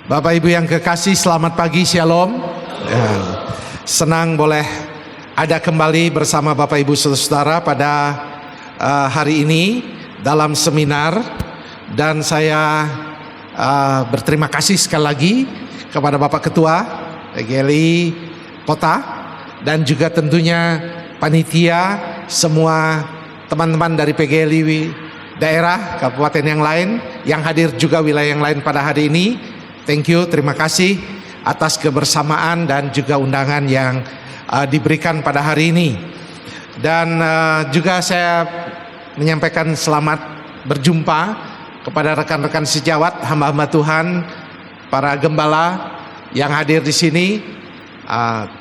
Bapak Ibu yang kekasih, selamat pagi, Shalom. Ya, senang boleh ada kembali bersama Bapak Ibu Saudara pada hari ini dalam seminar. Dan saya berterima kasih sekali lagi kepada Bapak Ketua PGLI Kota dan juga tentunya panitia, semua teman-teman dari PGLI daerah, kabupaten yang lain yang hadir juga wilayah yang lain pada hari ini. Thank you, terima kasih atas kebersamaan dan juga undangan yang diberikan pada hari ini. Dan juga saya menyampaikan selamat berjumpa kepada rekan-rekan sejawat, hamba-hamba Tuhan, para gembala yang hadir di sini.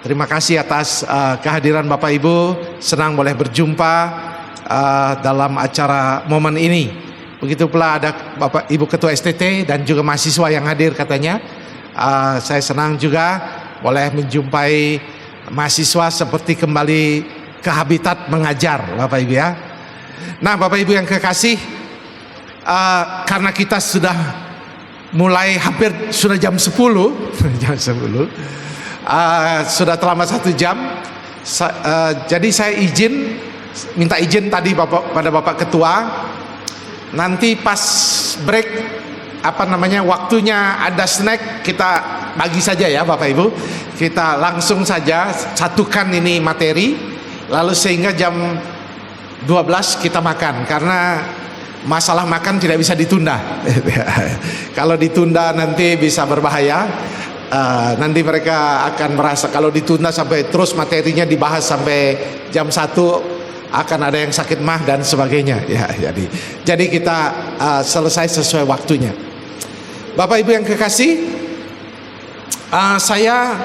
Terima kasih atas kehadiran Bapak Ibu. Senang boleh berjumpa dalam acara momen ini. Begitu pula ada Bapak Ibu Ketua STT dan juga mahasiswa yang hadir katanya. Saya senang juga boleh menjumpai mahasiswa seperti kembali ke habitat mengajar, Bapak Ibu ya. Nah, Bapak Ibu yang kekasih, karena kita sudah mulai hampir sudah jam 10 jam 10, sudah terlambat 1 jam, jadi saya minta izin tadi pada Bapak Ketua. Nanti pas break waktunya ada snack, kita bagi saja ya Bapak Ibu. Kita langsung saja satukan ini materi, lalu sehingga jam 12 kita makan, karena masalah makan tidak bisa ditunda. Kalau ditunda nanti bisa berbahaya. Nanti mereka akan merasa kalau ditunda sampai terus materinya dibahas sampai jam 1, akan ada yang sakit mah dan sebagainya ya. Jadi kita selesai sesuai waktunya. Bapak Ibu yang kekasih, saya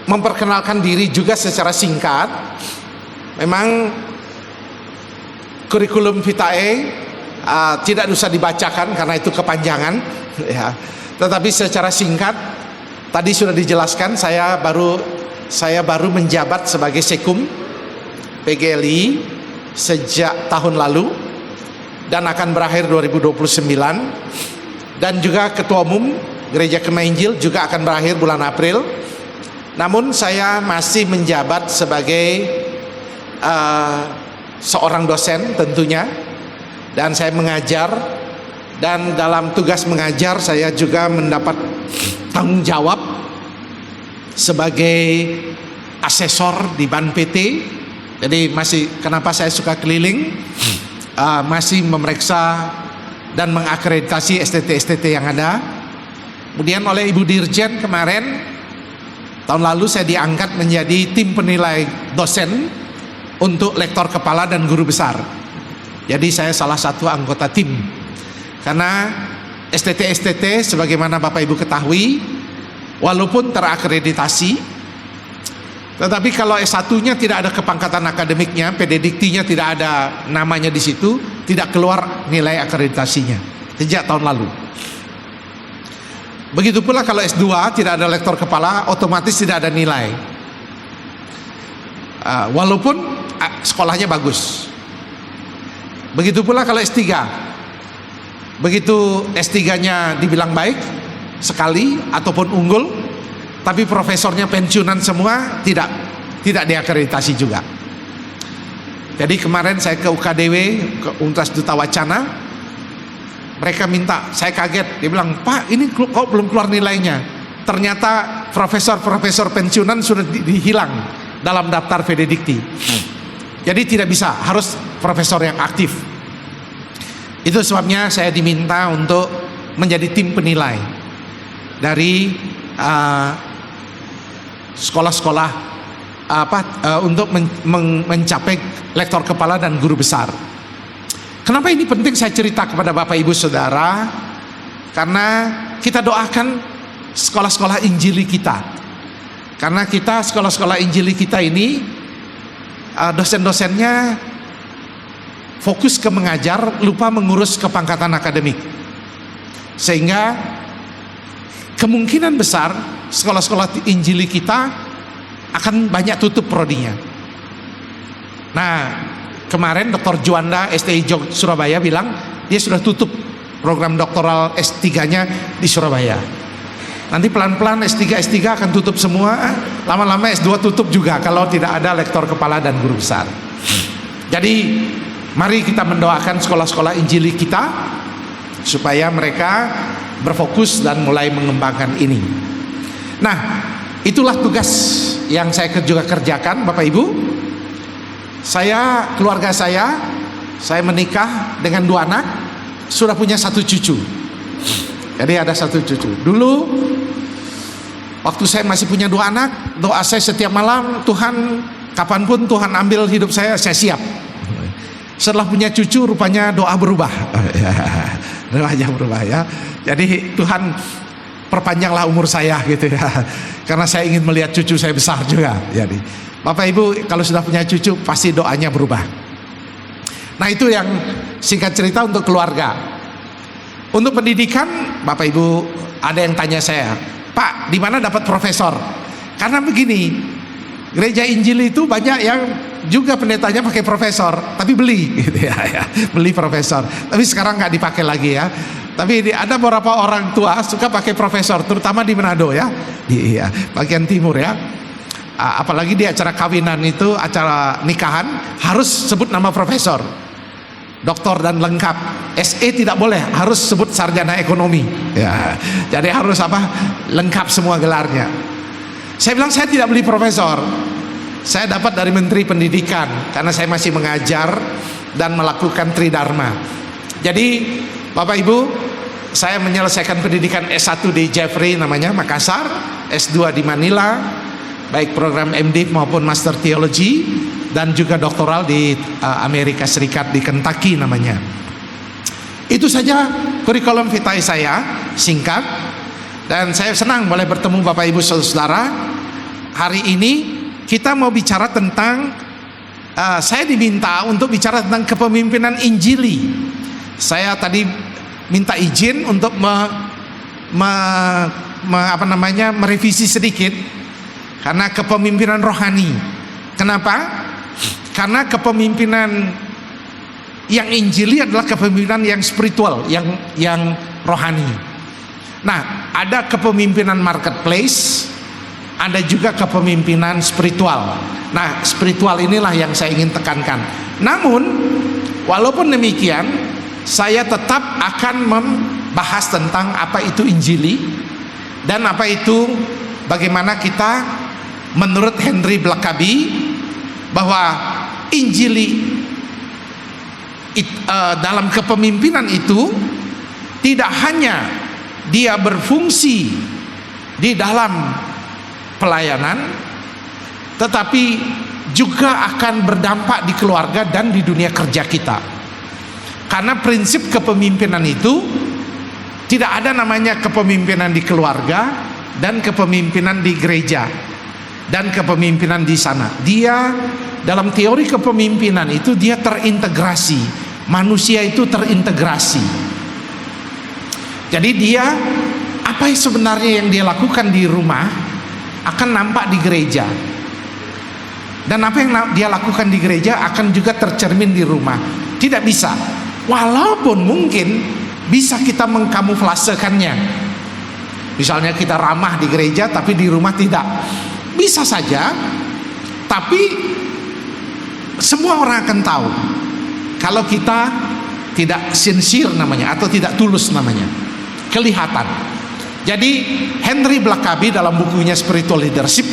memperkenalkan diri juga secara singkat. Memang kurikulum vitae tidak usah dibacakan karena itu kepanjangan ya. Tetapi secara singkat tadi sudah dijelaskan, saya baru menjabat sebagai sekum PGLI sejak tahun lalu dan akan berakhir 2029, dan juga Ketua Umum Gereja Kemah Injil juga akan berakhir bulan April. Namun saya masih menjabat sebagai seorang dosen tentunya, dan saya mengajar, dan dalam tugas mengajar saya juga mendapat tanggung jawab sebagai asesor di Ban PT. Jadi kenapa saya suka keliling, masih memeriksa dan mengakreditasi STT-STT yang ada. Kemudian oleh Ibu Dirjen kemarin, tahun lalu saya diangkat menjadi tim penilai dosen untuk lektor kepala dan guru besar. Jadi saya salah satu anggota tim. Karena STT-STT sebagaimana Bapak Ibu ketahui, walaupun terakreditasi, tetapi kalau S1-nya tidak ada kepangkatan akademiknya, pedediktinya tidak ada namanya di situ, tidak keluar nilai akreditasinya sejak tahun lalu. Begitu pula kalau S2 tidak ada lektor kepala, otomatis tidak ada nilai. Walaupun sekolahnya bagus. Begitu pula kalau S3. Begitu S3-nya dibilang baik sekali ataupun unggul, tapi profesornya pensiunan semua, tidak diakreditasi juga. Jadi kemarin saya ke UKDW, ke Universitas Duta Wacana, mereka minta, saya kaget, dia bilang, Pak ini kok belum keluar nilainya. Ternyata profesor pensiunan sudah dihilang dalam daftar pededikti. Jadi tidak bisa, harus profesor yang aktif. Itu sebabnya saya diminta untuk menjadi tim penilai dari sekolah-sekolah untuk mencapai lektor kepala dan guru besar. Kenapa ini penting saya cerita kepada Bapak Ibu Saudara? Karena kita doakan sekolah-sekolah Injili kita. Karena kita sekolah-sekolah Injili kita ini dosen-dosennya fokus ke mengajar, lupa mengurus kepangkatan akademik. Sehingga kemungkinan besar sekolah-sekolah Injili kita akan banyak tutup prodinya. Nah, kemarin Dr. Juanda STI Surabaya bilang dia sudah tutup program doktoral S3-nya di Surabaya. Nanti pelan-pelan S3 akan tutup semua, lama-lama S2 tutup juga kalau tidak ada lektor kepala dan guru besar. Jadi mari kita mendoakan sekolah-sekolah Injili kita supaya mereka berfokus dan mulai mengembangkan ini. Nah, itulah tugas yang saya juga kerjakan, Bapak Ibu. Keluarga saya menikah dengan 2 anak, sudah punya 1 cucu. Jadi ada 1 cucu. Dulu waktu saya masih punya 2 anak, doa saya setiap malam, Tuhan, kapanpun Tuhan ambil hidup saya siap. Setelah punya cucu, rupanya doa berubah. Doanya berubah ya. Jadi Tuhan, perpanjanglah umur saya gitu ya. Karena saya ingin melihat cucu saya besar juga. Jadi Bapak Ibu kalau sudah punya cucu pasti doanya berubah. Nah, itu yang singkat cerita untuk keluarga. Untuk pendidikan, Bapak Ibu ada yang tanya saya, Pak, di mana dapat profesor? Karena begini, gereja Injil itu banyak yang juga pendetanya pakai profesor, tapi beli, gitu ya, beli profesor. Tapi sekarang nggak dipakai lagi ya. Tapi ada beberapa orang tua suka pakai profesor, terutama di Manado ya, di bagian timur ya. Apalagi di acara kawinan itu, acara nikahan harus sebut nama profesor, doktor dan lengkap. SE tidak boleh, harus sebut sarjana ekonomi ya. Jadi harus lengkap semua gelarnya. Saya bilang saya tidak beli profesor, saya dapat dari Menteri Pendidikan karena saya masih mengajar dan melakukan tridharma. Jadi Bapak Ibu, saya menyelesaikan pendidikan S1 di Jeffrey namanya Makassar, S2 di Manila, baik program MD maupun Master Theology, dan juga doktoral di Amerika Serikat di Kentucky namanya. Itu saja kurikulum vitae saya singkat, dan saya senang boleh bertemu Bapak Ibu Saudara. Hari ini kita mau bicara tentang saya diminta untuk bicara tentang kepemimpinan Injili. Saya tadi minta izin untuk merevisi sedikit karena kepemimpinan rohani. Kenapa? Karena kepemimpinan yang Injili adalah kepemimpinan yang spiritual, yang rohani. Nah, ada kepemimpinan marketplace, ada juga kepemimpinan spiritual. Nah, spiritual inilah yang saya ingin tekankan. Namun, walaupun demikian, saya tetap akan membahas tentang apa itu Injili dan apa itu bagaimana kita menurut Henry Blackaby bahwa Injili dalam kepemimpinan itu tidak hanya dia berfungsi di dalam pelayanan, tetapi juga akan berdampak di keluarga dan di dunia kerja kita. Karena prinsip kepemimpinan itu tidak ada namanya kepemimpinan di keluarga dan kepemimpinan di gereja dan kepemimpinan di sana. Dia dalam teori kepemimpinan itu dia terintegrasi. Manusia itu terintegrasi. Jadi dia apa yang sebenarnya yang dia lakukan di rumah akan nampak di gereja. Dan apa yang dia lakukan di gereja akan juga tercermin di rumah. Tidak bisa. Walaupun mungkin bisa kita mengkamuflasekannya. Misalnya kita ramah di gereja tapi di rumah tidak. Bisa saja. Tapi semua orang akan tahu kalau kita tidak sincere namanya, atau tidak tulus namanya. Kelihatan. Jadi Henry Blackaby dalam bukunya Spiritual Leadership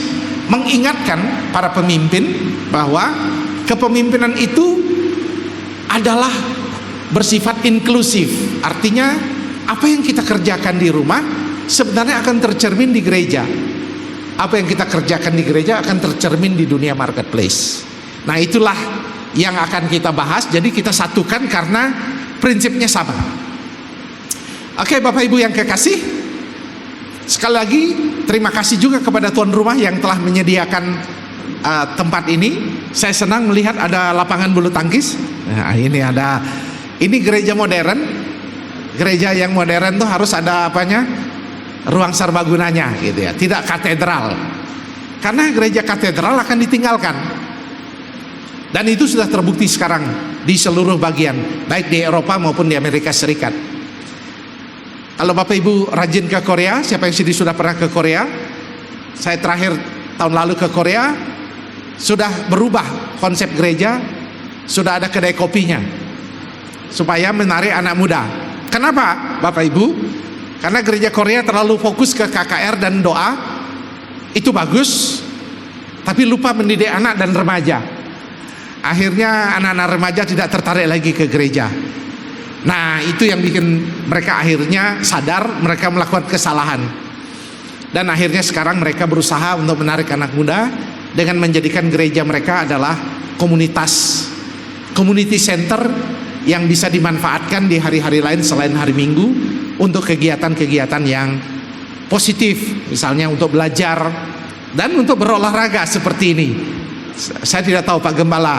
mengingatkan para pemimpin bahwa kepemimpinan itu adalah bersifat inklusif. Artinya apa yang kita kerjakan di rumah sebenarnya akan tercermin di gereja. Apa yang kita kerjakan di gereja akan tercermin di dunia marketplace. Nah, itulah yang akan kita bahas. Jadi kita satukan karena prinsipnya sama. Oke, Bapak Ibu yang kekasih, sekali lagi terima kasih juga kepada tuan rumah yang telah menyediakan tempat ini. Saya senang melihat ada lapangan bulu tangkis. Nah, ini gereja modern. Gereja yang modern tuh harus ada apanya? Ruang serbagunanya gitu ya. Tidak katedral. Karena gereja katedral akan ditinggalkan. Dan itu sudah terbukti sekarang di seluruh bagian, baik di Eropa maupun di Amerika Serikat. Kalau Bapak Ibu rajin ke Korea, siapa yang sini sudah pernah ke Korea? Saya terakhir tahun lalu ke Korea, sudah berubah konsep gereja, sudah ada kedai kopinya, supaya menarik anak muda. Kenapa Bapak Ibu? Karena gereja Korea terlalu fokus ke KKR dan doa, itu bagus, tapi lupa mendidik anak dan remaja. Akhirnya anak-anak remaja tidak tertarik lagi ke gereja. Nah, itu yang bikin mereka akhirnya sadar mereka melakukan kesalahan. Dan akhirnya sekarang mereka berusaha untuk menarik anak muda dengan menjadikan gereja mereka adalah komunitas, community center yang bisa dimanfaatkan di hari-hari lain selain hari Minggu untuk kegiatan-kegiatan yang positif, misalnya untuk belajar dan untuk berolahraga seperti ini. Saya tidak tahu Pak Gembala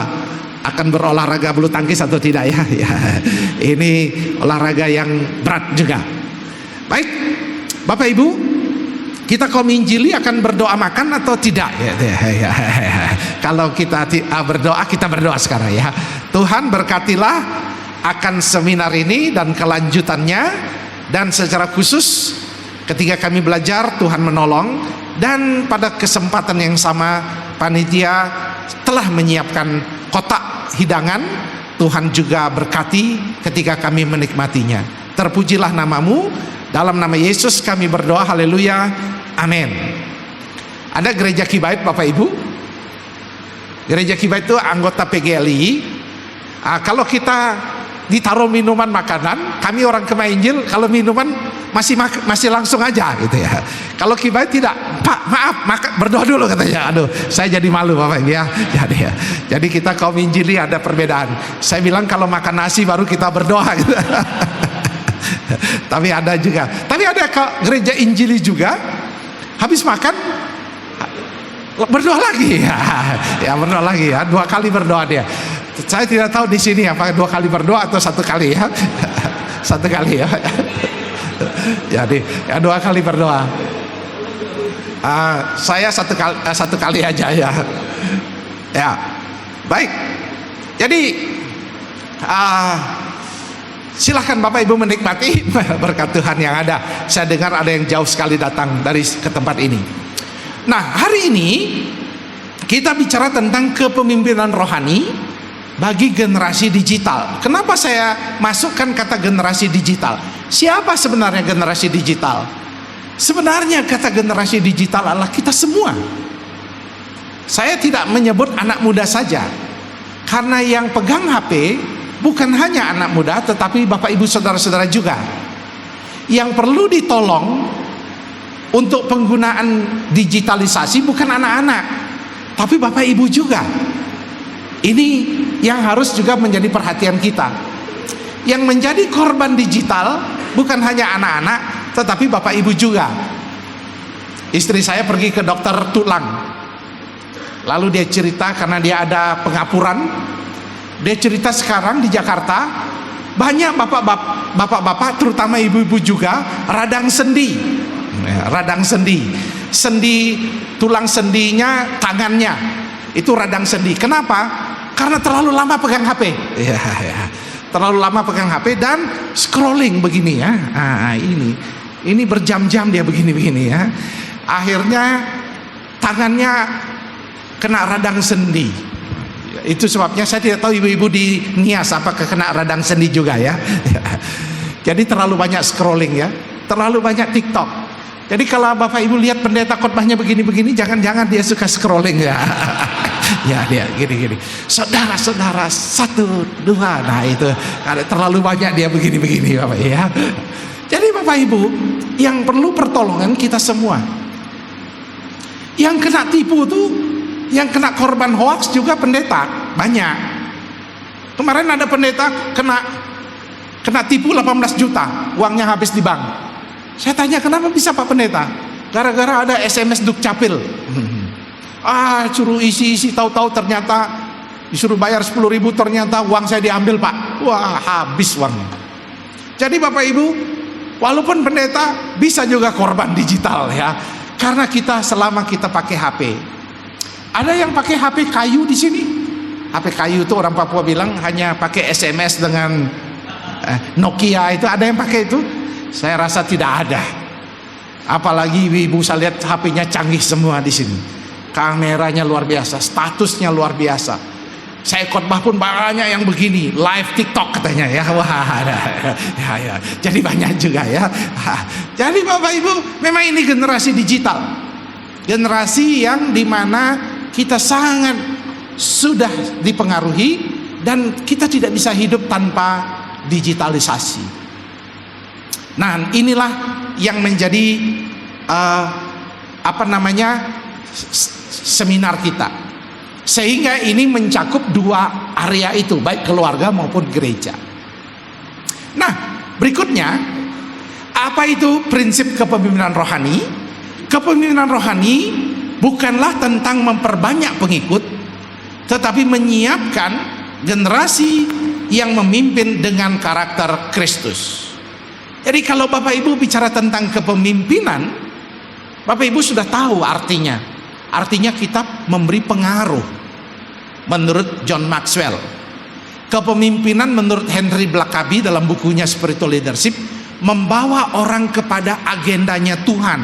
akan berolahraga bulu tangkis atau tidak ya. Ini olahraga yang berat juga. Baik, Bapak Ibu, kita kaum Injili akan berdoa makan atau tidak? Kalau kita berdoa, kita berdoa sekarang ya. Tuhan berkatilah akan seminar ini dan kelanjutannya, dan secara khusus ketika kami belajar Tuhan menolong, dan pada kesempatan yang sama panitia telah menyiapkan kotak hidangan. Tuhan juga berkati ketika kami menikmatinya. Terpujilah namamu, dalam nama Yesus kami berdoa, haleluya, amin. Ada gereja Kibait Bapak Ibu? Gereja Kibait itu anggota PGLI. Kalau kita ditaruh minuman makanan, kami orang Kema Injil kalau minuman masih langsung aja gitu ya. Kalau Kibait tidak, Pak maaf berdoa dulu katanya. Aduh, saya jadi malu Bapak ya. Jadi kita kaum Injili ada perbedaan. Saya bilang kalau makan nasi baru kita berdoa gitu. Tapi ada juga. Tapi ada gereja Injili juga habis makan berdoa lagi ya, berdoa lagi ya, 2 kali berdoa dia. Saya tidak tahu di sini apa 2 kali berdoa atau 1 kali ya. 1 kali ya. Jadi ya 2 kali berdoa. Saya 1 kali aja ya. Ya, baik. Jadi silahkan Bapak Ibu menikmati berkat Tuhan yang ada. Saya dengar ada yang jauh sekali datang dari ke tempat ini. Nah, hari ini kita bicara tentang kepemimpinan rohani bagi generasi digital. Kenapa saya masukkan kata generasi digital? Siapa sebenarnya generasi digital? Sebenarnya kata generasi digital adalah kita semua. Saya tidak menyebut anak muda saja, karena yang pegang HP bukan hanya anak muda, tetapi Bapak Ibu saudara-saudara juga. Yang perlu ditolong untuk penggunaan digitalisasi bukan anak-anak, tapi Bapak Ibu juga. Ini yang harus juga menjadi perhatian kita. Yang menjadi korban digital bukan hanya anak-anak, tetapi Bapak Ibu juga. Istri saya pergi ke dokter tulang, lalu dia cerita karena dia ada pengapuran. Dia cerita sekarang di Jakarta banyak bapak-bapak terutama ibu-ibu juga radang sendi, radang sendi, tulang sendinya tangannya itu radang sendi. Kenapa? Karena terlalu lama pegang HP. Terlalu lama pegang HP dan scrolling begini ya. Ini berjam-jam dia begini-begini ya. Akhirnya tangannya kena radang sendi. Itu sebabnya saya tidak tahu ibu-ibu di Nias apakah kena radang sendi juga ya. Jadi terlalu banyak scrolling ya, terlalu banyak TikTok. Jadi kalau Bapak Ibu lihat pendeta khotbahnya begini-begini, jangan-jangan dia suka scrolling ya. Ya dia gini-gini. Saudara-saudara 1, 2, nah itu terlalu banyak dia begini-begini Bapak ya. Jadi Bapak Ibu, yang perlu pertolongan kita semua. Yang kena tipu tuh, yang kena korban hoax juga pendeta banyak. Kemarin ada pendeta kena tipu 18 juta, uangnya habis di bank. Saya tanya kenapa bisa Pak Pendeta? Gara-gara ada SMS Dukcapil. Suruh isi tahu-tahu ternyata disuruh bayar 10.000, ternyata uang saya diambil Pak. Wah, habis uangnya. Jadi Bapak Ibu, walaupun pendeta bisa juga korban digital ya. Karena selama kita pakai HP. Ada yang pakai HP kayu di sini. HP kayu itu orang Papua bilang hanya pakai SMS dengan Nokia itu. Ada yang pakai itu. Saya rasa tidak ada. Apalagi ibu saya lihat HP-nya canggih semua di sini. Kameranya luar biasa, statusnya luar biasa. Saya khotbah pun banyak yang begini, live TikTok katanya ya. Wah, ya. Jadi banyak juga ya. Jadi Bapak Ibu, memang ini generasi digital. Generasi yang dimana kita sangat sudah dipengaruhi dan kita tidak bisa hidup tanpa digitalisasi. Nah, inilah yang menjadi seminar kita. Sehingga ini mencakup dua area itu, baik keluarga maupun gereja. Nah, berikutnya, apa itu prinsip kepemimpinan rohani? Kepemimpinan rohani bukanlah tentang memperbanyak pengikut, tetapi menyiapkan generasi yang memimpin dengan karakter Kristus. Jadi kalau Bapak Ibu bicara tentang kepemimpinan, Bapak Ibu sudah tahu artinya. Artinya kita memberi pengaruh. Menurut John Maxwell, kepemimpinan menurut Henry Blackaby dalam bukunya Spiritual Leadership membawa orang kepada agendanya Tuhan.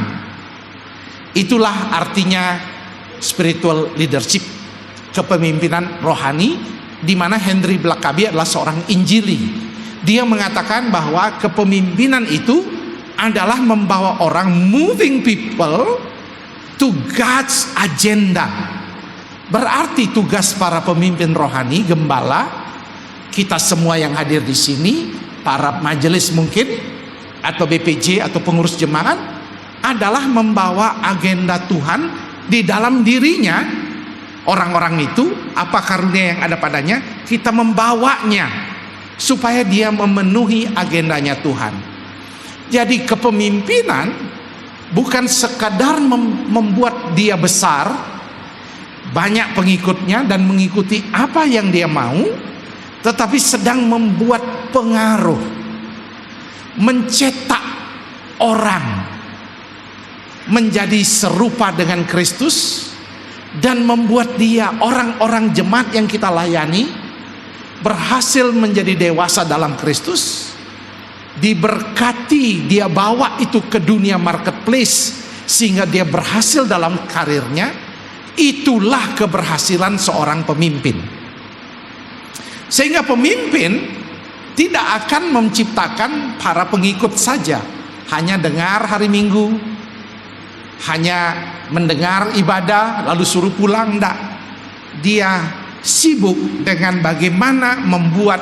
Itulah artinya spiritual leadership, kepemimpinan rohani, di mana Henry Blackaby adalah seorang injili. Dia mengatakan bahwa kepemimpinan itu adalah membawa orang, moving people to God's agenda. Berarti tugas para pemimpin rohani, gembala, kita semua yang hadir di sini, para majelis mungkin, atau BPJ atau pengurus jemaat, adalah membawa agenda Tuhan di dalam dirinya. Orang-orang itu, apa karunia yang ada padanya, kita membawanya supaya dia memenuhi agendanya Tuhan. Jadi kepemimpinan bukan sekadar membuat dia besar, banyak pengikutnya dan mengikuti apa yang dia mau, tetapi sedang membuat pengaruh, mencetak orang menjadi serupa dengan Kristus, dan membuat dia, orang-orang jemaat yang kita layani, berhasil menjadi dewasa dalam Kristus, diberkati, dia bawa itu ke dunia marketplace sehingga dia berhasil dalam karirnya. Itulah keberhasilan seorang pemimpin. Sehingga pemimpin tidak akan menciptakan para pengikut saja, hanya dengar hari Minggu, hanya mendengar ibadah lalu suruh pulang. Enggak. Dia sibuk dengan bagaimana membuat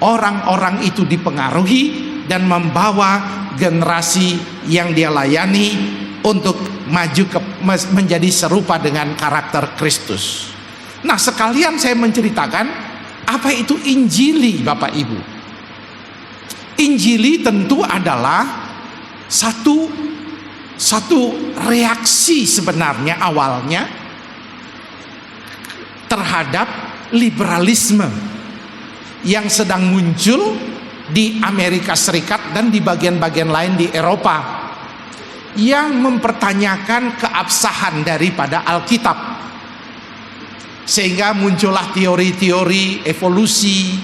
orang-orang itu dipengaruhi dan membawa generasi yang dia layani untuk maju menjadi serupa dengan karakter Kristus. Nah, sekalian saya menceritakan apa itu Injili, Bapak Ibu. Injili tentu adalah satu reaksi sebenarnya awalnya terhadap liberalisme yang sedang muncul di Amerika Serikat dan di bagian-bagian lain di Eropa, yang mempertanyakan keabsahan daripada Alkitab, sehingga muncullah teori-teori evolusi,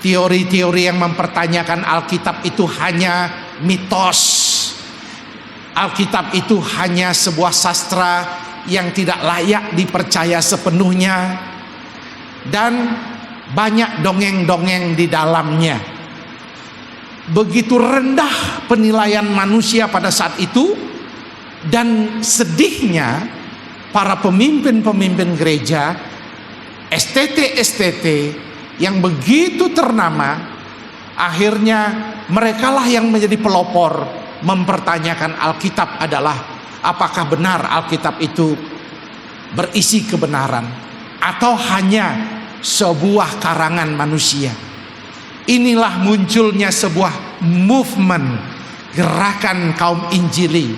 teori-teori yang mempertanyakan Alkitab itu hanya mitos, Alkitab itu hanya sebuah sastra yang tidak layak dipercaya sepenuhnya, dan banyak dongeng-dongeng di dalamnya. Begitu rendah penilaian manusia pada saat itu, dan sedihnya para pemimpin-pemimpin gereja, STT yang begitu ternama, akhirnya merekalah yang menjadi pelopor mempertanyakan Alkitab adalah apakah benar Alkitab itu berisi kebenaran atau hanya sebuah karangan manusia. Inilah munculnya sebuah movement, gerakan kaum Injili.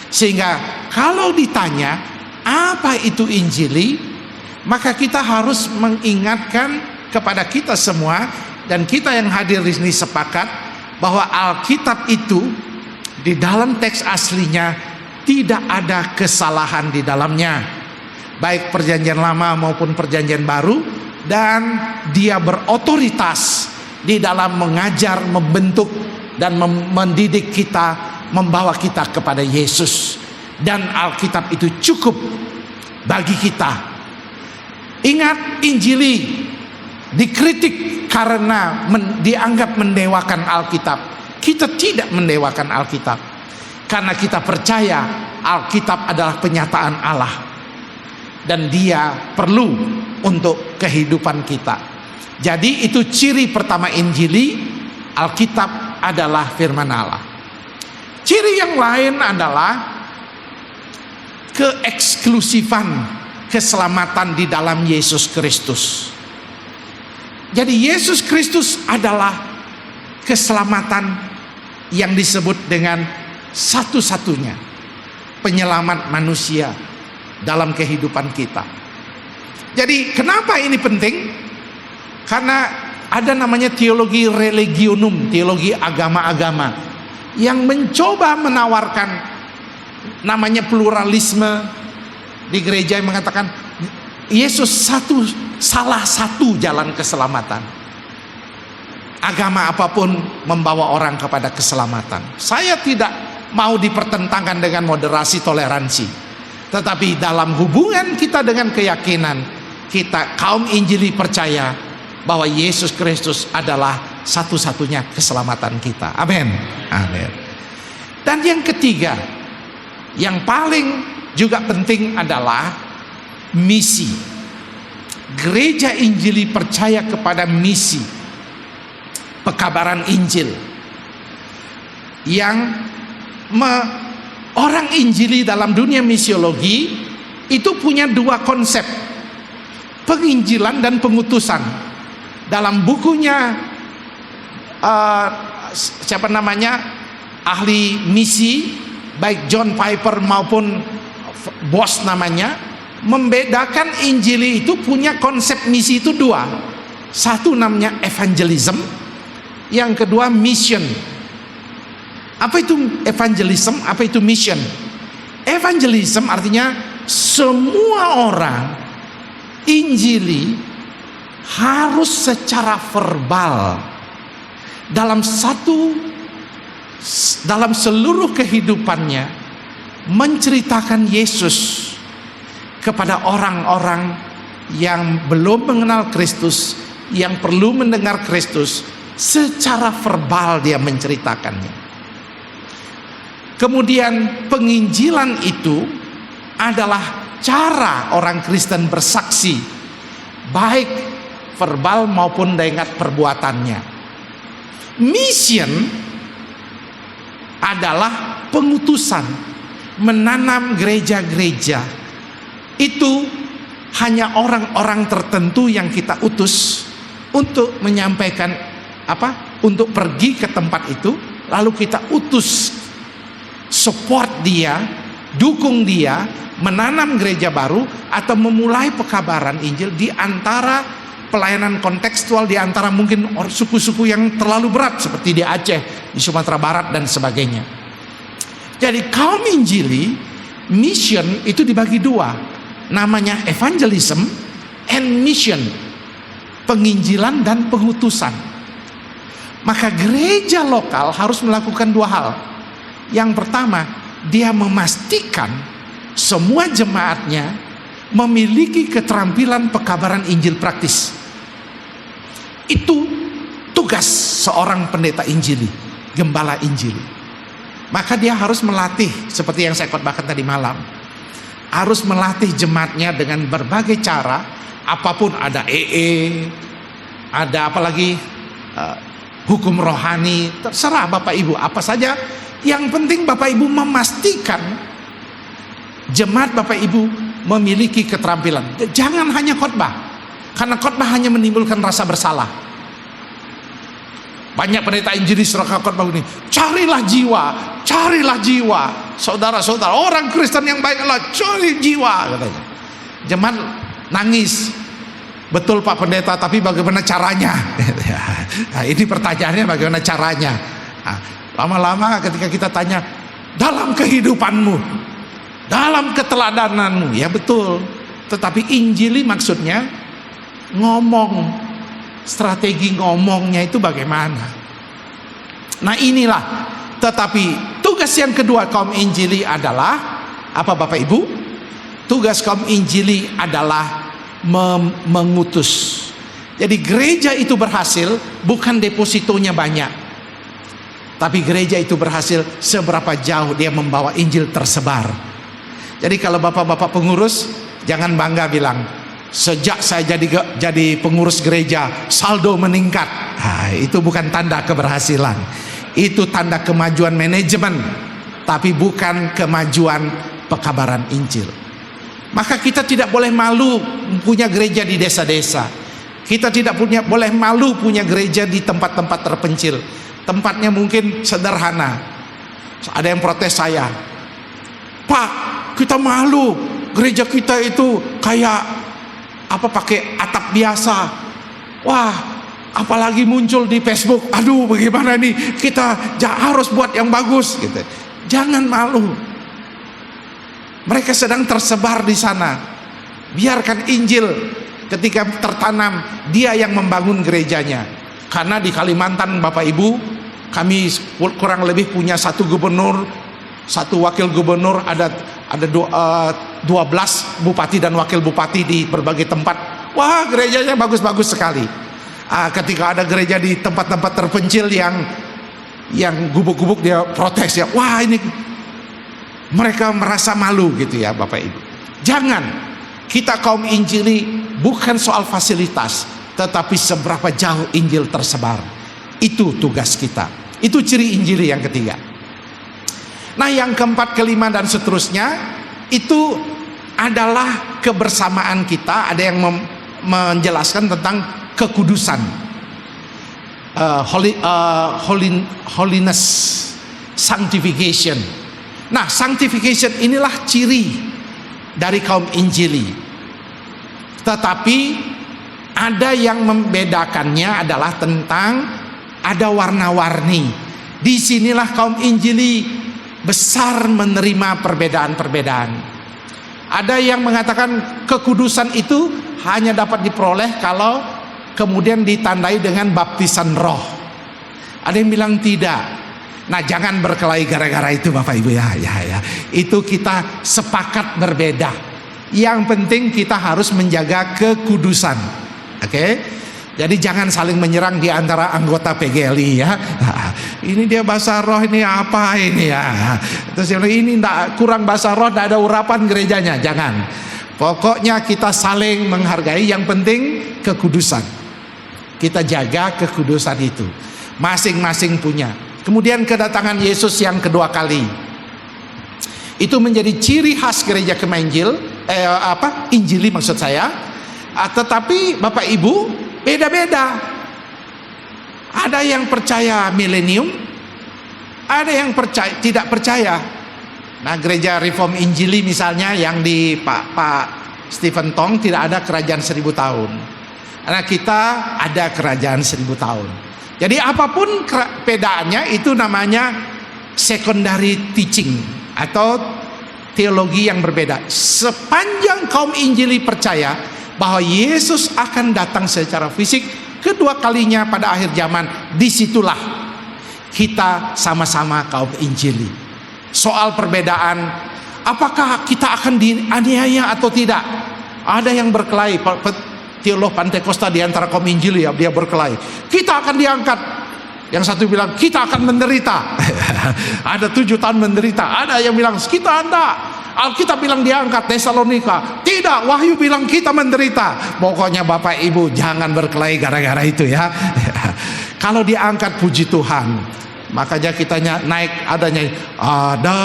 Sehingga kalau ditanya apa itu Injili, maka kita harus mengingatkan kepada kita semua, dan kita yang hadir di sini sepakat bahwa Alkitab itu di dalam teks aslinya tidak ada kesalahan di dalamnya, baik perjanjian lama maupun perjanjian baru, dan dia berotoritas di dalam mengajar, membentuk dan mendidik kita, membawa kita kepada Yesus. Dan Alkitab itu cukup bagi kita. Ingat, Injili dikritik karena dianggap mendewakan Alkitab. Kita tidak mendewakan Alkitab, karena kita percaya Alkitab adalah penyataan Allah dan dia perlu untuk kehidupan kita. Jadi itu ciri pertama Injili, Alkitab adalah firman Allah. Ciri yang lain adalah keeksklusifan keselamatan di dalam Yesus Kristus. Jadi Yesus Kristus adalah keselamatan yang disebut dengan satu-satunya penyelamat manusia dalam kehidupan kita. Jadi kenapa ini penting? Karena ada namanya teologi religionum, teologi agama-agama yang mencoba menawarkan namanya pluralisme di gereja, yang mengatakan Yesus salah satu jalan keselamatan. Agama apapun membawa orang kepada keselamatan. Saya tidak mau dipertentangkan dengan moderasi toleransi, tetapi dalam hubungan kita dengan keyakinan kita, kaum Injili percaya bahwa Yesus Kristus adalah satu-satunya keselamatan kita. Amin. Amin. Dan yang ketiga, yang paling juga penting adalah misi. Gereja Injili percaya kepada misi pekabaran Injil, yang orang Injili dalam dunia misiologi itu punya dua konsep, penginjilan dan pengutusan. Dalam bukunya siapa namanya, ahli misi baik John Piper maupun Boss namanya, membedakan Injili itu punya konsep misi itu dua. Satu namanya evangelism, yang kedua mission. Apa itu evangelism? Apa itu mission? Evangelism artinya semua orang Injili harus secara verbal dalam seluruh kehidupannya menceritakan Yesus kepada orang-orang yang belum mengenal Kristus, yang perlu mendengar Kristus. Secara verbal dia menceritakannya. Kemudian penginjilan itu adalah cara orang Kristen bersaksi, baik verbal maupun dengan perbuatannya. Mission adalah pengutusan, menanam gereja-gereja. Itu hanya orang-orang tertentu yang kita utus untuk menyampaikan untuk pergi ke tempat itu, lalu kita utus, support dia, dukung dia, menanam gereja baru atau memulai pekabaran Injil di antara pelayanan kontekstual, di antara mungkin suku-suku yang terlalu berat seperti di Aceh, di Sumatera Barat dan sebagainya. Jadi kaum Injili mission itu dibagi dua, namanya evangelism and mission, penginjilan dan pengutusan. Maka gereja lokal harus melakukan dua hal. Yang pertama, dia memastikan semua jemaatnya memiliki keterampilan pekabaran Injil praktis. Itu tugas seorang pendeta Injili, gembala Injili. Maka dia harus melatih, seperti yang saya khotbahkan tadi malam, harus melatih jemaatnya dengan berbagai cara. Apapun, ada ada apalagi hukum rohani, terserah Bapak Ibu, apa saja. Yang penting Bapak Ibu memastikan jemaat Bapak Ibu memiliki keterampilan. Jangan hanya khotbah, karena khotbah hanya menimbulkan rasa bersalah. Banyak pendeta Injili seraka khotbah ini, carilah jiwa, saudara-saudara, orang Kristen yang baik adalah cari jiwa, katanya. Jemaat nangis, betul Pak Pendeta, tapi bagaimana caranya? Nah, ini pertanyaannya, bagaimana caranya? Nah, lama-lama ketika kita tanya, dalam kehidupanmu, dalam keteladananmu, ya betul. Tetapi Injili maksudnya ngomong, strategi ngomongnya itu bagaimana? Nah inilah, tetapi tugas yang kedua kaum Injili adalah apa Bapak Ibu? Tugas kaum Injili adalah mengutus. Jadi gereja itu berhasil bukan depositonya banyak, tapi gereja itu berhasil seberapa jauh dia membawa Injil tersebar. Jadi kalau bapak-bapak pengurus, jangan bangga bilang, sejak saya jadi pengurus gereja saldo meningkat. Nah, itu bukan tanda keberhasilan. Itu tanda kemajuan manajemen, tapi bukan kemajuan pekabaran Injil. Maka kita tidak boleh malu punya gereja di desa-desa. Kita tidak boleh malu punya gereja di tempat-tempat terpencil. Tempatnya mungkin sederhana. Ada yang protes saya, Pak, kita malu, gereja kita itu kayak apa, pakai atap biasa. Wah, apalagi muncul di Facebook. Aduh, bagaimana nih, kita harus buat yang bagus gitu. Jangan malu. Mereka sedang tersebar di sana. Biarkan Injil ketika tertanam, dia yang membangun gerejanya. Karena di Kalimantan Bapak Ibu, kami kurang lebih punya satu gubernur, satu wakil gubernur, ada 12 bupati dan wakil bupati di berbagai tempat. Wah, gerejanya bagus-bagus sekali. Ketika ada gereja di tempat-tempat terpencil yang gubuk-gubuk, dia protes ya. Wah, ini mereka merasa malu gitu ya Bapak Ibu. Jangan. Kita kaum Injili bukan soal fasilitas, tetapi seberapa jauh Injil tersebar. Itu tugas kita. Itu ciri Injili yang ketiga. Nah, yang keempat, kelima dan seterusnya itu adalah kebersamaan kita. Ada yang menjelaskan tentang kekudusan, holiness, sanctification. Nah, sanctification inilah ciri dari kaum Injili. Tetapi ada yang membedakannya adalah tentang ada warna-warni. Disinilah kaum Injili besar menerima perbedaan-perbedaan. Ada yang mengatakan kekudusan itu hanya dapat diperoleh kalau kemudian ditandai dengan baptisan roh. Ada yang bilang tidak. Nah, jangan berkelahi gara-gara itu Bapak Ibu ya. Itu kita sepakat berbeda. Yang penting kita harus menjaga kekudusan. Oke? Jadi jangan saling menyerang di antara anggota PGLI ya. Ini dia bahasa roh, ini apa ini ya. Terus ini enggak, kurang bahasa roh, enggak ada urapan gerejanya. Jangan. Pokoknya kita saling menghargai, yang penting kekudusan. Kita jaga kekudusan itu. Masing-masing punya. Kemudian kedatangan Yesus yang kedua kali. Itu menjadi ciri khas gereja Kemainjil, Injili maksud saya. Tetapi Bapak Ibu beda-beda. Ada yang percaya milenium, ada yang tidak percaya. Nah, gereja Reform Injili misalnya yang di Pak Stephen Tong tidak ada kerajaan 1000 tahun. Karena kita ada kerajaan 1000 tahun. Jadi apapun perbedaannya itu namanya secondary teaching atau teologi yang berbeda. Sepanjang kaum Injili percaya bahwa Yesus akan datang secara fisik kedua kalinya pada akhir zaman, disitulah kita sama-sama kaum Injili. Soal perbedaan, apakah kita akan dianiaya atau tidak? Ada yang berkelahi. Teolog Pantekosta di antara kaum Injili ya, dia berkelahi. Kita akan diangkat. Yang satu bilang kita akan menderita. Ada 7 tahun menderita. Ada yang bilang kita enggak. Alkitab bilang diangkat. Tesalonika tidak. Wahyu bilang kita menderita. Pokoknya Bapak Ibu jangan berkelahi gara-gara itu ya. Kalau diangkat puji Tuhan. Makanya kita naik, adanya ada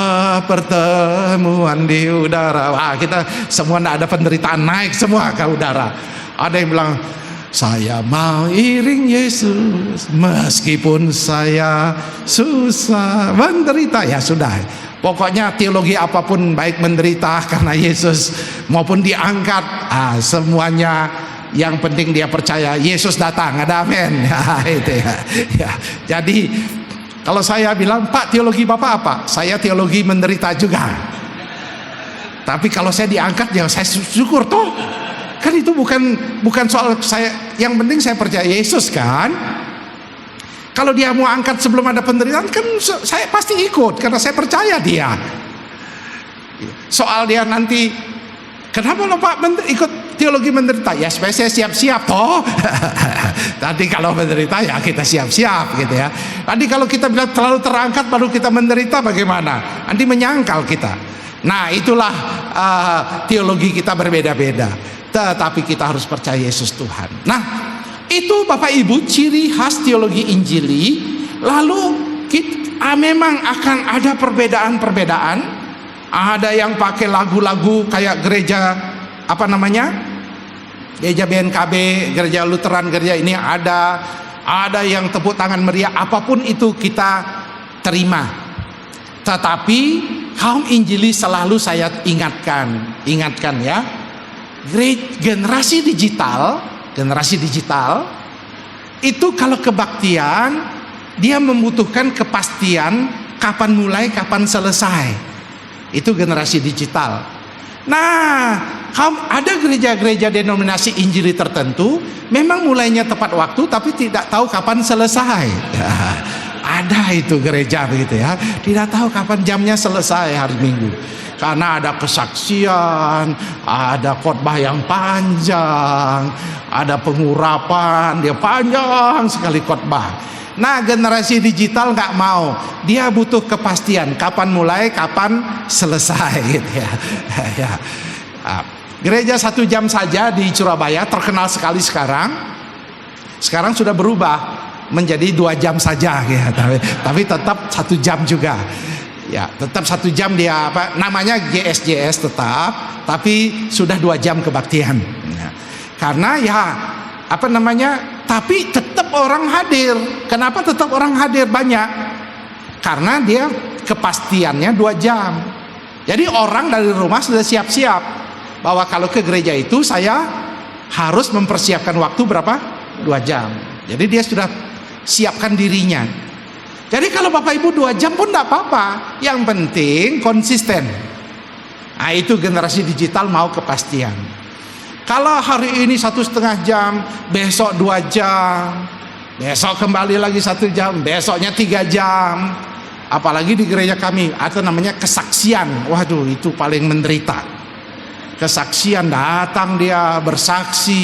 pertemuan di udara. Wah, kita semua enggak ada penderitaan, naik semua ke udara. Ada yang bilang saya mau iring Yesus meskipun saya susah menderita. Ya sudah, pokoknya teologi apapun, baik menderita karena Yesus maupun diangkat, semuanya yang penting dia percaya Yesus datang. Ada amin ya, itu ya. Jadi kalau saya bilang, Pak, teologi Bapak apa? Saya teologi menderita juga. Tapi kalau saya diangkat ya saya syukur toh. Kan itu bukan soal saya, yang penting saya percaya Yesus kan. Kalau dia mau angkat sebelum ada penderitaan, kan saya pasti ikut karena saya percaya dia. Soal dia nanti, kenapa lo Pak ikut teologi menderita? Ya supaya saya siap-siap toh. Nanti kalau menderita ya kita siap-siap gitu ya. Nanti kalau kita bilang terlalu terangkat baru kita menderita bagaimana? Nanti menyangkal kita. Nah itulah teologi kita berbeda-beda. Tetapi kita harus percaya Yesus Tuhan. Nah itu Bapak Ibu ciri khas teologi Injili. Lalu memang akan ada perbedaan-perbedaan. Ada yang pakai lagu-lagu kayak gereja apa namanya, gereja BNKB, gereja Lutheran, gereja ini ada yang tepuk tangan meriah. Apapun itu kita terima. Tetapi kaum Injili selalu saya ingatkan ya, generasi digital itu kalau kebaktian dia membutuhkan kepastian kapan mulai, kapan selesai. Itu generasi digital. Nah, ada gereja-gereja denominasi Injili tertentu memang mulainya tepat waktu tapi tidak tahu kapan selesai. Ada itu gereja begitu ya, tidak tahu kapan jamnya selesai hari Minggu. Karena ada kesaksian, ada khotbah yang panjang, ada pengurapan, dia panjang sekali khotbah. Nah generasi digital nggak mau, dia butuh kepastian kapan mulai, kapan selesai gitu ya. Gereja 1 jam saja di Surabaya terkenal sekali sekarang sudah berubah menjadi 2 jam saja ya, tapi tetap 1 jam juga ya, tetap 1 jam dia namanya GSJS tetap, tapi sudah 2 jam kebaktian ya. Karena ya tapi tetap orang hadir. Kenapa tetap orang hadir banyak? Karena dia kepastiannya 2 jam. Jadi orang dari rumah sudah siap-siap bahwa kalau ke gereja itu saya harus mempersiapkan waktu berapa? 2 jam. Jadi dia sudah siapkan dirinya. Jadi kalau Bapak Ibu 2 jam pun tidak apa-apa. Yang penting konsisten. Nah itu generasi digital mau kepastian. Kalau hari ini 1,5 jam, besok 2 jam, besok kembali lagi 1 jam, besoknya 3 jam. Apalagi di gereja kami ada namanya kesaksian. Waduh itu paling menderita. Kesaksian, datang dia bersaksi.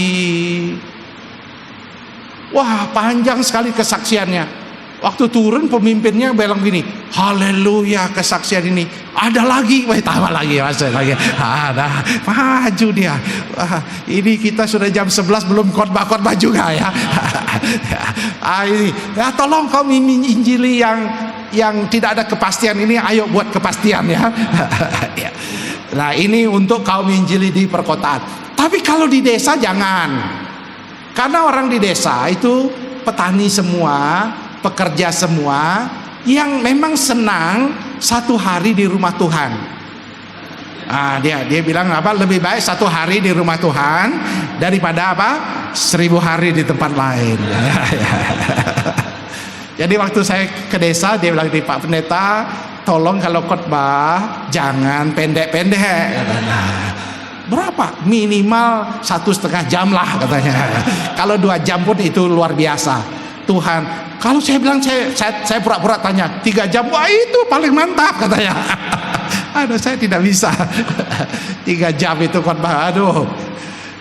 Wah panjang sekali kesaksiannya. Waktu turun pemimpinnya bilang gini, haleluya kesaksian ini ada lagi, tambah lagi ada, maju dia. Wah, ini kita sudah jam 11 belum khotbah juga ya. Ini ya tolong kaum Injili yang tidak ada kepastian ini, ayo buat kepastian ya. Nah ini untuk kaum Injili di perkotaan. Tapi kalau di desa jangan, karena orang di desa itu petani semua, pekerja semua yang memang senang 1 hari di rumah Tuhan. Dia bilang lebih baik 1 hari di rumah Tuhan daripada 1000 hari di tempat lain. Jadi waktu saya ke desa dia bilang, Pak Pendeta tolong kalau khotbah jangan pendek-pendek katanya. Berapa? Minimal 1,5 jam lah katanya. Kalau 2 jam pun itu luar biasa. Tuhan, kalau saya bilang saya pura-pura tanya 3 jam, wah itu paling mantap katanya. Aduh saya tidak bisa. 3 jam itu khotbah, aduh.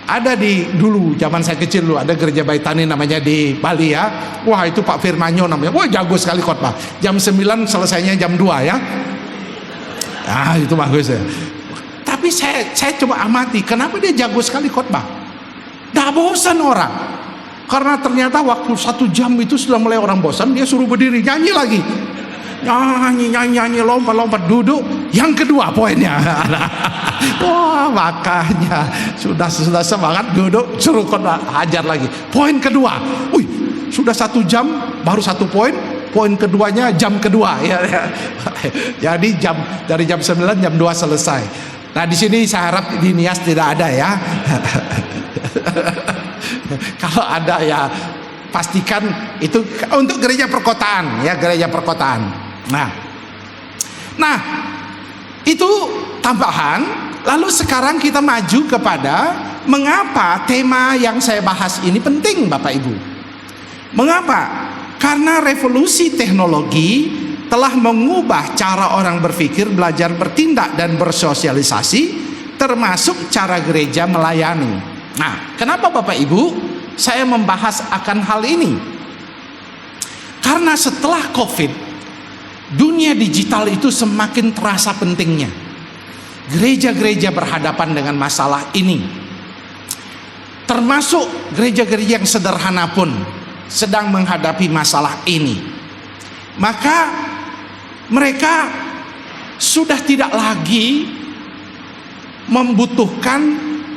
Ada dulu zaman saya kecil dulu ada gereja Baitani namanya di Bali ya. Wah itu Pak Firmanyo namanya, wah jago sekali khotbah. Jam 9 selesainya jam 2 ya. Itu bagus ya. Tapi saya coba amati, kenapa dia jago sekali khotbah? Nggak bosan orang. Karena ternyata waktu 1 jam itu sudah mulai orang bosan, dia suruh berdiri nyanyi lagi, nyanyi, lompat, duduk. Yang kedua poinnya, wah makanya sudah semangat duduk, suruh hajar lagi. Poin kedua, sudah 1 jam baru 1 poin. Poin keduanya jam kedua ya. Jadi dari jam 9 jam 2 selesai. Nah di sini saya harap di Nias tidak ada ya. Kalau ada ya pastikan itu untuk gereja perkotaan ya, gereja perkotaan. Nah itu tambahan. Lalu sekarang kita maju kepada mengapa tema yang saya bahas ini penting Bapak Ibu. Mengapa? Karena revolusi teknologi telah mengubah cara orang berpikir, belajar, bertindak, dan bersosialisasi, termasuk cara gereja melayani. Nah, kenapa Bapak Ibu saya membahas akan hal ini? Karena setelah COVID, dunia digital itu semakin terasa pentingnya. Gereja-gereja berhadapan dengan masalah ini, termasuk gereja-gereja yang sederhana pun sedang menghadapi masalah ini. Maka mereka sudah tidak lagi membutuhkan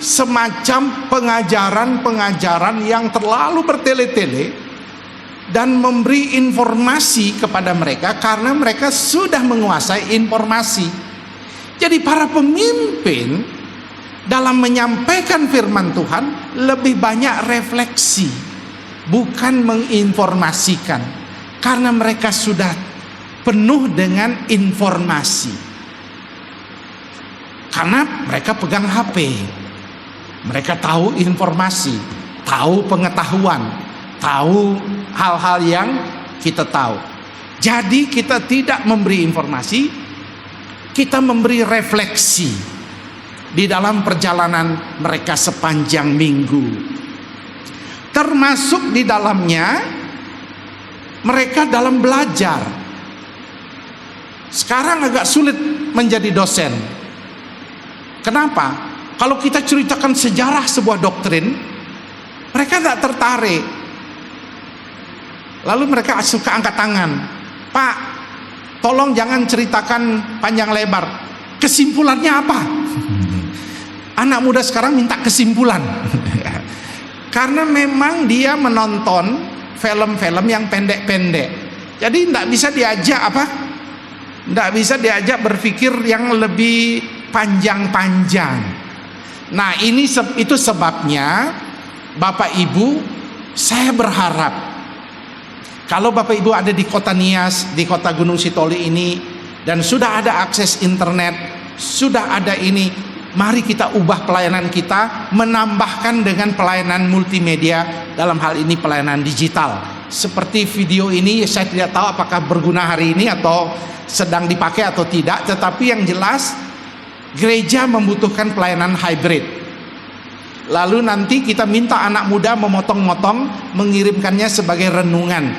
semacam pengajaran-pengajaran yang terlalu bertele-tele dan memberi informasi kepada mereka, karena mereka sudah menguasai informasi. Jadi para pemimpin dalam menyampaikan firman Tuhan lebih banyak refleksi, bukan menginformasikan, karena mereka sudah penuh dengan informasi. Karena mereka pegang HP, mereka tahu informasi, tahu pengetahuan, tahu hal-hal yang kita tahu. Jadi kita tidak memberi informasi, kita memberi refleksi di dalam perjalanan mereka sepanjang minggu. Termasuk di dalamnya mereka dalam belajar. Sekarang agak sulit menjadi dosen. Kenapa? Kalau kita ceritakan sejarah sebuah doktrin, mereka tidak tertarik. Lalu mereka suka angkat tangan. Pak, tolong jangan ceritakan panjang lebar. Kesimpulannya apa? Anak muda sekarang minta kesimpulan. Karena memang dia menonton film-film yang pendek-pendek. Jadi tidak bisa diajak apa? Tidak bisa diajak berpikir yang lebih panjang-panjang. Nah, itu sebabnya Bapak Ibu, saya berharap kalau Bapak Ibu ada di kota Nias, di kota Gunung Sitoli ini, dan sudah ada akses internet, sudah ada ini, mari kita ubah pelayanan kita, menambahkan dengan pelayanan multimedia, dalam hal ini pelayanan digital. Seperti video ini, saya tidak tahu apakah berguna hari ini atau sedang dipakai atau tidak, tetapi yang jelas gereja membutuhkan pelayanan hybrid. Lalu nanti kita minta anak muda memotong-motong, mengirimkannya sebagai renungan,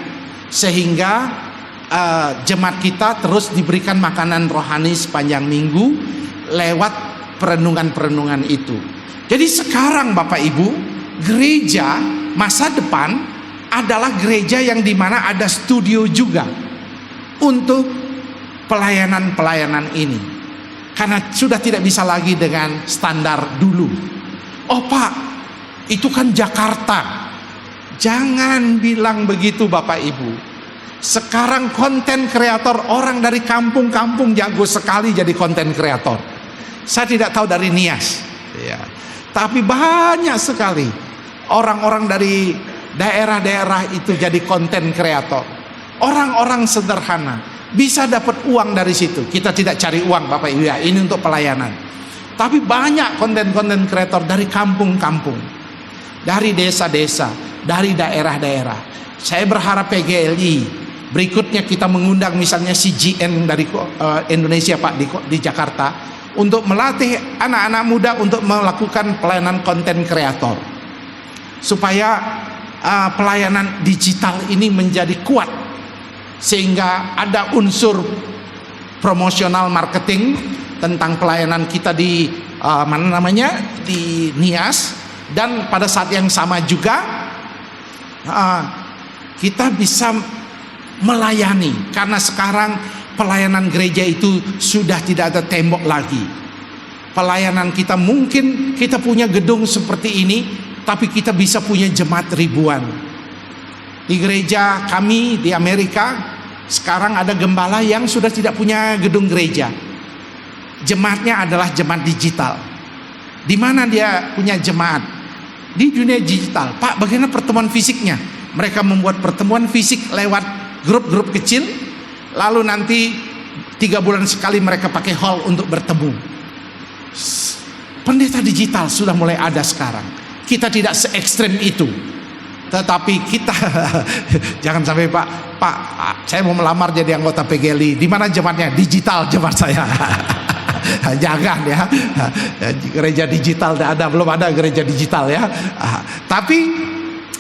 sehingga jemaat kita terus diberikan makanan rohani sepanjang minggu lewat perenungan-perenungan itu. Jadi sekarang Bapak Ibu, gereja masa depan adalah gereja yang dimana ada studio juga untuk pelayanan-pelayanan ini, karena sudah tidak bisa lagi dengan standar dulu. Oh Pak, itu kan Jakarta. Jangan bilang begitu Bapak Ibu. Sekarang konten kreator, orang dari kampung-kampung jago sekali jadi konten kreator. Saya tidak tahu dari Nias ya, tapi banyak sekali orang-orang dari daerah-daerah itu jadi konten kreator. Orang-orang sederhana bisa dapat uang dari situ. Kita tidak cari uang Bapak Ibu ya, ini untuk pelayanan. Tapi banyak konten-konten kreator dari kampung-kampung, dari desa-desa, dari daerah-daerah. Saya berharap PGLI berikutnya kita mengundang misalnya CGN dari Indonesia Pak di Jakarta, untuk melatih anak-anak muda untuk melakukan pelayanan konten kreator, supaya pelayanan digital ini menjadi kuat, sehingga ada unsur promosional marketing tentang pelayanan kita di di Nias, dan pada saat yang sama juga kita bisa melayani, karena sekarang pelayanan gereja itu sudah tidak ada tembok lagi. Pelayanan kita mungkin kita punya gedung seperti ini, tapi kita bisa punya jemaat ribuan. Di gereja kami di Amerika sekarang ada gembala yang sudah tidak punya gedung gereja. Jemaatnya adalah jemaat digital. Di mana dia punya jemaat? Di dunia digital. Pak, bagaimana pertemuan fisiknya? Mereka membuat pertemuan fisik lewat grup-grup kecil, lalu nanti 3 bulan sekali mereka pakai hall untuk bertemu. Pendeta digital sudah mulai ada sekarang. Kita tidak se ekstrem itu. Tetapi kita jangan sampai Pak, saya mau melamar jadi anggota PGLI. Di mana jemaatnya? Digital jemaat saya. Jangan ya, gereja digital belum ada gereja digital ya. Tapi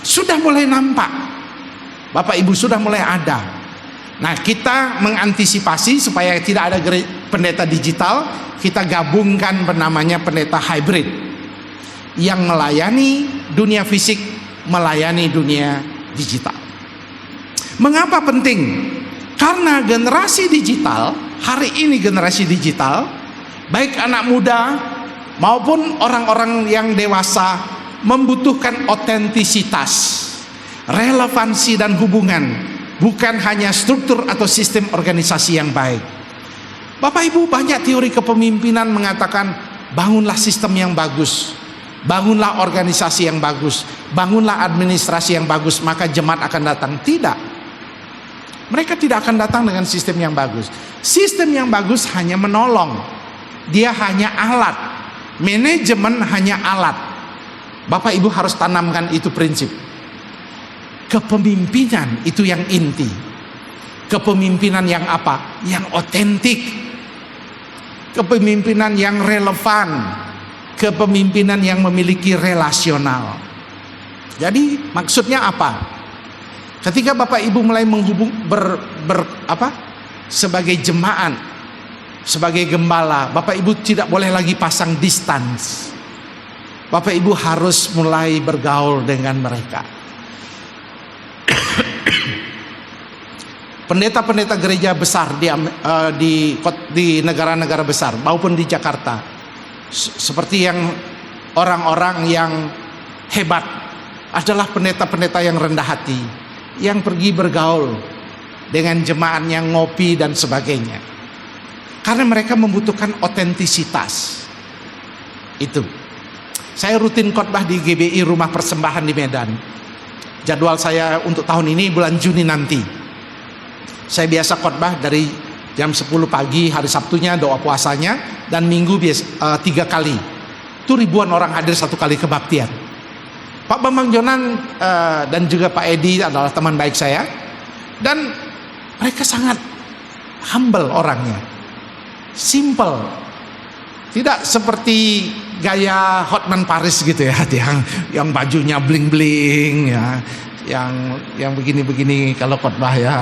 sudah mulai nampak, Bapak Ibu, sudah mulai ada. Nah, kita mengantisipasi supaya tidak ada pendeta digital, kita gabungkan namanya pendeta hybrid yang melayani dunia fisik, melayani dunia digital. Mengapa penting? Karena generasi digital hari ini, generasi digital, baik anak muda maupun orang-orang yang dewasa, membutuhkan otentisitas, relevansi dan hubungan, bukan hanya struktur atau sistem organisasi yang baik. Bapak Ibu, banyak teori kepemimpinan mengatakan bangunlah sistem yang bagus, bangunlah organisasi yang bagus, bangunlah administrasi yang bagus, maka jemaat akan datang. Tidak, mereka tidak akan datang dengan sistem yang bagus. Sistem yang bagus hanya menolong, dia hanya alat. Manajemen hanya alat. Bapak Ibu harus tanamkan itu prinsip. Kepemimpinan itu yang inti. Kepemimpinan yang apa? Yang otentik. Kepemimpinan yang relevan. Kepemimpinan yang memiliki relasional. Jadi maksudnya apa? Ketika Bapak Ibu mulai sebagai jemaat, sebagai gembala, Bapak Ibu tidak boleh lagi pasang distance. Bapak Ibu harus mulai bergaul dengan mereka. Pendeta-pendeta gereja besar di negara-negara besar maupun di Jakarta, seperti yang orang-orang yang hebat adalah pendeta-pendeta yang rendah hati, yang pergi bergaul dengan jemaat yang ngopi dan sebagainya. Karena mereka membutuhkan otentisitas. Itu. Saya rutin khotbah di GBI Rumah Persembahan di Medan. Jadwal saya untuk tahun ini bulan Juni nanti. Saya biasa khotbah dari jam 10 pagi, hari Sabtunya doa puasanya, dan Minggu 3 kali. Itu ribuan orang hadir 1 kali kebaktian. Pak Bambang Jonan dan juga Pak Edi adalah teman baik saya. Dan mereka sangat humble orangnya. Simple, tidak seperti gaya Hotman Paris gitu ya, yang bajunya bling bling ya, yang begini kalau khotbah ya.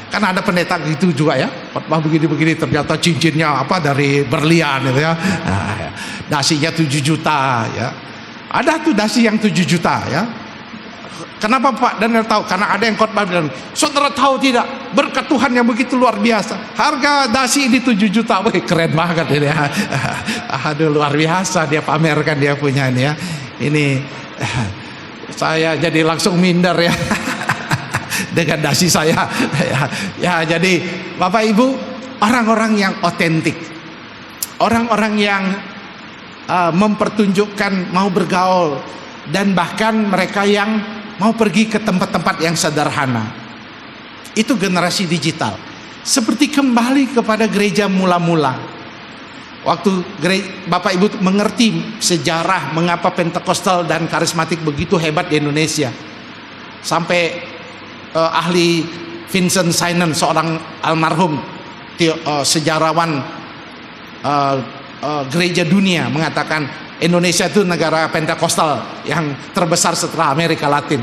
Kan ada pendeta gitu juga ya, khotbah begini ternyata cincinnya dari berlian gitu ya, dasinya 7 juta ya, ada tuh dasi yang 7 juta ya. Kenapa Pak Daniel tahu? Karena ada yang khotbah bilang, saudara tahu tidak, berkat Tuhan yang begitu luar biasa, harga dasi ini 7 juta. Wih, keren banget ini ya. Aduh, luar biasa dia pamerkan dia punya ini ya. Ini saya jadi langsung minder ya dengan dasi saya ya. Jadi Bapak Ibu, orang-orang yang otentik, orang-orang yang mempertunjukkan mau bergaul, dan bahkan mereka yang mau pergi ke tempat-tempat yang sederhana. Itu generasi digital. Seperti kembali kepada gereja mula-mula. Waktu Bapak Ibu mengerti sejarah mengapa Pentekostal dan karismatik begitu hebat di Indonesia. Sampai ahli Vincent Synan, seorang almarhum sejarawan gereja dunia, mengatakan Indonesia itu negara Pentekostal yang terbesar setelah Amerika Latin.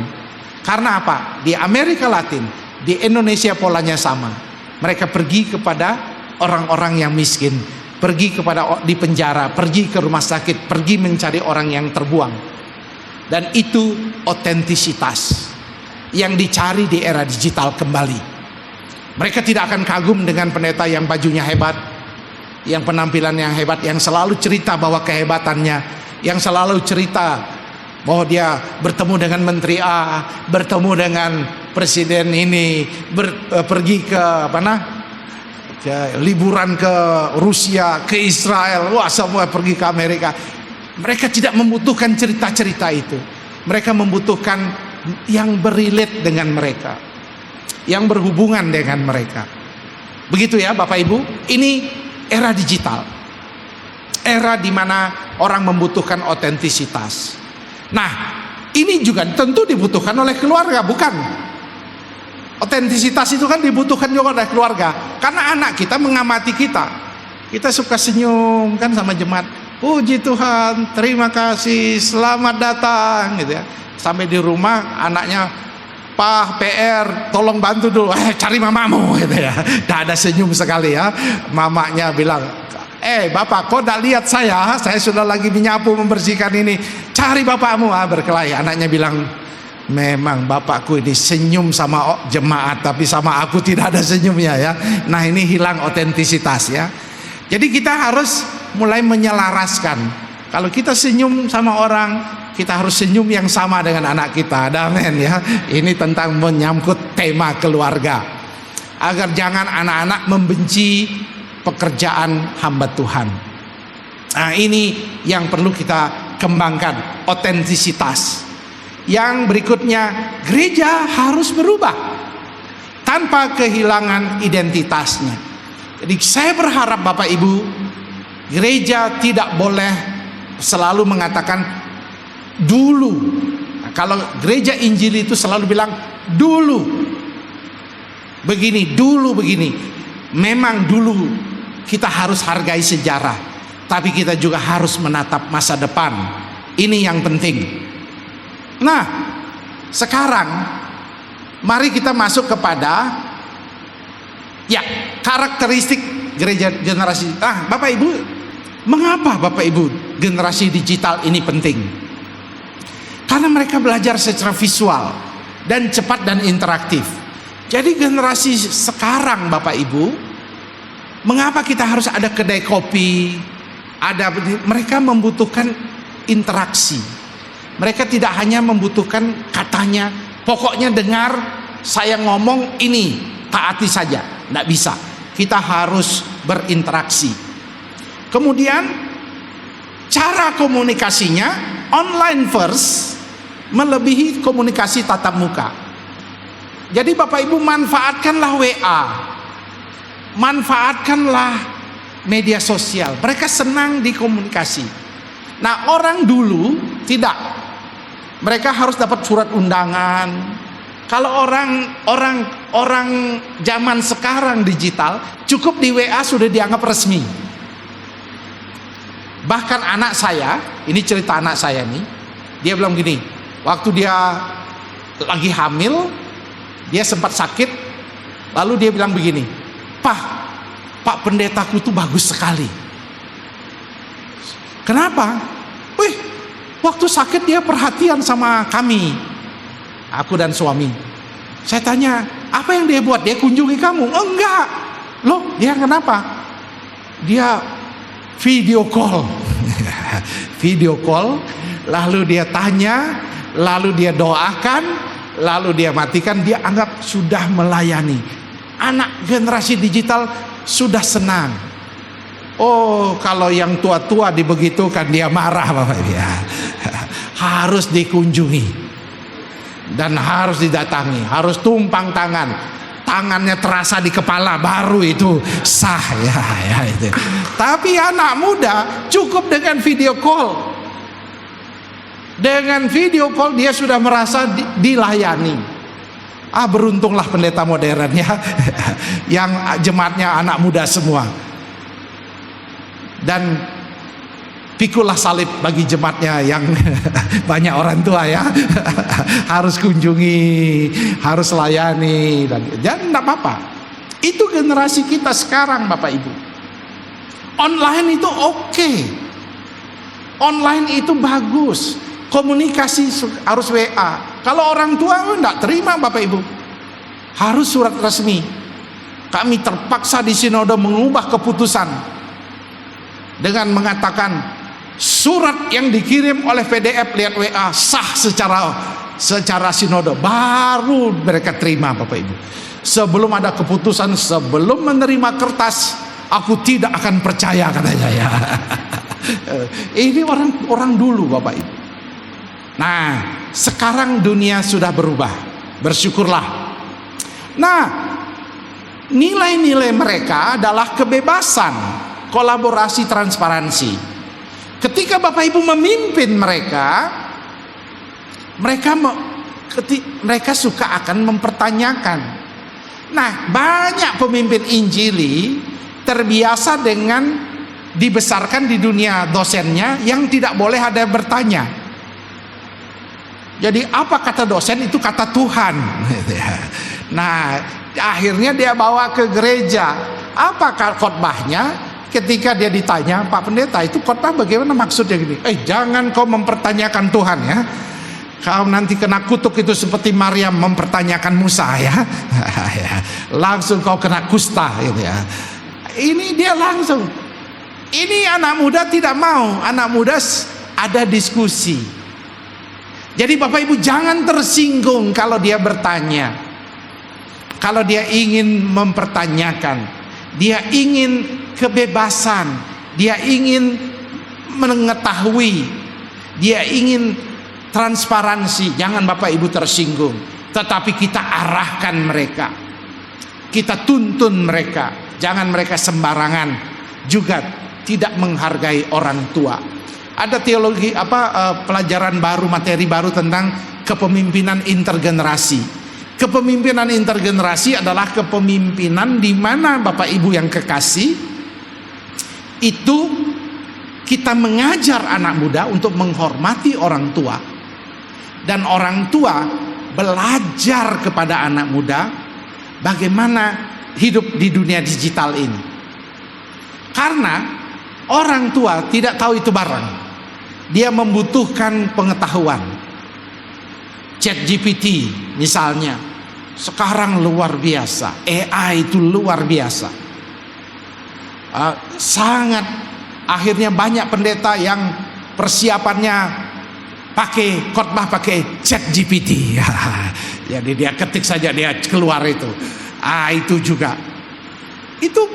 Karena apa? Di Amerika Latin, di Indonesia polanya sama. Mereka pergi kepada orang-orang yang miskin, pergi di penjara, pergi ke rumah sakit, pergi mencari orang yang terbuang. Dan itu otentisitas yang dicari di era digital kembali. Mereka tidak akan kagum dengan pendeta yang bajunya hebat, yang penampilan yang hebat, yang selalu cerita bahwa kehebatannya, yang selalu cerita bahwa dia bertemu dengan menteri A, bertemu dengan presiden ini, pergi ke liburan ke Rusia, ke Israel, wah semua pergi ke Amerika. Mereka tidak membutuhkan cerita-cerita itu. Mereka membutuhkan yang berrelate dengan mereka, yang berhubungan dengan mereka. Begitu ya Bapak Ibu, ini era digital, era di mana orang membutuhkan otentisitas. Nah, ini juga tentu dibutuhkan oleh keluarga, bukan? Otentisitas itu kan dibutuhkan juga oleh keluarga, karena anak kita mengamati kita. Kita suka senyum kan sama jemaat, puji Tuhan, terima kasih, selamat datang gitu ya. Sampai di rumah anaknya, Pak PR tolong bantu dulu, cari mamamu gitu ya. Dah ada senyum sekali ya. Mamanya bilang, bapak kok tidak lihat saya sudah lagi menyapu membersihkan ini, cari bapakmu. Berkelahi. Anaknya bilang, memang bapakku ini senyum sama jemaat, tapi sama aku tidak ada senyumnya ya. Nah ini hilang otentisitas ya. Jadi kita harus mulai menyelaraskan. Kalau kita senyum sama orang, kita harus senyum yang sama dengan anak kita. Amin ya. Ini tentang menyangkut tema keluarga, agar jangan anak-anak membenci pekerjaan hamba Tuhan. Nah ini yang perlu kita kembangkan, otentisitas. Yang berikutnya, gereja harus berubah tanpa kehilangan identitasnya. Jadi saya berharap Bapak Ibu, gereja tidak boleh selalu mengatakan dulu. Nah, kalau gereja Injil itu selalu bilang dulu begini, dulu begini. Memang dulu kita harus hargai sejarah, tapi kita juga harus menatap masa depan. Ini yang penting. Nah, sekarang mari kita masuk kepada karakteristik gereja generasi. Bapak Ibu, mengapa Bapak Ibu generasi digital ini penting? Karena mereka belajar secara visual dan cepat dan interaktif. Jadi generasi sekarang Bapak Ibu, mengapa kita harus ada kedai kopi? Mereka membutuhkan interaksi. Mereka tidak hanya membutuhkan katanya, pokoknya dengar saya ngomong ini, taati saja. Tidak bisa. Kita harus berinteraksi. Kemudian cara komunikasinya online first melebihi komunikasi tatap muka. Jadi Bapak Ibu, manfaatkanlah WA, manfaatkanlah media sosial. Mereka senang dikomunikasi. Nah orang dulu tidak. Mereka harus dapat surat undangan. Kalau orang zaman sekarang digital, cukup di WA sudah dianggap resmi. Bahkan anak saya, ini cerita anak saya nih, dia bilang gini, waktu dia lagi hamil, dia sempat sakit, lalu dia bilang begini, Pak pendetaku tuh bagus sekali. Kenapa? Waktu sakit dia perhatian sama kami, aku dan suami. Saya tanya, apa yang dia buat? Dia kunjungi kamu? Oh, enggak. Loh, dia kenapa? Dia video call. Video call, lalu dia tanya, lalu dia doakan, lalu dia matikan. Dia anggap sudah melayani. Anak generasi digital sudah senang. Oh, kalau yang tua-tua dibegitukan dia marah Bapak Ibu ya. Harus dikunjungi dan harus didatangi, harus tumpang tangan, tangannya terasa di kepala, baru itu sah ya itu. Tapi anak muda cukup dengan video call. Dengan video call dia sudah merasa dilayani. Beruntunglah pendeta modern ya, yang jemaatnya anak muda semua. Dan pikulah salib bagi jemaatnya yang banyak orang tua ya. Harus kunjungi, harus layani, dan tidak apa-apa. Itu generasi kita sekarang Bapak Ibu. Online itu oke. Online itu bagus. Komunikasi harus WA. Kalau orang tua tidak terima Bapak Ibu, harus surat resmi. Kami terpaksa di sinode mengubah keputusan dengan mengatakan surat yang dikirim oleh PDF lihat WA sah secara sinode, baru mereka terima Bapak Ibu. Sebelum ada keputusan, sebelum menerima kertas, aku tidak akan percaya katanya ya. Ini orang dulu Bapak Ibu. Nah sekarang dunia sudah berubah, bersyukurlah. Nah nilai-nilai mereka adalah kebebasan, kolaborasi, transparansi. Ketika Bapak Ibu memimpin mereka, mereka suka akan mempertanyakan. Nah, banyak pemimpin Injili terbiasa dengan dibesarkan di dunia dosennya yang tidak boleh ada yang bertanya. Jadi apa kata dosen itu kata Tuhan. Nah, akhirnya dia bawa ke gereja. Apa khotbahnya? Ketika dia ditanya, Pak Pendeta itu khotbah bagaimana maksudnya gini? Jangan kau mempertanyakan Tuhan ya. Kau nanti kena kutuk itu seperti Maryam mempertanyakan Musa ya. Langsung kau kena kusta gitu ya. Ini dia langsung. Ini anak muda tidak mau. Anak muda ada diskusi. Jadi Bapak Ibu jangan tersinggung kalau dia bertanya. Kalau dia ingin mempertanyakan, dia ingin kebebasan, dia ingin mengetahui, dia ingin transparansi. Jangan Bapak Ibu tersinggung, tetapi kita arahkan mereka, kita tuntun mereka. Jangan mereka sembarangan juga tidak menghargai orang tua. Ada teologi pelajaran baru, materi baru tentang kepemimpinan intergenerasi. Kepemimpinan intergenerasi adalah kepemimpinan di mana Bapak Ibu yang kekasih itu kita mengajar anak muda untuk menghormati orang tua, dan orang tua belajar kepada anak muda bagaimana hidup di dunia digital ini. Karena orang tua tidak tahu itu barang, dia membutuhkan pengetahuan. ChatGPT misalnya sekarang luar biasa, AI itu luar biasa, sangat. Akhirnya banyak pendeta yang persiapannya pakai khotbah pakai ChatGPT. Jadi dia ketik saja dia keluar itu. Itu juga. Itu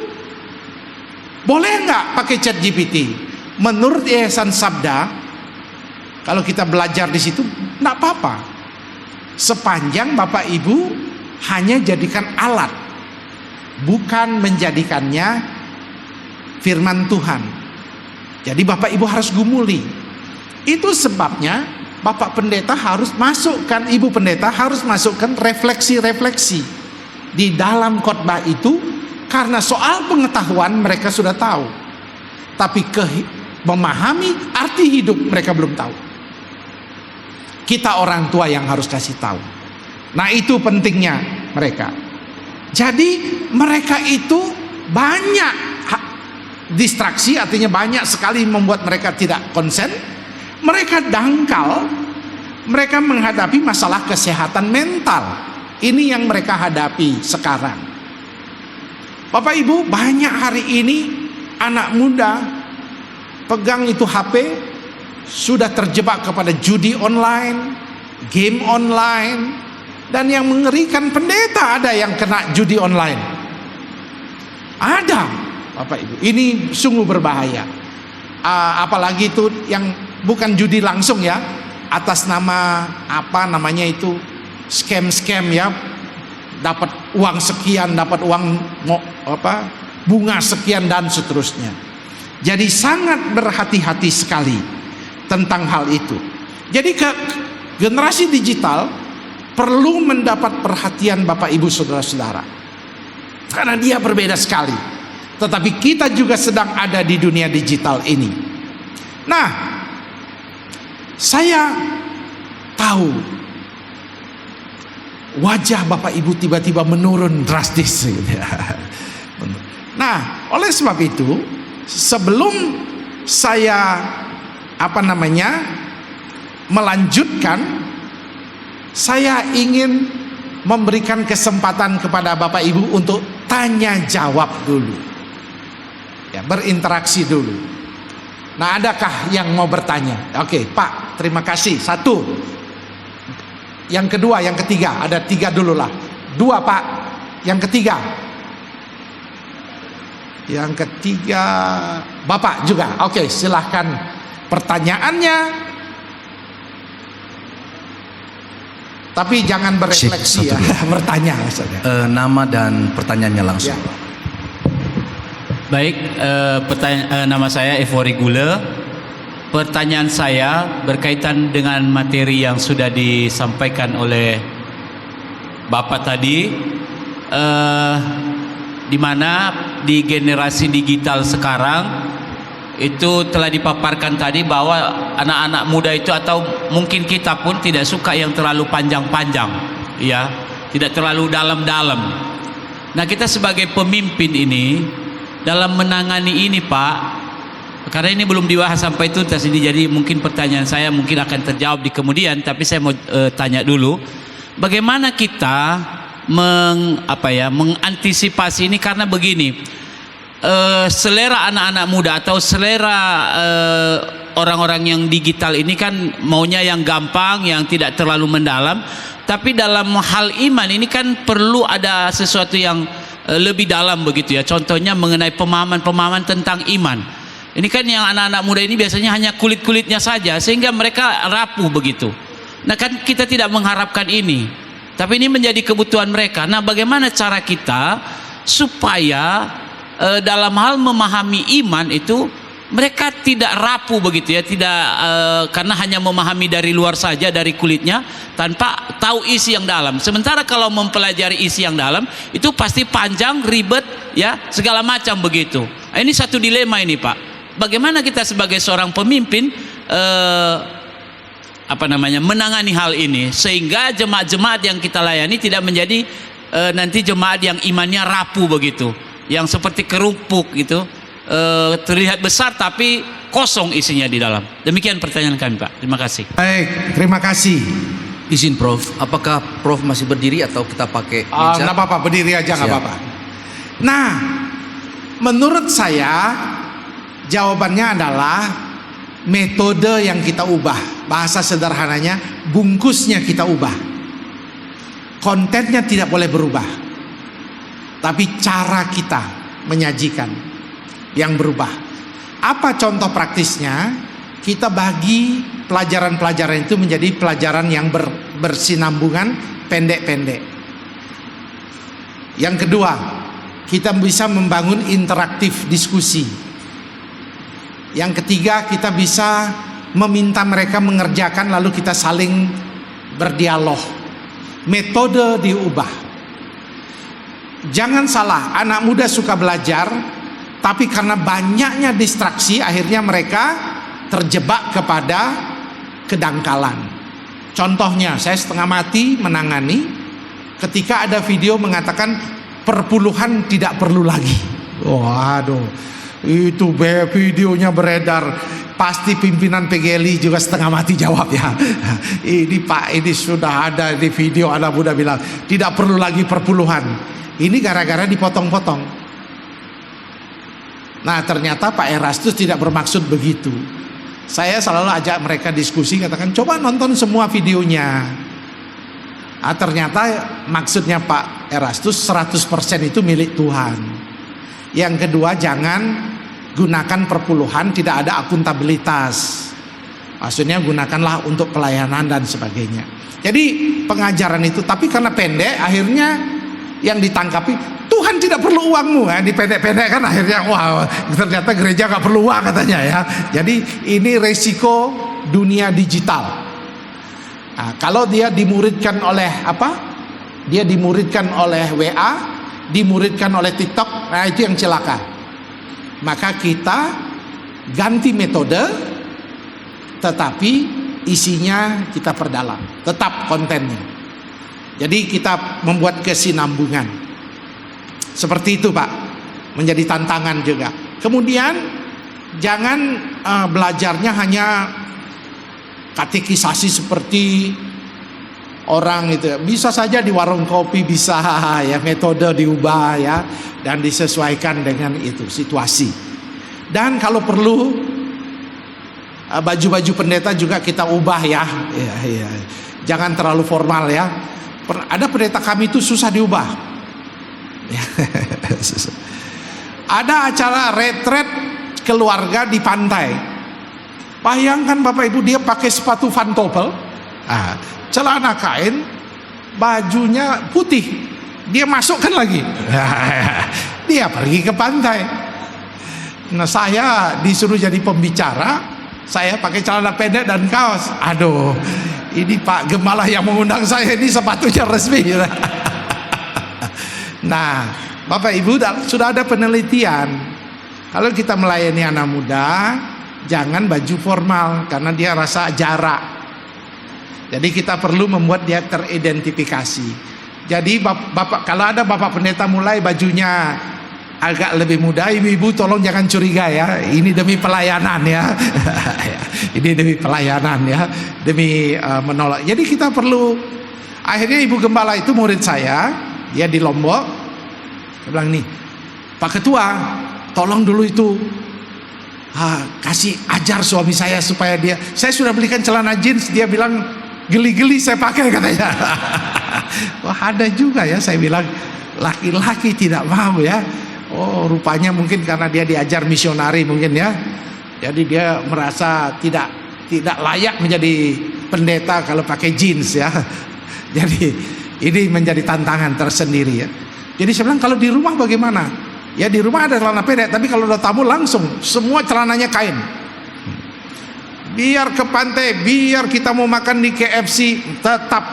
boleh nggak pakai ChatGPT? Menurut Yayasan Sabda, kalau kita belajar di situ, nggak apa-apa. Sepanjang Bapak Ibu hanya jadikan alat, bukan menjadikannya firman Tuhan. Jadi Bapak Ibu harus gumuli. Itu sebabnya Bapak Pendeta harus masukkan, Ibu Pendeta harus masukkan refleksi-refleksi di dalam khotbah itu, karena soal pengetahuan mereka sudah tahu, tapi memahami arti hidup mereka belum tahu. Kita orang tua yang harus kasih tahu. Nah, itu pentingnya mereka. Jadi mereka itu banyak distraksi, artinya banyak sekali membuat mereka tidak konsen. Mereka dangkal. Mereka menghadapi masalah kesehatan mental. Ini yang mereka hadapi sekarang. Bapak Ibu, banyak hari ini anak muda pegang itu HP, sudah terjebak kepada judi online, game online, dan yang mengerikan pendeta ada yang kena judi online. Ada, Bapak Ibu. Ini sungguh berbahaya. Apalagi itu yang bukan judi langsung ya, atas nama apa namanya itu, scam ya, dapat uang sekian, dapat uang bunga sekian dan seterusnya. Jadi sangat berhati-hati sekali tentang hal itu. Jadi generasi digital perlu mendapat perhatian Bapak Ibu saudara-saudara, karena dia berbeda sekali. Tetapi kita juga sedang ada di dunia digital ini. Nah, saya tahu wajah Bapak Ibu tiba-tiba menurun drastis. Nah, oleh sebab itu, sebelum saya melanjutkan, saya ingin memberikan kesempatan kepada Bapak Ibu untuk tanya jawab dulu, ya, berinteraksi dulu. Nah, adakah yang mau bertanya? Oke, Pak, terima kasih. Satu. Yang kedua, yang ketiga, ada tiga dulu lah. Dua, Pak. Yang ketiga. Yang ketiga, Bapak juga. Oke, silahkan pertanyaannya. Tapi jangan berefleksi ya, bertanya saja. Nama dan pertanyaannya langsung. Ya. Baik, nama saya Evori Gule. pertanyaan saya berkaitan dengan materi yang sudah disampaikan oleh Bapak tadi, di mana di generasi digital sekarang itu telah dipaparkan tadi bahwa anak-anak muda itu atau mungkin kita pun tidak suka yang terlalu panjang-panjang, ya, tidak terlalu dalam-dalam. Nah, kita sebagai pemimpin ini dalam menangani ini, Pak, karena ini belum dibahas sampai tuntas ini, jadi mungkin pertanyaan saya mungkin akan terjawab di kemudian, tapi saya mau tanya dulu, bagaimana kita mengantisipasi ini, karena begini, selera anak-anak muda atau selera orang-orang yang digital ini kan maunya yang gampang, yang tidak terlalu mendalam. Tapi dalam hal iman ini kan perlu ada sesuatu yang lebih dalam begitu ya. Contohnya mengenai pemahaman-pemahaman tentang iman. Ini kan yang anak-anak muda ini biasanya hanya kulit-kulitnya saja, sehingga mereka rapuh begitu. Nah, kan kita tidak mengharapkan ini, tapi ini menjadi kebutuhan mereka. Nah, bagaimana cara kita supaya dalam hal memahami iman itu mereka tidak rapuh begitu ya, tidak karena hanya memahami dari luar saja, dari kulitnya, tanpa tahu isi yang dalam. Sementara kalau mempelajari isi yang dalam itu pasti panjang, ribet ya, segala macam begitu. Nah, ini satu dilema ini, Pak. Bagaimana kita sebagai seorang pemimpin menangani hal ini sehingga jemaat-jemaat yang kita layani tidak menjadi nanti jemaat yang imannya rapuh begitu, yang seperti kerupuk gitu, terlihat besar tapi kosong isinya di dalam. Demikian pertanyaan kami, Pak. Terima kasih. Baik, terima kasih. Izin Prof, apakah Prof masih berdiri atau kita pakai meja? Nggak apa-apa, berdiri aja nggak Siap. apa-apa. Nah, menurut saya jawabannya adalah metode yang kita ubah. Bahasa sederhananya, bungkusnya kita ubah. Kontennya tidak boleh berubah, tapi cara kita menyajikan yang berubah. Apa contoh praktisnya? Kita bagi pelajaran-pelajaran itu menjadi pelajaran yang bersinambungan, pendek-pendek. Yang kedua, kita bisa membangun interaktif diskusi. Yang ketiga, kita bisa meminta mereka mengerjakan lalu kita saling berdialog. Metode diubah. Jangan salah, anak muda suka belajar, tapi karena banyaknya distraksi akhirnya mereka terjebak kepada kedangkalan. Contohnya, saya setengah mati menangani ketika ada video mengatakan perpuluhan tidak perlu lagi. Waduh, itu videonya beredar, pasti pimpinan PGLI juga setengah mati jawab ya. Ini Pak, ini sudah ada di video anak muda bilang tidak perlu lagi perpuluhan. Ini gara-gara dipotong-potong. Nah, ternyata Pak Erastus tidak bermaksud begitu. Saya selalu ajak mereka diskusi, katakan coba nonton semua videonya. Ternyata maksudnya Pak Erastus 100% itu milik Tuhan. Yang kedua, jangan gunakan perpuluhan, tidak ada akuntabilitas. Maksudnya gunakanlah untuk pelayanan dan sebagainya. Jadi pengajaran itu, tapi karena pendek akhirnya yang ditangkapi, Tuhan tidak perlu uangmu ya, dipendek-pendek kan akhirnya wah ternyata gereja gak perlu uang katanya ya. Jadi ini resiko dunia digital. Nah, kalau dia dimuridkan oleh dia dimuridkan oleh WA, dimuridkan oleh TikTok, nah itu yang celaka. Maka kita ganti metode, tetapi isinya kita perdalam, tetap kontennya. Jadi kita membuat kesinambungan. Seperti itu Pak, menjadi tantangan juga. Kemudian jangan belajarnya hanya katekisasi seperti orang itu. Bisa saja di warung kopi bisa ya, metode diubah ya, dan disesuaikan dengan itu situasi. Dan kalau perlu baju-baju pendeta juga kita ubah ya. Ya. Jangan terlalu formal ya. Ada pendeta kami itu susah diubah. Ada acara retret keluarga di pantai. Bayangkan Bapak Ibu, dia pakai sepatu pantofel, celana kain, bajunya putih, dia masukkan lagi. Dia pergi ke pantai. Nah, saya disuruh jadi pembicara, Saya pakai celana pendek dan kaos. Aduh, ini Pak Gembala yang mengundang saya ini sepatunya resmi. Nah, Bapak Ibu, sudah ada penelitian. Kalau kita melayani anak muda, jangan baju formal karena dia rasa jarak. Jadi kita perlu membuat dia teridentifikasi. Jadi Bapak, kalau ada Bapak Pendeta mulai bajunya agak lebih muda, ibu-ibu tolong jangan curiga ya. Ini demi pelayanan ya. Ini demi pelayanan ya, demi menolak. Jadi kita perlu. Akhirnya Ibu Gembala itu murid saya, dia di Lombok. Dia bilang nih, Pak Ketua, tolong dulu itu kasih ajar suami saya supaya dia. Saya sudah belikan celana jeans, dia bilang geli-geli saya pakai katanya. Wah, ada juga ya, saya bilang laki-laki tidak mau ya. Oh, rupanya mungkin karena dia diajar misionari mungkin ya. Jadi dia merasa tidak layak menjadi pendeta kalau pakai jeans ya. Jadi ini menjadi tantangan tersendiri ya. Jadi saya bilang kalau di rumah bagaimana? Ya di rumah ada celana pendek, tapi kalau udah tamu langsung semua celananya kain. Biar ke pantai, biar kita mau makan di KFC, tetap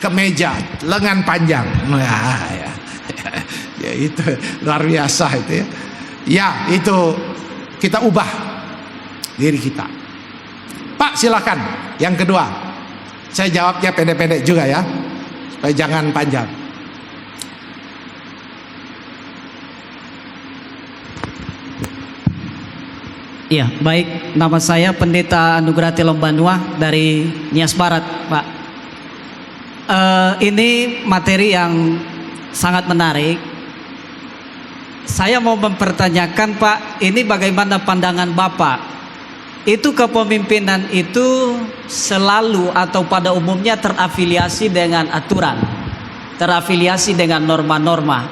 kemeja, lengan panjang. Ya itu luar biasa itu ya. Ya itu kita ubah diri kita. Pak silakan. Yang kedua, saya jawabnya pendek-pendek juga ya, supaya jangan panjang. Iya, baik. Nama saya Pendeta Anugerah Telombanua dari Nias Barat, Pak. Ini materi yang sangat menarik. Saya mau mempertanyakan, Pak, ini bagaimana pandangan Bapak? Itu kepemimpinan itu selalu atau pada umumnya terafiliasi dengan aturan, terafiliasi dengan norma-norma.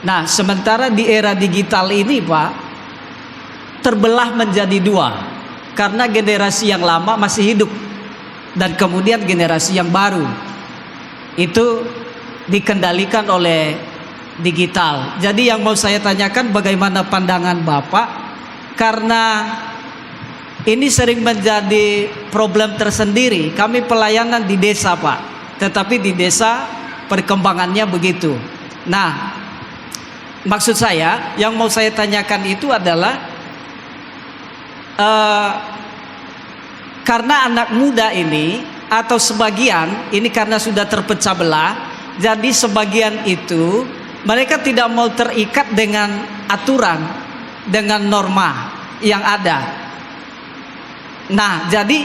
Nah, sementara di era digital ini, Pak, terbelah menjadi dua, karena generasi yang lama masih hidup dan kemudian generasi yang baru itu dikendalikan oleh digital. Jadi yang mau saya tanyakan, bagaimana pandangan Bapak, karena ini sering menjadi problem tersendiri. Kami pelayanan di desa, Pak, tetapi di desa perkembangannya begitu. Nah, maksud saya yang mau saya tanyakan itu adalah karena anak muda ini atau sebagian ini karena sudah terpecah belah, jadi sebagian itu mereka tidak mau terikat dengan aturan, dengan norma yang ada. Nah, jadi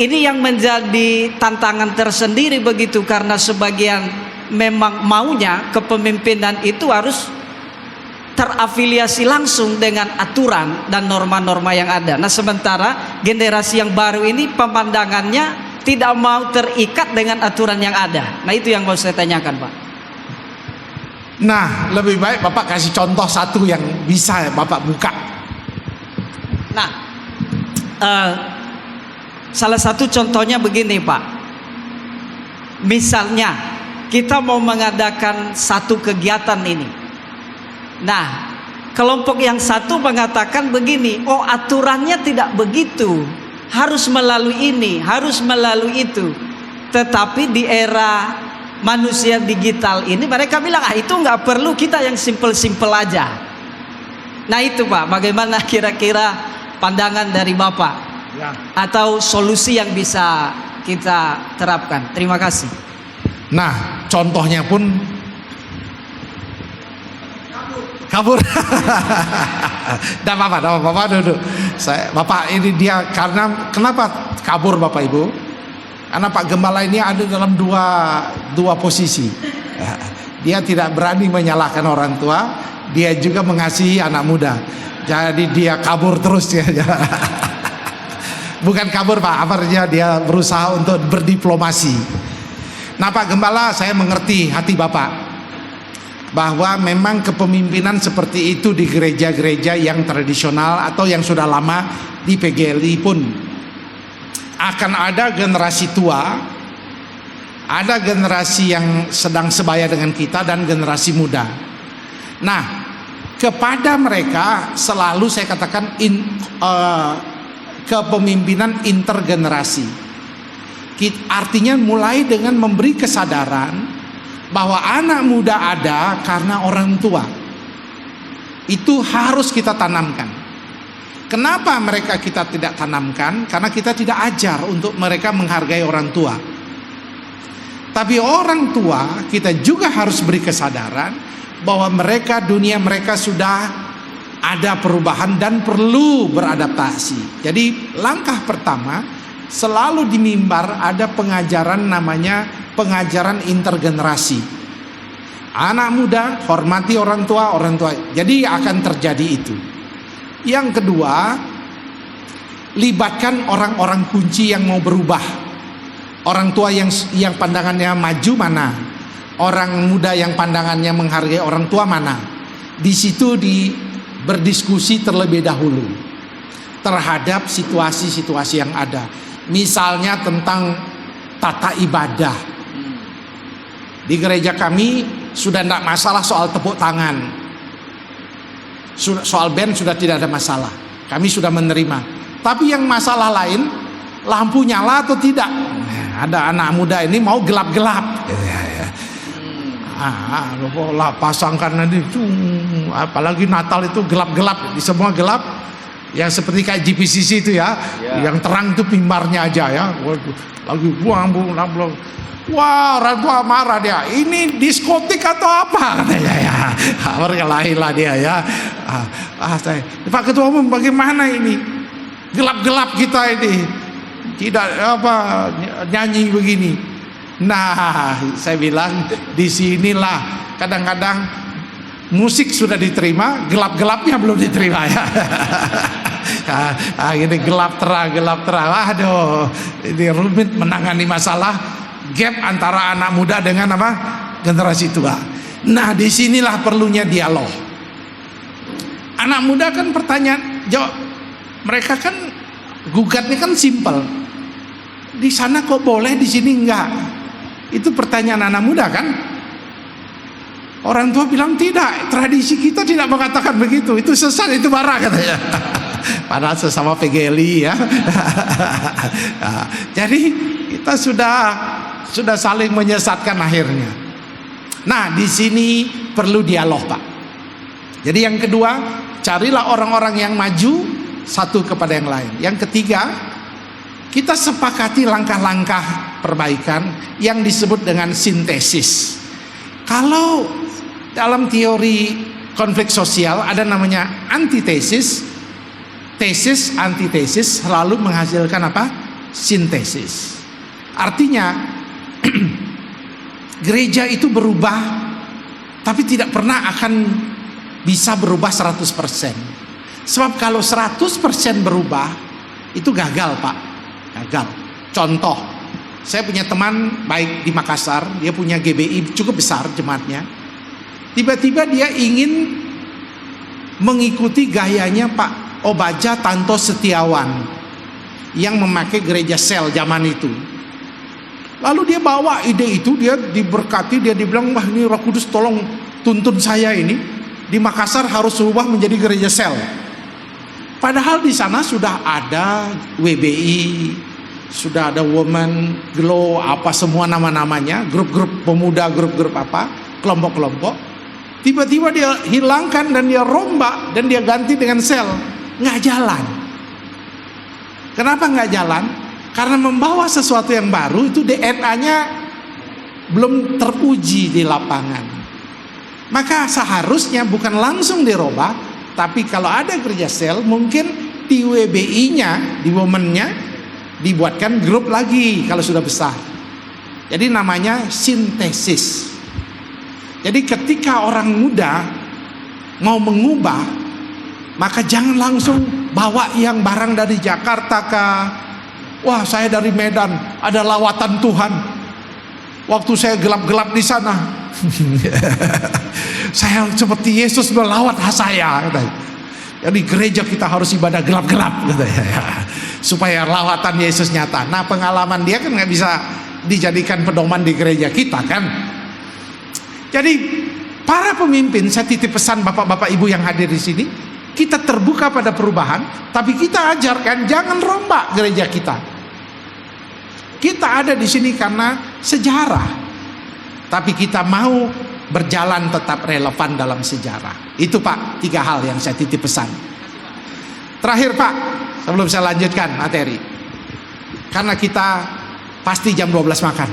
ini yang menjadi tantangan tersendiri begitu, karena sebagian memang maunya kepemimpinan itu harus terafiliasi langsung dengan aturan dan norma-norma yang ada. Nah, sementara generasi yang baru ini pemandangannya tidak mau terikat dengan aturan yang ada. Nah, itu yang mau saya tanyakan, Pak. Nah, lebih baik Bapak kasih contoh satu yang bisa Bapak buka. Nah, salah satu contohnya begini, Pak. Misalnya kita mau mengadakan satu kegiatan ini. Nah, kelompok yang satu mengatakan begini, oh aturannya tidak begitu, harus melalui ini, harus melalui itu. Tetapi di era manusia digital ini mereka bilang, itu nggak perlu, kita yang simple-simple aja. Nah itu, Pak, bagaimana kira-kira pandangan dari Bapak ya, atau solusi yang bisa kita terapkan? Terima kasih. Nah, contohnya pun kabur. Dah Bapak duduk. Bapak ini dia karena kenapa kabur Bapak Ibu? Karena Pak Gembala ini ada dalam dua posisi. Dia tidak berani menyalahkan orang tua, dia juga mengasihi anak muda. Jadi dia kabur terus ya. Bukan kabur, Pak, artinya dia berusaha untuk berdiplomasi. Nah, Pak Gembala, saya mengerti hati Bapak, bahwa memang kepemimpinan seperti itu di gereja-gereja yang tradisional atau yang sudah lama di PGRI pun akan ada generasi tua, ada generasi yang sedang sebaya dengan kita, dan generasi muda. Nah, kepada mereka selalu saya katakan kepemimpinan intergenerasi. Artinya mulai dengan memberi kesadaran bahwa anak muda ada karena orang tua. Itu harus kita tanamkan. Kenapa mereka kita tidak tanamkan? Karena kita tidak ajar untuk mereka menghargai orang tua. Tapi orang tua kita juga harus beri kesadaran bahwa mereka, dunia mereka sudah ada perubahan dan perlu beradaptasi. Jadi langkah pertama, selalu di mimbar ada pengajaran namanya pengajaran intergenerasi. Anak muda hormati orang tua. Jadi akan terjadi itu. Yang kedua, libatkan orang-orang kunci yang mau berubah. Orang tua yang pandangannya maju mana? Orang muda yang pandangannya menghargai orang tua mana? Di situ berdiskusi terlebih dahulu terhadap situasi-situasi yang ada. Misalnya tentang tata ibadah. Di gereja kami sudah tidak masalah soal tepuk tangan. Soal band sudah tidak ada masalah. Kami sudah menerima. Tapi yang masalah lain, lampu nyala atau tidak. Ada anak muda ini mau gelap-gelap. Pasangkan nanti, apalagi Natal itu gelap-gelap, di semua gelap, yang seperti kayak GPCC itu ya, yang terang itu mimbarnya aja ya, lagi buang. Wah, orang tua marah dia, ini diskotik atau apa katanya ya, berkelahi lah dia ya. Pak Ketua Umum bagaimana ini, gelap-gelap kita ini, tidak nyanyi begini. Nah, saya bilang disinilah kadang-kadang musik sudah diterima, gelap-gelapnya belum diterima ya. Ini gelap terang. Aduh, ini rumit menangani masalah gap antara anak muda dengan generasi tua. Nah, disinilah perlunya dialog. Anak muda kan pertanyaan, mereka kan gugatnya kan simpel. Di sana kok boleh, di sini enggak. Itu pertanyaan anak muda kan. Orang tua bilang tidak, tradisi kita tidak mengatakan begitu, itu sesat, itu marah katanya. Padahal sesama PGLI ya. Jadi kita sudah saling menyesatkan akhirnya. Nah, di sini perlu dialog, Pak. Jadi yang kedua, carilah orang-orang yang maju satu kepada yang lain. Yang ketiga, kita sepakati langkah-langkah perbaikan yang disebut dengan sintesis. Kalau dalam teori konflik sosial ada namanya antitesis, tesis, antitesis selalu menghasilkan apa? Sintesis. Artinya gereja itu berubah, tapi tidak pernah akan bisa berubah 100%. Sebab kalau 100% berubah, itu gagal, Pak. Gagal. Contoh, saya punya teman baik di Makassar, dia punya GBI cukup besar jemaatnya. Tiba-tiba dia ingin mengikuti gayanya Pak Obaja Tanto Setiawan yang memakai gereja sel zaman itu. Lalu dia bawa ide itu, dia diberkati, dia dibilang, wah ini Roh Kudus tolong tuntun saya ini, di Makassar harus berubah menjadi gereja sel. Padahal di sana sudah ada WBI, sudah ada Women Glow, apa semua nama-namanya, grup-grup pemuda, grup-grup apa, kelompok-kelompok. Tiba-tiba dia hilangkan dan dia rombak dan dia ganti dengan sel. Nggak jalan. Kenapa nggak jalan? Karena membawa sesuatu yang baru itu DNA-nya belum teruji di lapangan. Maka seharusnya bukan langsung dirubah, tapi kalau ada gereja sel mungkin di WBI-nya, di women-nya dibuatkan grup lagi kalau sudah besar. Jadi namanya sintesis. Jadi ketika orang muda mau mengubah, maka jangan langsung bawa yang barang dari Jakarta ke, wah saya dari Medan, ada lawatan Tuhan. Waktu saya gelap-gelap di sana, saya seperti Yesus melawat saya. Jadi gereja kita harus ibadah gelap-gelap, supaya lawatan Yesus nyata. Nah, pengalaman dia kan nggak bisa dijadikan pedoman di gereja kita kan. Jadi para pemimpin, saya titip pesan bapak-bapak ibu yang hadir di sini, kita terbuka pada perubahan, tapi kita ajarkan jangan rombak gereja kita. Kita ada di sini karena sejarah, tapi kita mau berjalan tetap relevan dalam sejarah. Itu Pak, 3 hal yang saya titip pesan. Terakhir Pak, sebelum saya lanjutkan materi, karena kita pasti jam 12 makan.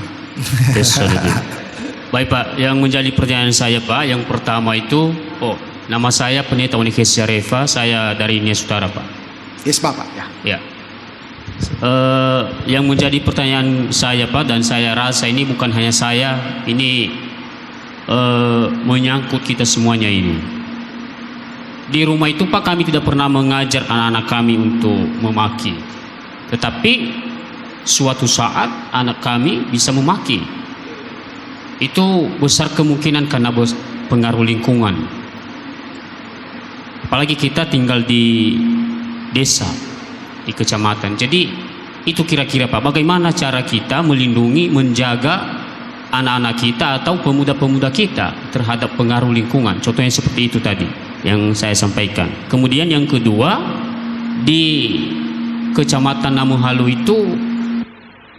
Baik Pak, yang menjadi pertanyaan saya Pak, yang pertama itu, nama saya Pendeta Unikes Reva, saya dari Ines Utara Pak. Yes Bapak ya. Ya. Yang menjadi pertanyaan saya Pak, dan saya rasa ini bukan hanya saya, ini menyangkut kita semuanya ini. Di rumah itu Pak, kami tidak pernah mengajar anak-anak kami untuk memaki, tetapi suatu saat anak kami bisa memaki. Itu besar kemungkinan karena pengaruh lingkungan. Apalagi kita tinggal di desa, di kecamatan. Jadi itu kira-kira Pak, bagaimana cara kita melindungi, menjaga anak-anak kita atau pemuda-pemuda kita terhadap pengaruh lingkungan. Contohnya seperti itu tadi yang saya sampaikan. Kemudian yang kedua, di Kecamatan Namuhalu itu,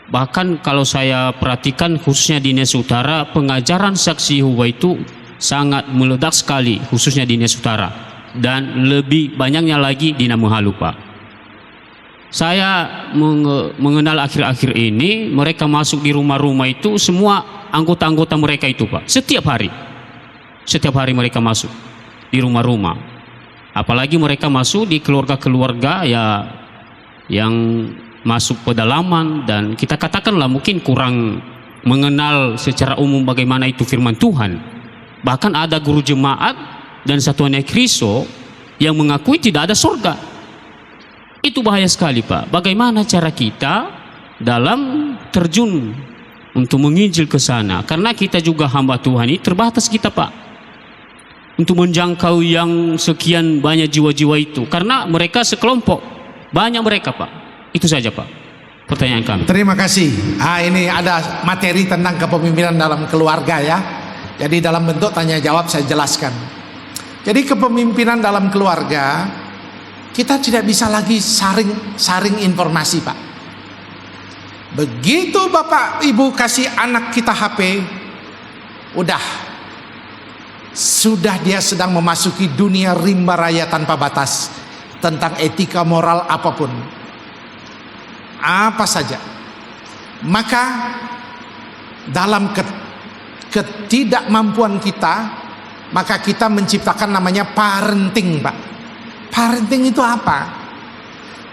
bahkan kalau saya perhatikan khususnya di Ines Utara, pengajaran saksi Yehova itu sangat meledak sekali, khususnya di Ines Utara, dan lebih banyaknya lagi di Namuhalu Pak. Saya mengenal akhir-akhir ini, mereka masuk di rumah-rumah itu, semua anggota-anggota mereka itu Pak, setiap hari mereka masuk di rumah-rumah. Apalagi mereka masuk di keluarga-keluarga ya yang masuk pedalaman, dan kita katakanlah mungkin kurang mengenal secara umum bagaimana itu firman Tuhan. Bahkan ada guru jemaat dan satuannya Kristo yang mengakui tidak ada surga. Itu bahaya sekali Pak. Bagaimana cara kita dalam terjun untuk menginjil ke sana, karena kita juga hamba Tuhan ini terbatas kita Pak, untuk menjangkau yang sekian banyak jiwa-jiwa itu, karena mereka sekelompok, banyak mereka Pak. Itu saja Pak pertanyaan kami. Terima kasih. Ini ada materi tentang kepemimpinan dalam keluarga ya. Jadi dalam bentuk tanya jawab saya jelaskan. Jadi kepemimpinan dalam keluarga, kita tidak bisa lagi saring informasi Pak. Begitu Bapak Ibu kasih anak kita HP, sudah dia sedang memasuki dunia rimba raya tanpa batas, tentang etika moral apapun, apa saja. Maka dalam ketidakmampuan kita, maka kita menciptakan namanya parenting Pak. Parenting itu apa?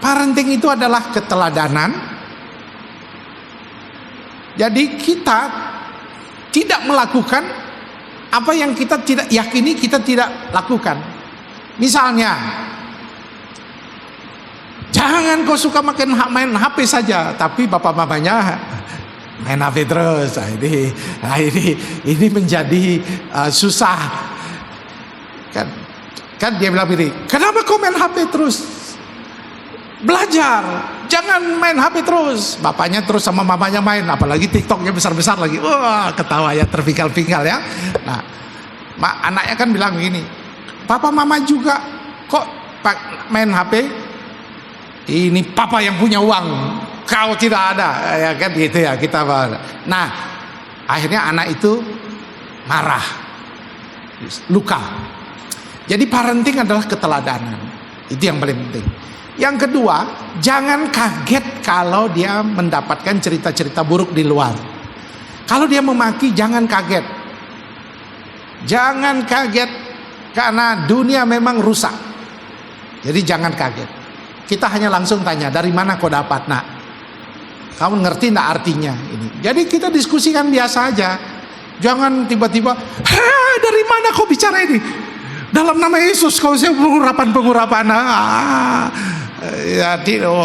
Parenting itu adalah keteladanan. Jadi kita tidak melakukan apa yang kita tidak yakini, kita tidak lakukan. Misalnya, jangan kau suka main HP saja, tapi bapak mamanya main HP terus. Ini menjadi susah. Kan dia bilang begini, kenapa kau main HP terus? Belajar, jangan main HP terus. Bapaknya terus sama mamanya main, apalagi TikToknya besar-besar lagi. Wah, ketawa ya, terpinggal-pinggal ya. Nah, anaknya kan bilang begini, papa mama juga kok main HP? Ini papa yang punya uang, kau tidak ada, ya kan gitu ya kita. Nah, akhirnya anak itu marah, luka. Jadi parenting adalah keteladanan, itu yang paling penting. Yang kedua, jangan kaget kalau dia mendapatkan cerita-cerita buruk di luar. Kalau dia memaki, jangan kaget. Jangan kaget, karena dunia memang rusak. Jadi jangan kaget. Kita hanya langsung tanya, dari mana kau dapat nak? Kamu ngerti enggak artinya ini? Jadi kita diskusikan biasa aja. Jangan tiba-tiba, dari mana kau bicara ini? Dalam nama Yesus kau saya pengurapan. Ya,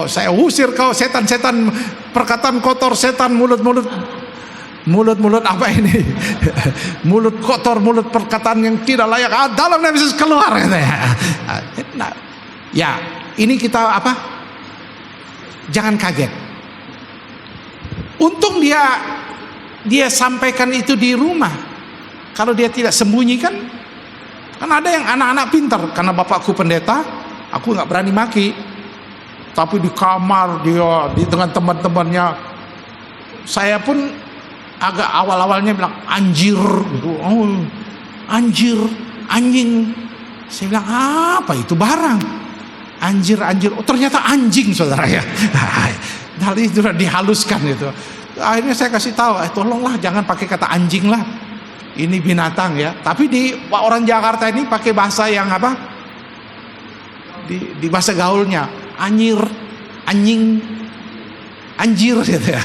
saya usir kau setan-setan, perkataan kotor setan, mulut-mulut apa ini? Mulut kotor, mulut perkataan yang tidak layak. Dalam nama Yesus keluar. Nah, ya, ini kita apa? Jangan kaget. Untung dia sampaikan itu di rumah. Kalau dia tidak sembunyikan, Kan ada yang anak-anak pintar, karena bapakku pendeta, aku nggak berani maki. Tapi di kamar dia, dengan teman-temannya, saya pun agak awal-awalnya bilang anjir gitu. Oh, anjir, anjing. Saya bilang apa itu barang? Anjir, anjir. Oh, ternyata anjing, saudara ya. Dari itu sudah dihaluskan itu. Akhirnya saya kasih tahu, tolonglah jangan pakai kata anjing lah. Ini binatang ya. Tapi di orang Jakarta ini pakai bahasa yang apa? Di bahasa gaulnya, anjir, anjing, anjir gitu ya.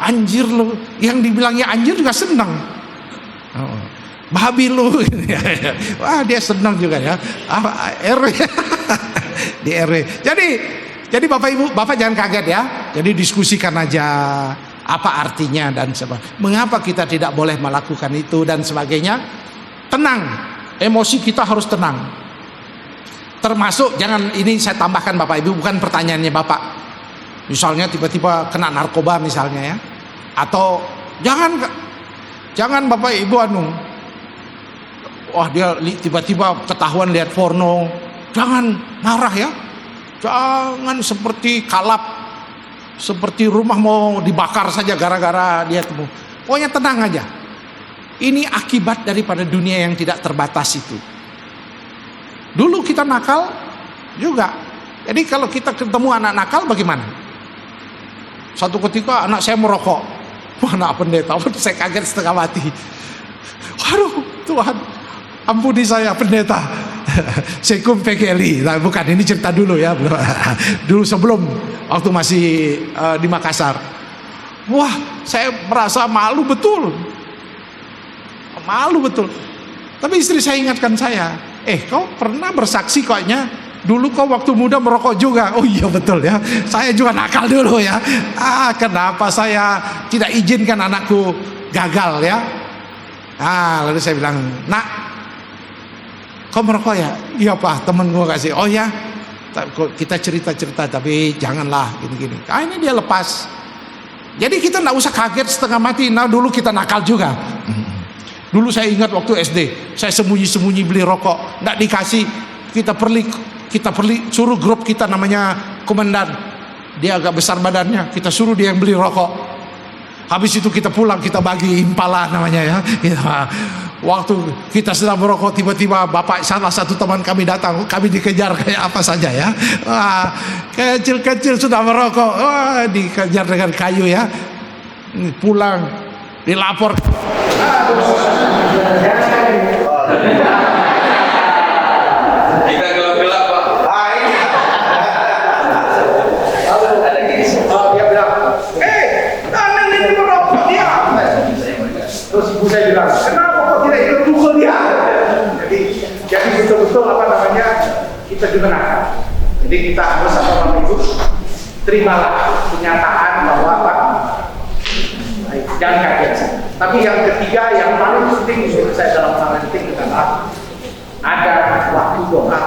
Anjir lu, yang dibilangnya anjir juga senang. Babi lu, wah dia senang juga ya. RW, di RW. Jadi Bapak Ibu, Bapak jangan kaget ya. Jadi diskusikan aja apa artinya dan sebagainya. Mengapa kita tidak boleh melakukan itu dan sebagainya. Tenang, emosi kita harus tenang. Termasuk jangan, ini saya tambahkan Bapak Ibu, bukan pertanyaannya Bapak. Misalnya tiba-tiba kena narkoba misalnya ya. Atau jangan Bapak Ibu wah dia tiba-tiba ketahuan lihat porno. Jangan marah ya. Jangan seperti kalap, seperti rumah mau dibakar saja gara-gara dia temu. Pokoknya tenang aja. Ini akibat daripada dunia yang tidak terbatas itu. Dulu kita nakal juga. Jadi kalau kita ketemu anak nakal bagaimana? Satu ketika anak saya merokok. Wah, anak pendeta, saya kaget setengah mati. Waduh, Tuhan, ampuni saya pendeta. Sekum PGLI. Nah, bukan, ini cerita dulu ya. Dulu sebelum waktu masih di Makassar. Wah, saya merasa malu betul. Malu betul. Tapi istri saya ingatkan saya, kau pernah bersaksi kayaknya dulu kau waktu muda merokok juga. Oh iya betul ya. Saya juga nakal dulu ya. Kenapa saya tidak izinkan anakku gagal ya? Lalu saya bilang, nak, kau merokok ya? Iya Pak, temen gue kasih. Oh ya, kita cerita-cerita tapi janganlah gini-gini. Ini dia lepas. Jadi kita nggak usah kaget setengah mati. Nah dulu kita nakal juga. Dulu saya ingat waktu SD, saya sembunyi-sembunyi beli rokok, nggak dikasih. Kita perli suruh grup kita namanya komandan. Dia agak besar badannya, kita suruh dia yang beli rokok. Habis itu kita pulang, kita bagi impala namanya ya. Waktu kita sedang merokok, tiba-tiba bapak salah satu teman kami datang, kami dikejar kayak apa saja ya. Kecil-kecil sudah merokok, dikejar dengan kayu ya. Pulang, dilapor. Kita gelap-gelap Pak. Dia bilang, anak ini merokok dia. Terus ibu saya bilang, kenapa kok tidak ikut pukul dia? Jadi betul-betul kita juga nakal. Jadi kita harus Ibu terimalah kenyataan bahwa jangan kaget. Tapi yang ketiga yang paling penting menurut saya dalam parenting adalah ada waktu doa.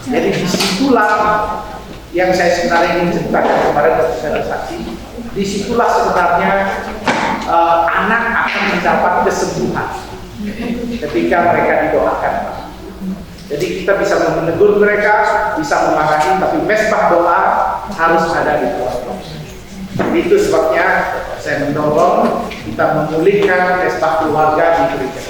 Jadi disitulah yang saya sebenarnya ingin ceritakan kemarin waktu saya bersaksi. Disitulah sebenarnya anak akan mendapat kesembuhan ketika mereka didoakan. Jadi kita bisa menegur mereka, bisa memarahi, tapi mesbah doa harus ada di keluarga. Itu sebabnya saya mendorong kita memulihkan mesbah keluarga di gereja.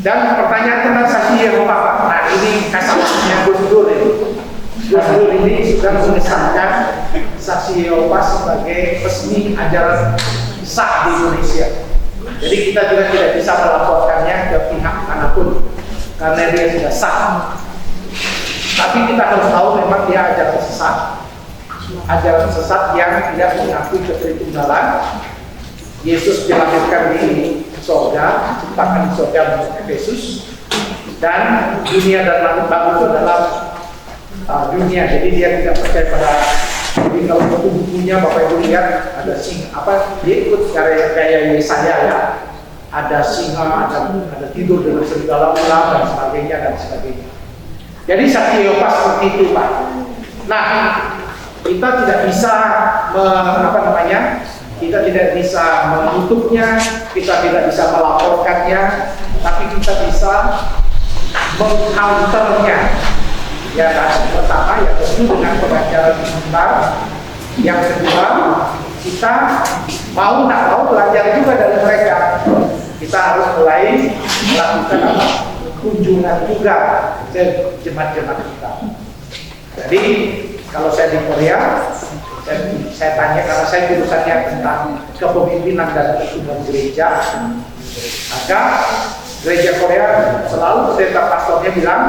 Dan pertanyaan tentang saksi Yehova, nah ini kasalnya Gus Dur ini. Gus Dur ini sudah mengesahkan saksi Yehova sebagai resmi ajaran sah di Indonesia. Jadi kita juga tidak bisa melaporkannya ke pihak manapun karena dia sudah sah. Tapi kita harus tahu memang dia ajaran sesat yang tidak mengakui ketritunggalan. Yesus dilahirkan di surga, diciptakan di surga menurut Efesus, dan dunia dan langit baru itu adalah dunia. Jadi dia tidak percaya pada. Jadi kalau buku-bukunya Bapak Ibu lihat ada dia ikut kayak Yesaya ya, ada singa, ada tidur dengan serigala ular dan sebagainya. Jadi saksi Yehova seperti itu Pak. Nah, kita tidak bisa Kita tidak bisa menutupnya, kita tidak bisa melaporkannya, tapi kita bisa mengcounternya. Ya, pertama ya tentu dengan pengajaran sebentar. Yang kedua, kita mau nggak mau belajar juga dari mereka. Kita harus mulai melakukan apa? Kunjungan juga ke jemaat-jemaat kita. Jadi kalau saya di Korea, saya tanya karena saya jurusannya tentang kepemimpinan dan pertumbuhan gereja, maka gereja Korea selalu pendeta pastornya bilang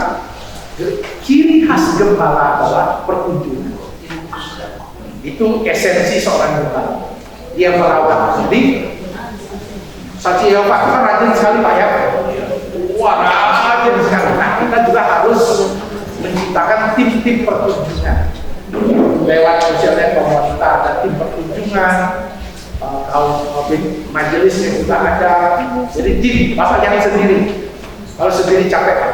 ciri khas gembala adalah perkunjungan. Itu esensi seorang gembala. Dia merawat. Jadi saksi Yehova itu kan rajin sekali Pak ya. Wah, rajin sekali. Nah, kita juga harus menciptakan tim-tim perkunjungan. Lewat sosial network kita ada tim perkunjungan, majelisnya juga ada. Jadi tim, Bapak jangan sendiri. Kalau sendiri capek Pak.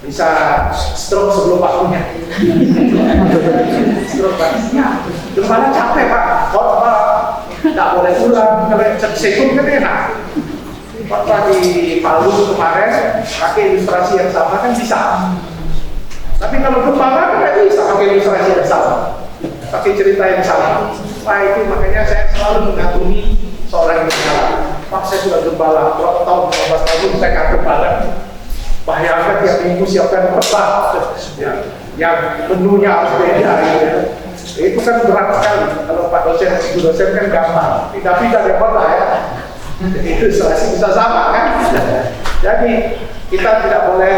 Bisa stroke sebelum waktunya. Stroke Pak. Ya, gembala capek Pak. Kalau nggak boleh pulang, kalau sekut kan enak. Waktu di Palu kemarin pakai ilustrasi yang sama kan bisa. Tapi kalau gembala kan nggak bisa pakai ilustrasi yang sama, pakai cerita yang sama. Nah itu makanya saya selalu mengagumi seorang gembala. Pak saya sudah gembala, berapa tahun, 14 tahun saya nggak gembala. Bayangkan tiap minggu siapkan khotbah, ya, yang menunya harus beda. Ya. Itu kan berat sekali. Kalau Pak dosen, ibu dosen kan gampang. Tidak-tidak dapat lah ya. Jadi itu ilustrasi bisa sama kan. Jadi kita tidak boleh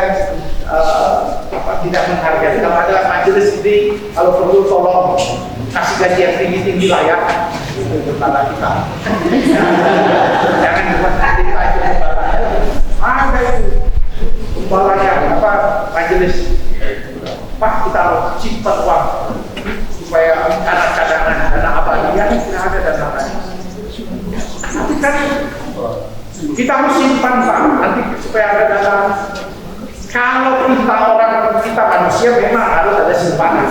tidak menghargai. Kalau ada majelis ini, kalau perlu tolong kasih gaji yang tinggi-tinggi lah ya. Itu kepala kita. Jangan cuma kita itu kepala. Ada itu kepalanya apa majelis. Pak kita harus simpan uang supaya cadangan dana abadi ya tidak ada dana abadi. Tapi kan kita harus simpan Pak nanti supaya ada dana. Kalau kita manusia memang harus ada simpanan.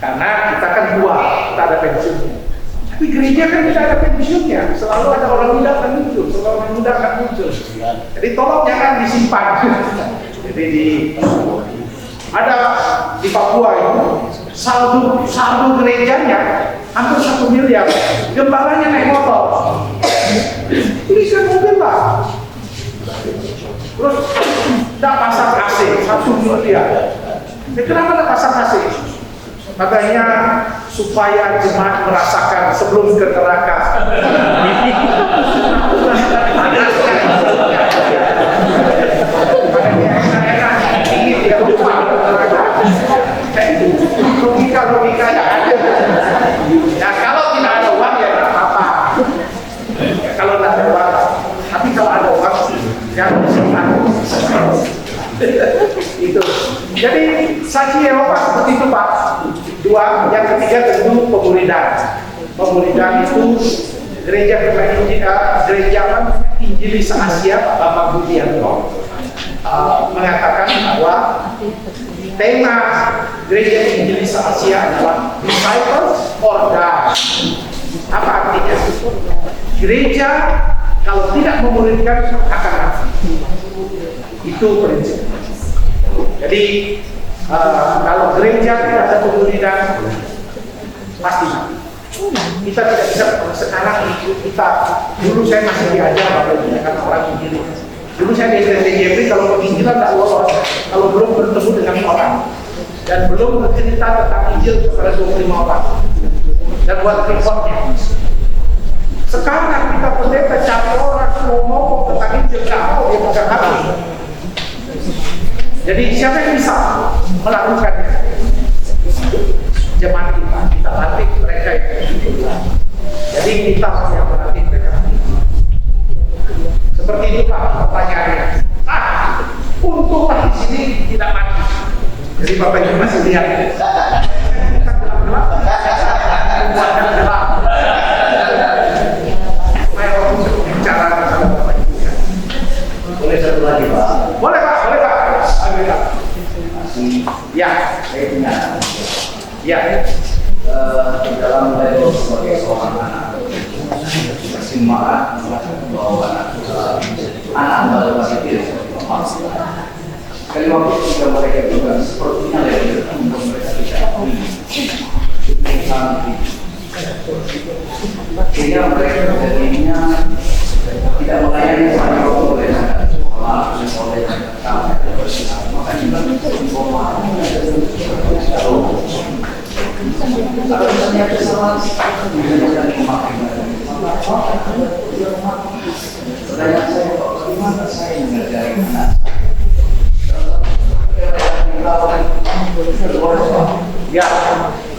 Karena kita kan tua, kita ada pensiunnya. Tapi gereja kan tidak ada pensiunnya. Selalu ada orang muda akan muncul, selalu orang muda akan muncul. Jadi tolong jangan disimpan. Jadi ada di Papua itu saldo gerejanya hampir 1 miliar. Gembalanya naik motor. Tuliskan mobil lah. Terus tidak pasang AC 1 miliar. Kenapa tidak pasang AC? Katanya supaya jemaat merasakan sebelum ke neraka. Logika yang ada. Ya kalau tidak ada uang ya tidak apa-apa. Ya, kalau tidak ada uang, tapi kalau ada uang jangan disimpan. Itu. Jadi saksi Yehova seperti itu Pak. Dua, yang ketiga tentu pemuridan. Pemuridan itu gereja Injilis Asia Pak Bambang Budianto mengatakan bahwa tema gereja Injilis Asia adalah disciples or die. Apa artinya? Gereja kalau tidak memuridkan akan mati. Itu prinsip. Jadi kalau gereja tidak ada pemuridan pasti mati. Kita tidak bisa sekarang kita dulu saya masih diajar Bapak Ibu karena orang Injilis. Dulu saya di STJP kalau penginjilan tidak lolos kalau belum bertemu dengan orang dan belum bercerita tentang Injil kepada 25 orang dan buat reportnya. Sekarang kita pendeta cari orang mau ngomong tentang Injil nggak mau dia pegang hati. Jadi siapa yang bisa melakukannya? Jemaat kita latih mereka itu. Jadi kita yang melatih mereka. Seperti itu Pak pertanyaannya. Untunglah di sini tidak mati. Jadi Bapak Ibu masih lihat. Kita gelap-gelap. Gelap. Supaya waktu bicara sama Bapak Ibu. Boleh satu lagi Pak? Boleh Pak, boleh Pak. Ya, saya punya. Ya, dalam level semangat bahwa anak masih tidak sekali waktu ketika mereka juga sepertinya untuk mereka tidak sehingga mereka jadinya tidak melayani pada waktu oleh sekolah oleh kalau misalnya kesalahan pertanyaan saya, bagaimana saya mengajari anak? Ya,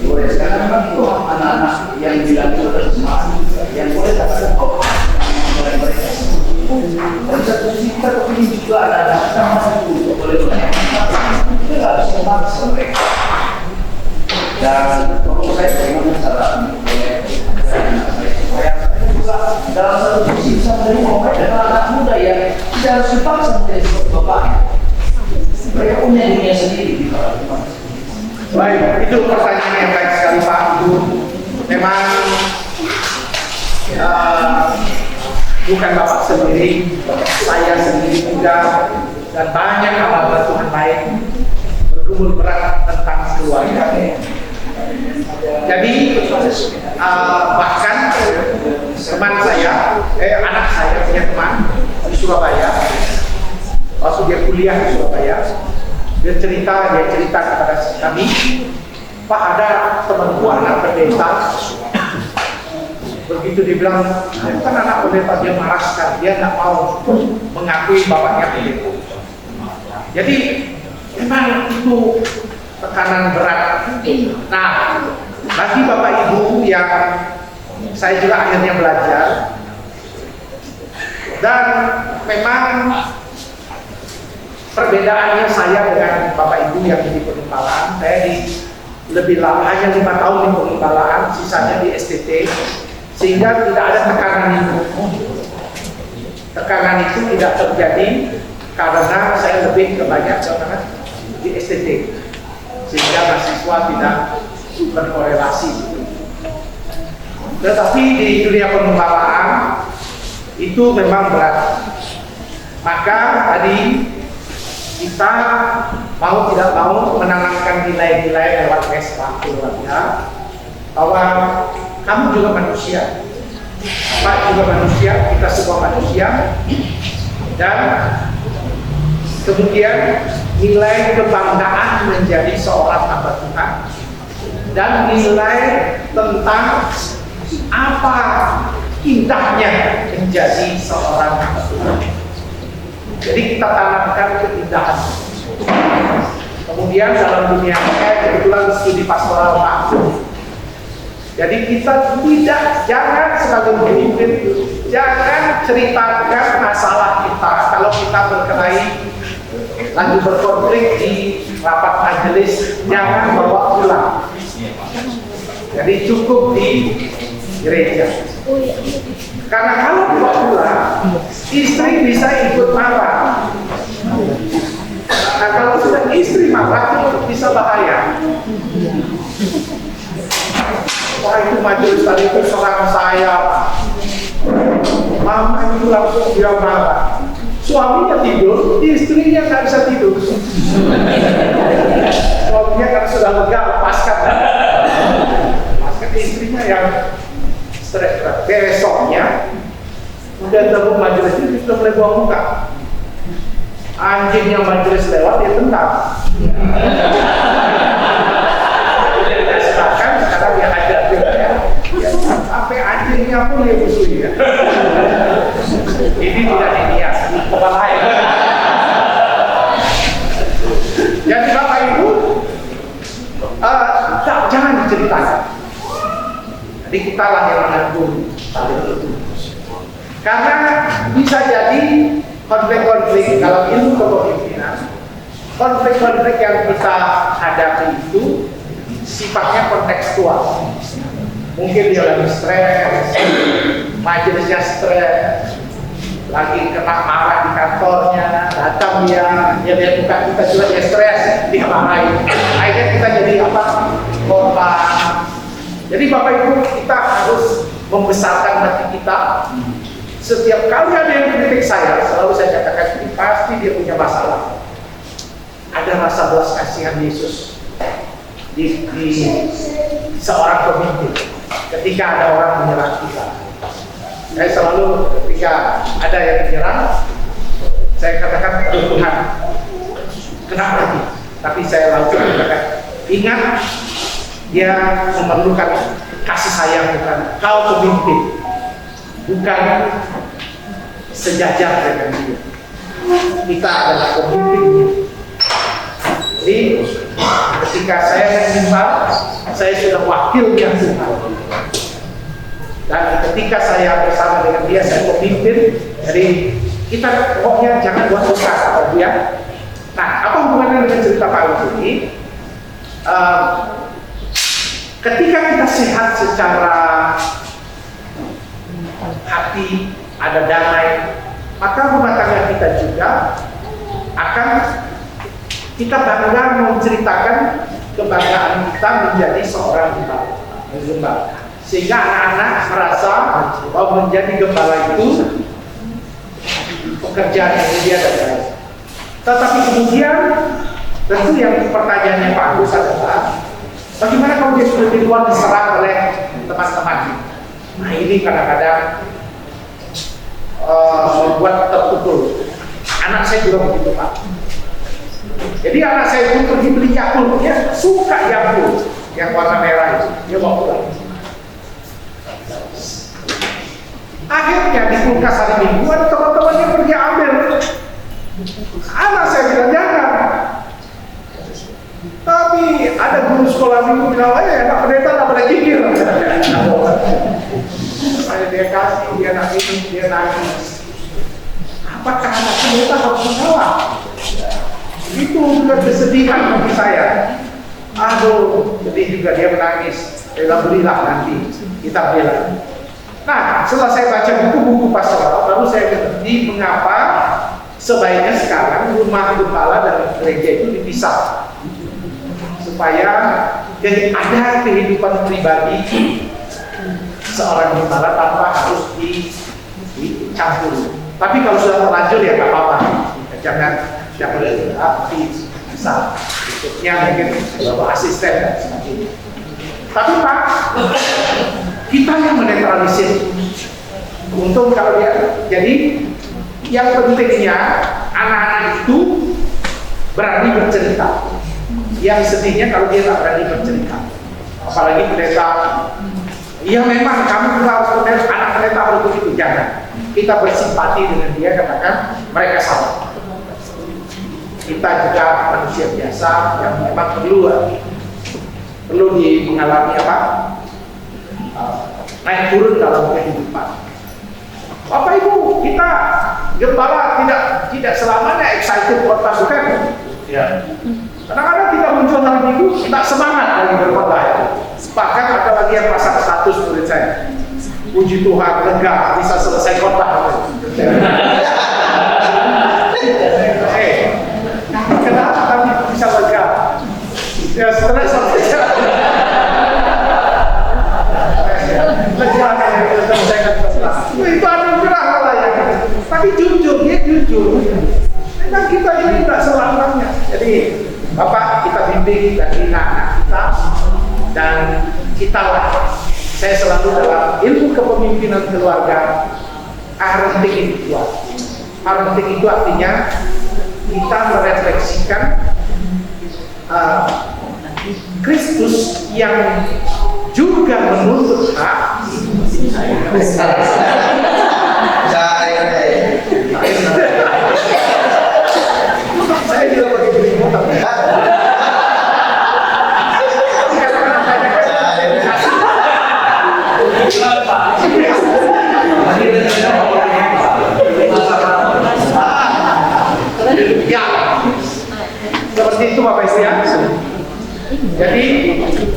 boleh sekarang kan itu anak-anak yang bilang itu terjemahan, yang boleh katakan oleh mereka. Dan satu sisi kita kepingin juga anak-anak sama itu boleh bertanya. Kita nggak harus memaksa mereka. Dan menurut saya bagaimana cara boleh anak saya supaya saya juga dalam satu sisi bisa menerima mereka adalah anak muda yang tidak harus dipaksa menjadi seperti bapaknya. Mereka punya dunia sendiri di dalam rumah. Baik, itu pertanyaan yang baik sekali Pak. Itu memang bukan Bapak sendiri, saya sendiri juga, dan banyak hamba Tuhan lain bergumul berat tentang keluarga. Jadi bahkan teman saya, anak saya punya teman di Surabaya, waktu dia kuliah di Surabaya, dia cerita kepada kami, Pak, ada temanku anak pendeta. Begitu dibilang, bukan anak pendeta, dia marah sekali, dia nggak mau mengakui bapaknya pendeta. Jadi memang itu tekanan berat. Nah, bagi Bapak Ibu yang saya juga akhirnya belajar, dan memang perbedaannya saya dengan Bapak Ibu yang di pengembalaan, saya lebih lama, hanya 5 tahun di pengembalaan, sisanya di STT, sehingga tidak ada tekanan itu. Tekanan itu tidak terjadi karena saya lebih kebanyak di STT, sehingga mahasiswa tidak berkorelasi. Tetapi di dunia pengembalaan itu memang berat. Maka tadi kita mau tidak mau menanamkan nilai-nilai lewat Vespa keluarga, bahwa kamu juga manusia, Pak juga manusia, kita semua manusia, dan kemudian nilai kebanggaan menjadi seorang hamba Tuhan, dan nilai tentang apa indahnya menjadi seorang hamba Tuhan. Jadi kita tanamkan keindahan. Kemudian dalam dunia saya kebetulan studi pastoral Pak. Jadi kita jangan sebagai pemimpin, jangan ceritakan masalah kita kalau kita berkelahi, lagi berkonflik di rapat majelis, jangan bawa pulang. Jadi cukup di gereja. Karena kalau dibawa pulang, istri bisa ikut marah. Nah, kalau sudah istri marah itu bisa bahaya. Wah, itu majelis tadi itu serang saya, Pak. Mama itu langsung dia marah. Suaminya tidur, istrinya nggak bisa tidur. Suaminya kan sudah lega, lepaskan. Lepaskan istrinya yang stres. Besoknya udah terlalu majelis itu sudah mulai buang muka. Anjingnya majelis lewat dia tendang. Bahkan sekarang dia ada ya, sampai anjingnya pun dia musuhi ya. Ini tidak dihias, kepala air. Jadi Bapak Ibu, jangan diceritakan. Jadi kita lah yang menanggung hal itu. Karena bisa jadi konflik-konflik dalam ilmu kepemimpinan, konflik-konflik yang kita hadapi itu sifatnya kontekstual. Mungkin dia lagi stres, majelisnya stres, lagi kena marah di kantornya, datang dia lihat muka kita juga dia stres, dia marahin. Akhirnya kita jadi apa? Korban. Jadi Bapak Ibu, kita harus membesarkan hati kita. Setiap kali ada yang kritik saya, selalu saya katakan ini pasti dia punya masalah. Ada rasa belas kasihan Yesus di seorang pemimpin ketika ada orang menyerang kita. Saya selalu ketika ada yang menyerang, saya katakan Tuhan, kenapa lagi? Tapi saya langsung katakan, ingat dia memerlukan kasih sayang bukan kau pemimpin, bukan sejajar dengan dia. Kita adalah pemimpinnya. Jadi ketika saya menimbang, saya sudah wakilnya Tuhan. Dan ketika saya bersama dengan dia, saya pemimpin. Jadi kita pokoknya jangan buat dosa kalau dia. Nah, apa hubungannya dengan cerita Paulus ini? Ketika kita sehat secara hati, ada damai, maka rumah tangga kita juga akan kita bangga menceritakan kebanggaan kita menjadi seorang gembala. Sehingga anak-anak merasa bahwa menjadi gembala itu pekerjaan yang dia dapat. Tetapi kemudian tentu yang pertanyaannya Pak Agus adalah bagaimana kalau dia sudah di luar diserang oleh teman-teman? Nah ini kadang-kadang membuat terpukul. Anak saya juga begitu Pak. Jadi anak saya pun pergi beli Yakult, dia suka Yakult yang warna merah itu, dia mau pulang. Akhirnya di kulkas hari Minggu ada teman-temannya pergi ambil. Anak saya bilang jangan. Tapi ada guru sekolah minggu bilang, anak pendeta tak boleh kikir. Saya dia kasih, dia nangis, dia nangis. Apakah anak pendeta harus mengalah? Itu juga kesedihan bagi saya. Aduh, sedih juga dia menangis. Dia belilah nanti, kita bilang. Nah, setelah saya baca buku-buku pastoral, baru saya mengerti mengapa sebaiknya sekarang rumah gembala dan gereja itu dipisah, supaya ada kehidupan pribadi seorang gembala tanpa harus dicampur. Tapi kalau sudah terlanjur ya nggak apa-apa, jangan bisa berikutnya mungkin bawa asisten dan sebagainya. Tapi Pak, kita yang menetralisir. Untung kalau dia. Jadi yang pentingnya anak-anak itu berani bercerita. Yang sedihnya kalau dia tak berani bercerita. Apalagi pendeta. Ya memang kamu juga harus pendeta, anak pendeta harus begitu. Jangan. Kita bersimpati dengan dia, katakan mereka salah. Kita juga manusia biasa yang memang perlu mengalami apa? Naik turun dalam kehidupan. Bapak Ibu, kita gembala tidak selamanya excited buat pasukan. Ya. Kadang-kadang kita muncul hari Minggu, kita semangat lagi berkhotbah. Bahkan ada lagi yang pasang status menurut saya. Puji Tuhan, lega, bisa selesai khotbah. Kenapa kami bisa lega? Ya setelah selesai. Itu anugerah Allah ya. Tapi jujur, dia jujur. Memang kita ini tidak selamanya. Jadi Bapak kita bimbing dan anak-anak kita dan kita lah. Saya selalu dalam ilmu kepemimpinan keluarga. Parenting itu kuat. Parenting itu artinya kita merefleksikan Kristus yang juga menuntut hak. Saya juga begitu motor. Ya, seperti itu Bapak Ibu ya. Jadi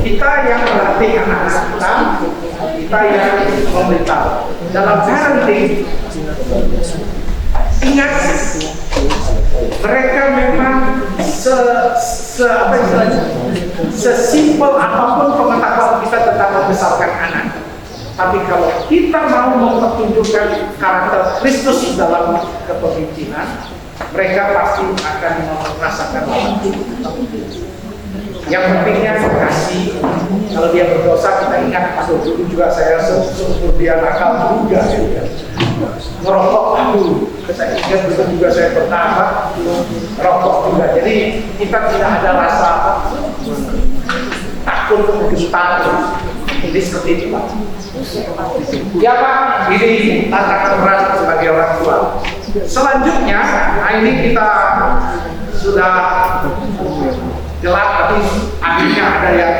kita yang melatih anak-anak kita yang memberitahu dalam parenting. Ingat, mereka memang sesimpel apapun pengetahuan kita tentang membesarkan anak. Tapi kalau kita mau mempertunjukkan karakter Kristus dalam kepemimpinan, mereka pasti akan merasakan lawan. Yang pentingnya kasih. Kalau dia berdosa, kita ingat, aduh dulu juga saya seukur dia nakal juga, ngerokok, aduh saya ingat dulu juga saya pernah merokok juga. Jadi kita tidak ada rasa takut, gentar. Ini seperti itu Pak. Ya Pak, ini tantangan berat sebagai orang tua. Selanjutnya, nah ini kita sudah gelap, tapi akhirnya ada yang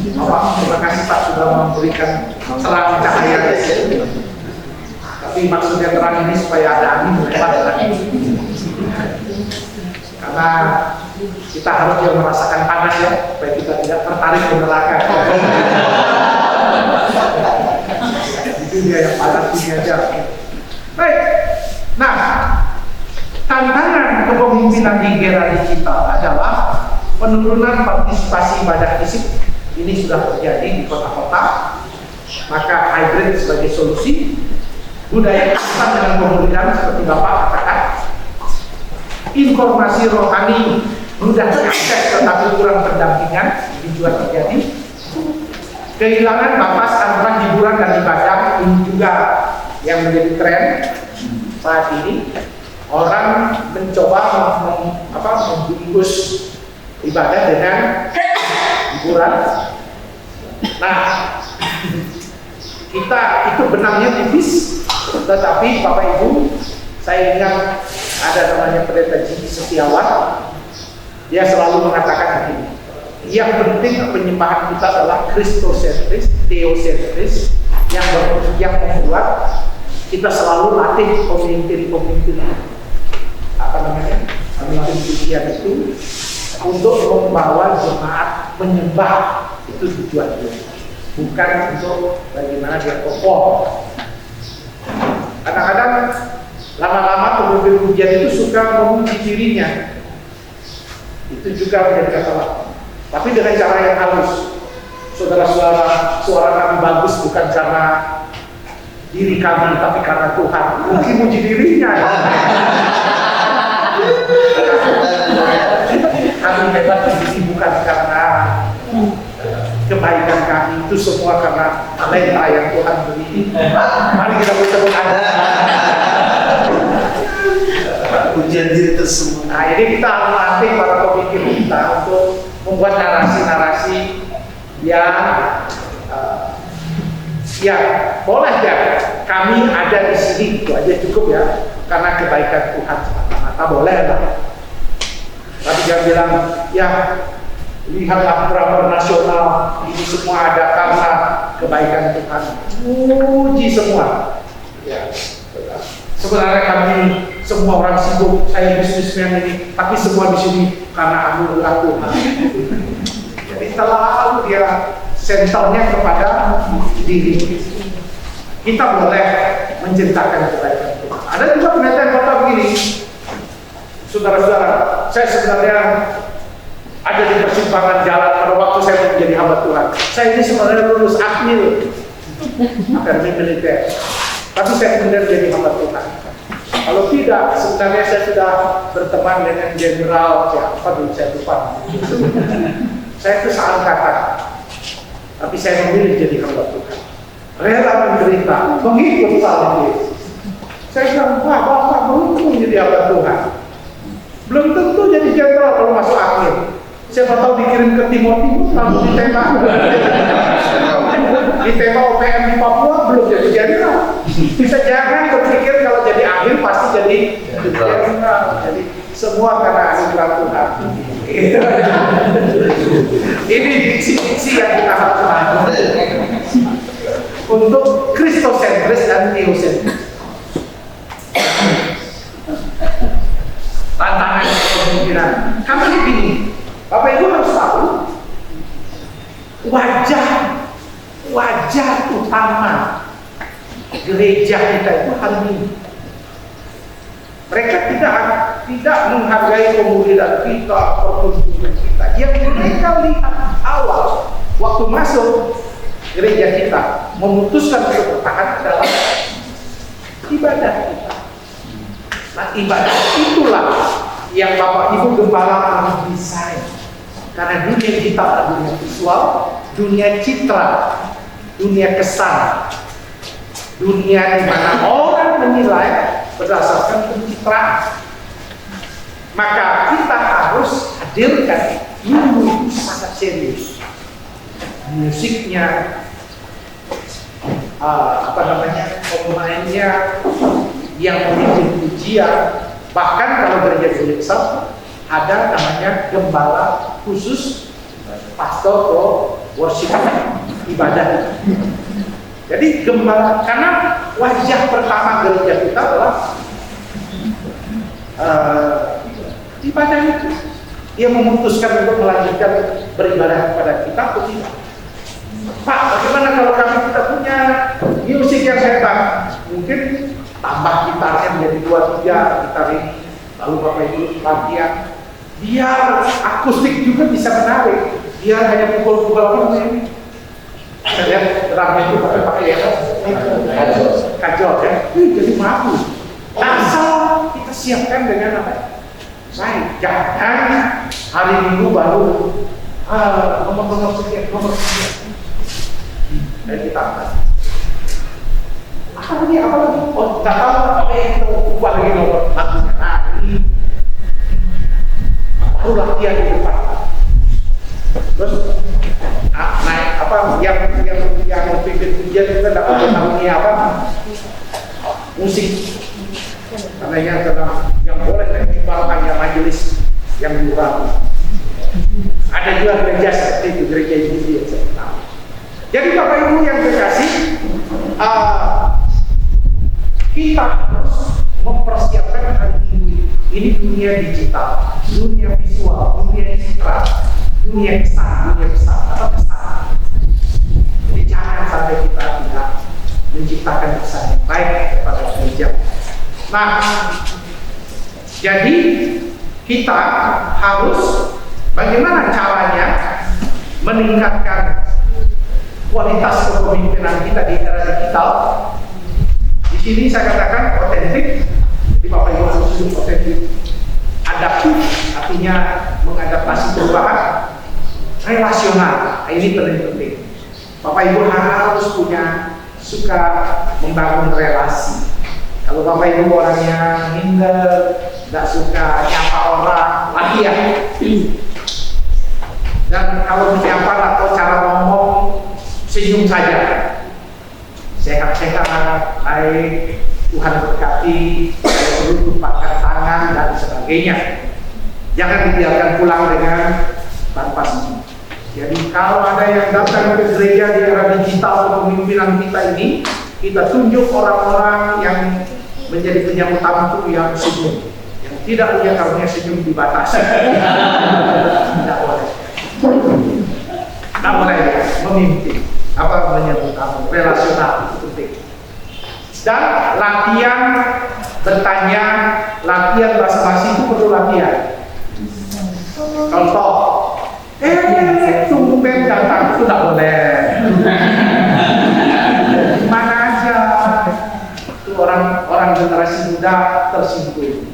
terima kasih Pak sudah memberikan terang cahaya. Tapi maksudnya terang ini supaya ada angin lewat. Karena kita harus merasakan panas ya, supaya kita tidak tertarik ke neraka. Itu dia yang panas diajar. Baik, nah tantangan kepemimpinan di era digital adalah penurunan partisipasi ibadah fisik. Ini sudah terjadi di kota-kota, maka hybrid sebagai solusi. Budaya instan dengan pemulihan seperti Bapak katakan, informasi rohani mudah diakses tetapi kurang pendampingan, ini juga terjadi. Kehilangan batas antara hiburan dan ibadah, ini juga yang menjadi tren saat ini. Orang mencoba membungkus ibadah dengan hiburan. Nah, kita itu benangnya tipis, tetapi Bapak Ibu, saya ingat ada namanya Pendeta Jimmy Setiawan. Dia selalu mengatakan begini, yang penting penyembahan kita adalah kristosentris, teosentris, yang membuat kita selalu latih pemimpin-pemimpin pemimpin Kristen itu untuk membawa jemaat menyembah, itu tujuannya, bukan untuk bagaimana dia perform. Kadang-kadang lama-lama pemimpin pujian itu suka memuji dirinya, itu juga menjadi masalah. Tapi dengan cara yang halus. Saudara-saudara, suara kami bagus bukan karena diri kami, tapi karena Tuhan. Mungkin muji dirinya. Kami hebat ini bukan karena kebaikan kami, itu semua karena talenta yang Tuhan beri. Mari kita bertemu lagi. Pujian diri tersebut. Nah, ini kita melatih para pemikir kita untuk membuat narasi-narasi yang ya boleh ya, kami ada di sini, itu aja cukup ya, karena kebaikan Tuhan semata-mata, boleh lah. Tapi jangan bilang ya lihatlah drama nasional ini semua ada karena kebaikan Tuhan, puji semua ya. Sebenarnya kami semua orang sibuk, saya bisnismen ini, tapi semua di sini karena anugerah Tuhan. Jadi selalu dia sentralnya kepada diri. Kita boleh menceritakan kebaikan Tuhan. Ada juga pendeta yang kata begini, saudara-saudara, saya sebenarnya ada di persimpangan jalan pada waktu saya menjadi hamba Tuhan. Saya ini sebenarnya lulus akmil, akademi militer. Tapi saya kemudian jadi hamba Tuhan. Kalau tidak, sebenarnya saya sudah berteman dengan jenderal siapa dulu saya lupa. Saya itu seangkatan, tapi saya memilih jadi hamba Tuhan. Rela menderita, mengikut salib Yesus. Saya bilang, wah Bapak beruntung jadi hamba Tuhan. Belum tentu jadi jenderal kalau masuk akmil. Siapa tahu dikirim ke Timur Timur, lalu ditembak. Ditembak OPM di Papua, belum jadi jenderal. Bisa jangan berpikir kalau jadi amil pasti jadi jenderal. Jadi semua karena anugerah Tuhan. Ini diksi-diksi yang kita harus lakukan untuk kristosentris dan teosentris. Tantangan kepemimpinan. Kami begini, Bapak Ibu harus tahu wajah utama gereja kita itu hari ini. Mereka tidak menghargai pemulihan kita, pertunjukan kita. Yang mereka lihat awal waktu masuk gereja kita memutuskan untuk bertahan adalah ibadah kita. Nah, ibadah itulah yang Bapak Ibu Gembala mendesain. Karena dunia digital adalah dunia visual, dunia citra, dunia kesan, dunia di mana orang menilai berdasarkan pencitraan. Maka kita harus hadirkan ilmu itu sangat serius. Musiknya, pemainnya yang memimpin pujian, bahkan kalau gereja besar ada namanya gembala khusus, pastor atau worship, ibadah. Jadi gembala, karena wajah pertama gereja kita adalah ibadah itu. Dia memutuskan untuk melanjutkan beribadah kepada kita atau tidak. Pak, bagaimana kalau kita punya musik yang hebat? Mungkin tambah gitarnya menjadi 2-3 gitar ini, lalu Bapak Ibu latihan. Biar akustik juga bisa menarik. Biar hanya pukul-pukul apa ini. Saya lihat drumnya itu pakai ya, kajol ya. Jadi mampu. Asal kita siapkan dengan apa? Baik, jangan hari Minggu baru nomor sekian. Dan kita angkat. Apa lagi? Oh, nggak tahu apa yang kita ubah lagi nomor lagunya. Nah, ini baru latihan di depan. Terus naik apa yang pimpin pujian kita dapat tahu ini apa? Musik. Karena yang boleh dibawakan yang majelis yang murah. Ada juga gereja seperti itu, gereja itu dia. Jadi Bapak Ibu yang terkasih, kita harus mempersiapkan hari ini. Ini dunia digital, dunia visual, dunia citra, dunia kesan. Jadi jangan sampai kita tidak menciptakan kesan yang baik kepada gereja. Nah, jadi kita harus bagaimana caranya meningkatkan kualitas kepemimpinan kita di era digital. Di sini saya katakan otentik, di Bapak Ibu harus otentik, adaptif, artinya mengadaptasi perubahan, relasional, ini penting. Bapak Ibu harus suka membangun relasi. Kalau Bapak Ibu orangnya minder, nggak suka nyapa orang, latihan. Dan kalau menyapa atau cara ngomong, senyum saja, sehat-sehat, baik, Tuhan berkati, kalau perlu tumpahkan tangan dan sebagainya. Jangan dibiarkan pulang dengan tanpa senyum. Jadi kalau ada yang datang ke gereja di era digital kepemimpinan kita ini, kita tunjuk orang-orang yang menjadi penyambut tamu yang senyum, yang tidak punya karunia senyum dibatasi. Tidak boleh. Tidak boleh memimpin. Menyambut tamu, relasional itu penting. Dan latihan bertanya, latihan basa-basi itu perlu latihan. Contoh, tumben datang itu tidak boleh. Mana aja itu orang generasi muda tersinggung.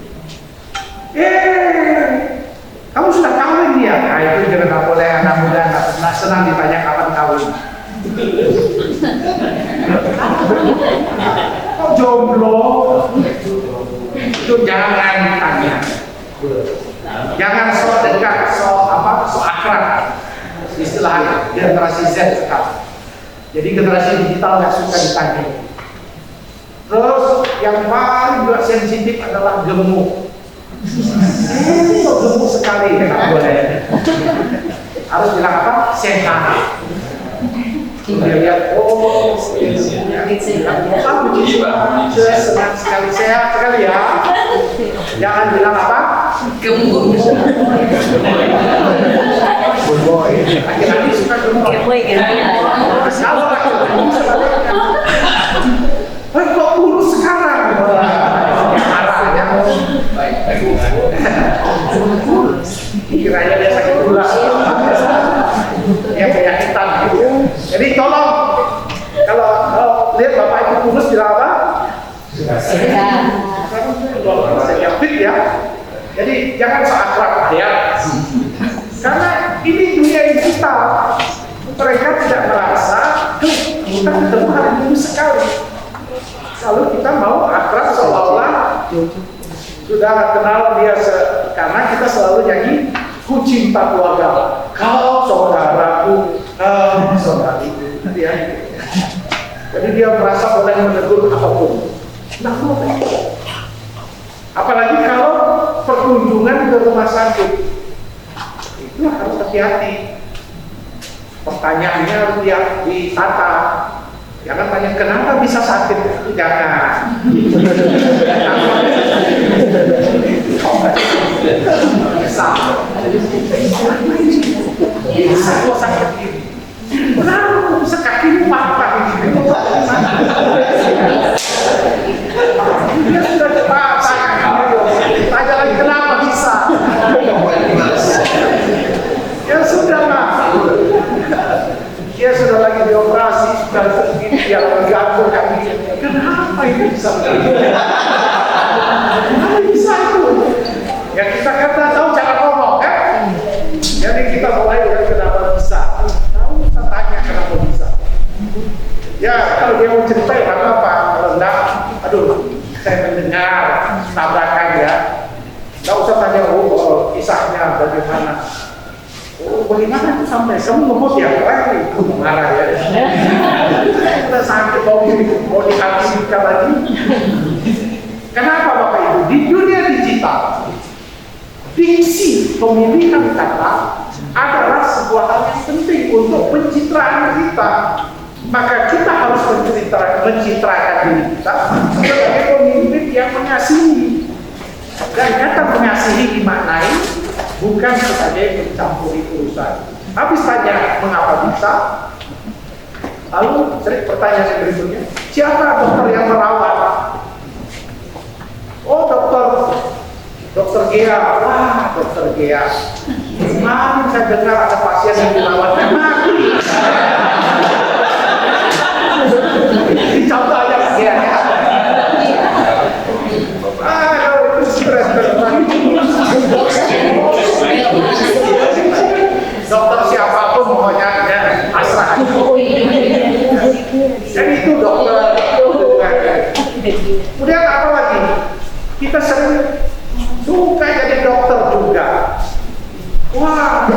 Kamu sudah kawin dia? Nah itu juga nggak boleh, anak muda nggak senang ditanya kapan kawin. Kok jomblo? Itu jangan ditanya. Jangan sok dekat, sok akrab. Istilah generasi Z sekarang. Jadi generasi digital nggak suka ditanya. Terus yang paling juga sensitif adalah gemuk. Kok gemuk sekali? Nggak boleh. Harus bilang apa? Sehat. Dia lihat, oh, senang sekali, sehat sekali ya. Jangan bilang apa? Gemuk. Laki-laki suka gemuk. Kalau laki-laki kok kurus sekarang? Arahnya kiranya dia sakit gula. Ya penyakitan gitu. Jadi tolong Saya fit ya. Jadi jangan seakrab ya. Karena ini dunia digital. Mereka tidak merasa, kita ketemu hari Minggu sekali. Kalau kita mau akrab seolah-olah sudah kenal dia karena kita selalu nyanyi ku cinta keluarga, kau saudaraku, saudariku, ya. Jadi dia merasa boleh menegur apapun. Nah, boleh. Apalagi kalau perkunjungan ke rumah sakit, itu harus hati-hati. Pertanyaannya harus ditata. Jangan tanya kenapa bisa sakit, jangan. Bisa kok sakit ini. Kenapa bisa kakimu patah ini? Dia sudah patah. Tanya lagi kenapa bisa? Ya sudah lah. Dia sudah lagi dioperasi, sudah begini, dia bergantung kaki. Kenapa ini bisa begini? Kenapa bisa itu? Ya kita kata tahu cara ngomong kan? Jadi kita mulai dengan kenapa bisa. Tahu kita tanya kenapa bisa. Ya kalau dia mau cerita ya apa? Kalau enggak, aduh, saya mendengar tabrakan ya. Nggak usah tanya kisahnya bagaimana. Oh, bagaimana itu sampai kamu ngemut ya? Lagi marah ya. Kita sakit mau dihabiskan lagi. Kenapa Bapak Ibu? Di dunia digital, diksi pemilihan kata adalah sebuah hal yang penting untuk pencitraan kita. Maka kita harus mencitrakan diri kita sebagai pemimpin yang mengasihi. Dan kata mengasihi dimaknai bukan sebagai mencampuri urusan. Habis tanya mengapa bisa, lalu pertanyaan berikutnya, siapa dokter yang merawat? Oh dokter Gea. Wah, dokter Gea. Kemarin saya dengar ada pasien yang dirawatnya mati. Dicontoh aja Gea ya. Kalau itu stres dokter siapapun pokoknya ya pasrah. Jadi itu dokter. Kemudian apa lagi? Kita sering suka jadi dokter juga. Wah,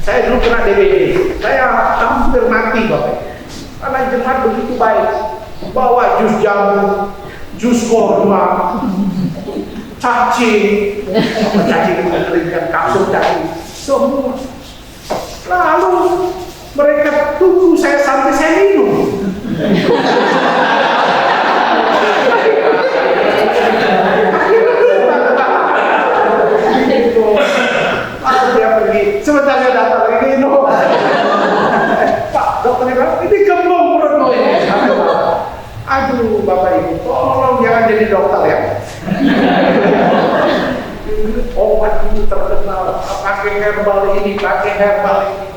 saya dulu kena DBD. Saya hampir mati Bapak. Karena jemaat begitu baik. Bawa jus jamu, jus kurma, cacing, cacing mengeringkan kapsul cacing, semua. Lalu mereka tunggu saya sampai saya minum. Lalu dia pergi, sebentar dia datang lagi minum. Pak, dokternya bilang, ini gembung perut. Aduh, Bapak Ibu, tolong jangan jadi dokter ya. Obat itu terkenal, pakai herbal ini, pakai herbal ini.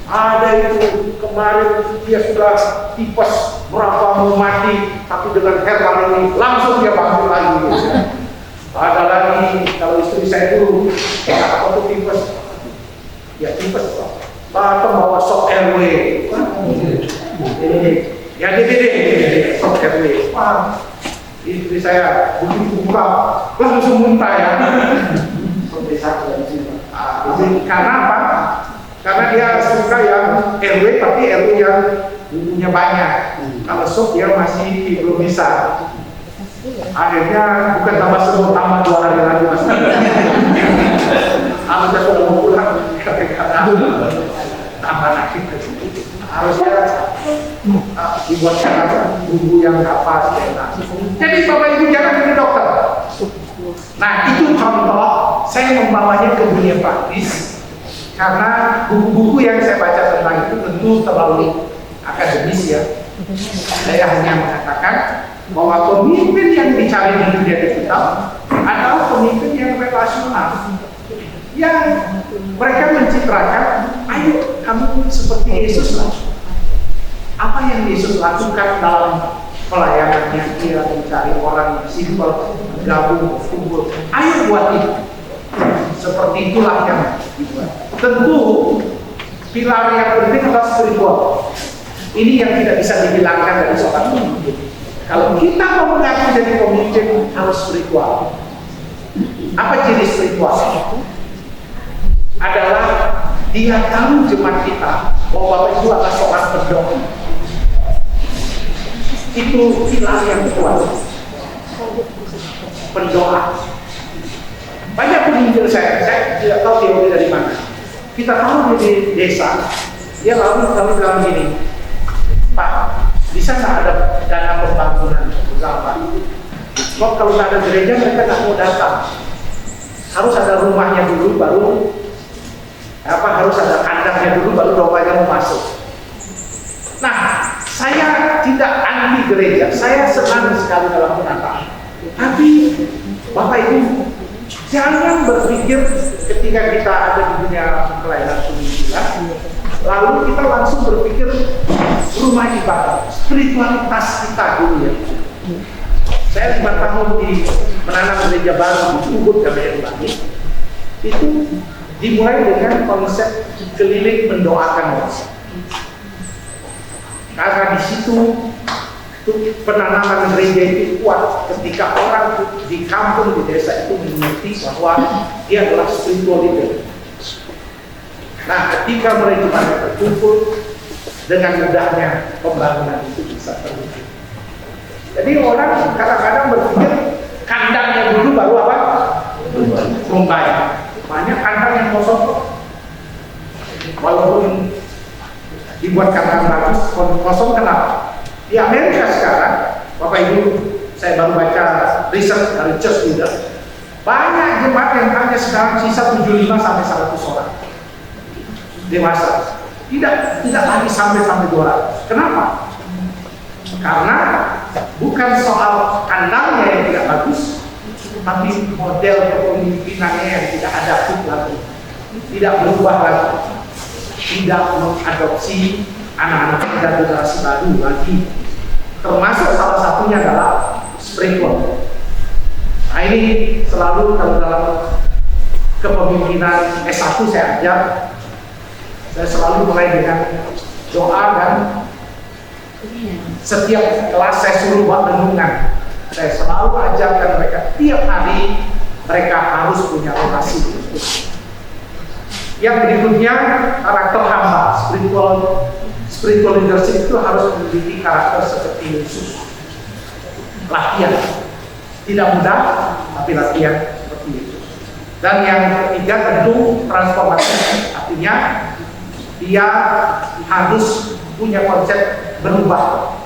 Ada itu kemarin dia sudah tipes berapa mau mati, tapi dengan herbal ini langsung dia bangun lagi. Ada lagi kalau istri saya dulu, apa tuh tipes? Ya tipes, datang bawa sok RW. Ya deh, sok RW. Wah, istri saya begitu buka langsung muntah ya. Sampai satu dari sini. Karena apa? Karena dia suka yang RW tapi RW yang bumbunya banyak. Kalau sop dia masih belum bisa. Akhirnya bukan tambah semua, tambah 2 hari lagi mas. Harusnya sudah mau pulang karena tambah lagi. Harusnya dibuatkan apa bumbu yang apa enak. Jadi Bapak Ibu jangan jadi dokter. Nah itu contoh saya membawanya ke dunia praktis karena buku-buku yang saya baca tentang itu tentu terlalu akademis ya. Saya hanya mengatakan bahwa pemimpin yang dicari di dunia digital adalah pemimpin yang relasional, yang mereka mencitrakan, ayo kamu seperti Yesus lah. Apa yang Yesus lakukan dalam pelayanannya, dia mencari orang yang simpel, gabung, kumpul. Ayo buat itu. Seperti itulah yang dibuat. Tentu pilar yang penting adalah spiritual. Ini yang tidak bisa dihilangkan dari seorang pemimpin. Kalau kita mau mengaku jadi pemimpin harus spiritual. Apa jenis spiritual? Adalah dia tahu jemaat kita bahwa Bapak itu adalah seorang pendoa. Itu pilar yang kuat. Pendoa. Banyak pemimpin saya tidak tahu teori dari mana. Kita tahu di desa, dia lalu bilang begini, Pak, bisa nggak ada dana pembangunan berapa? Sebab kalau nggak ada gereja mereka nggak mau datang. Harus ada rumahnya dulu, baru harus ada kandangnya dulu, baru dompetnya mau masuk. Nah, saya tidak anti gereja, saya senang sekali dalam penataan. Tapi Bapak Ibu, jangan berpikir ketika kita ada di dunia pelayanan pemimpinan, lalu kita langsung berpikir rumah ibadah, spiritualitas kita dulu ya. Saya 5 tahun di menanam gereja baru di Ubud Gamelan Bali, itu dimulai dengan konsep keliling mendoakan orang. Karena di situ penanaman gereja itu kuat ketika orang di kampung, di desa itu mengerti bahwa dia adalah spiritual leader. Nah, ketika mereka berkumpul, dengan mudahnya pembangunan itu bisa terwujud. Jadi orang kadang-kadang berpikir kandangnya dulu baru apa? Bombay. Banyak kandang yang kosong. Walaupun dibuat kandang bagus, kosong kenapa? Di Amerika sekarang, Bapak Ibu, saya baru baca riset dari Church Leader, banyak jemaat yang hanya sekarang sisa 75 sampai 100 orang dewasa. Tidak lagi sampai 200. Kenapa? Karena bukan soal kandangnya yang tidak bagus, tapi model kepemimpinannya yang tidak adaptif lagi, tidak berubah lagi, tidak mengadopsi anak-anak dan generasi baru lagi. Termasuk salah satunya adalah spiritual. Nah, ini selalu kalau dalam kepemimpinan S1 saya ajar, saya selalu mulai dengan doa, dan setiap kelas saya suruh buat renungan. Saya selalu ajarkan mereka tiap hari mereka harus punya relasi. Yang berikutnya karakter hamba, spiritual leadership itu harus memiliki karakter seperti Yesus. Latihan, tidak mudah, tapi latihan seperti itu. Dan yang ketiga tentu transformasi, artinya dia harus punya konsep berubah.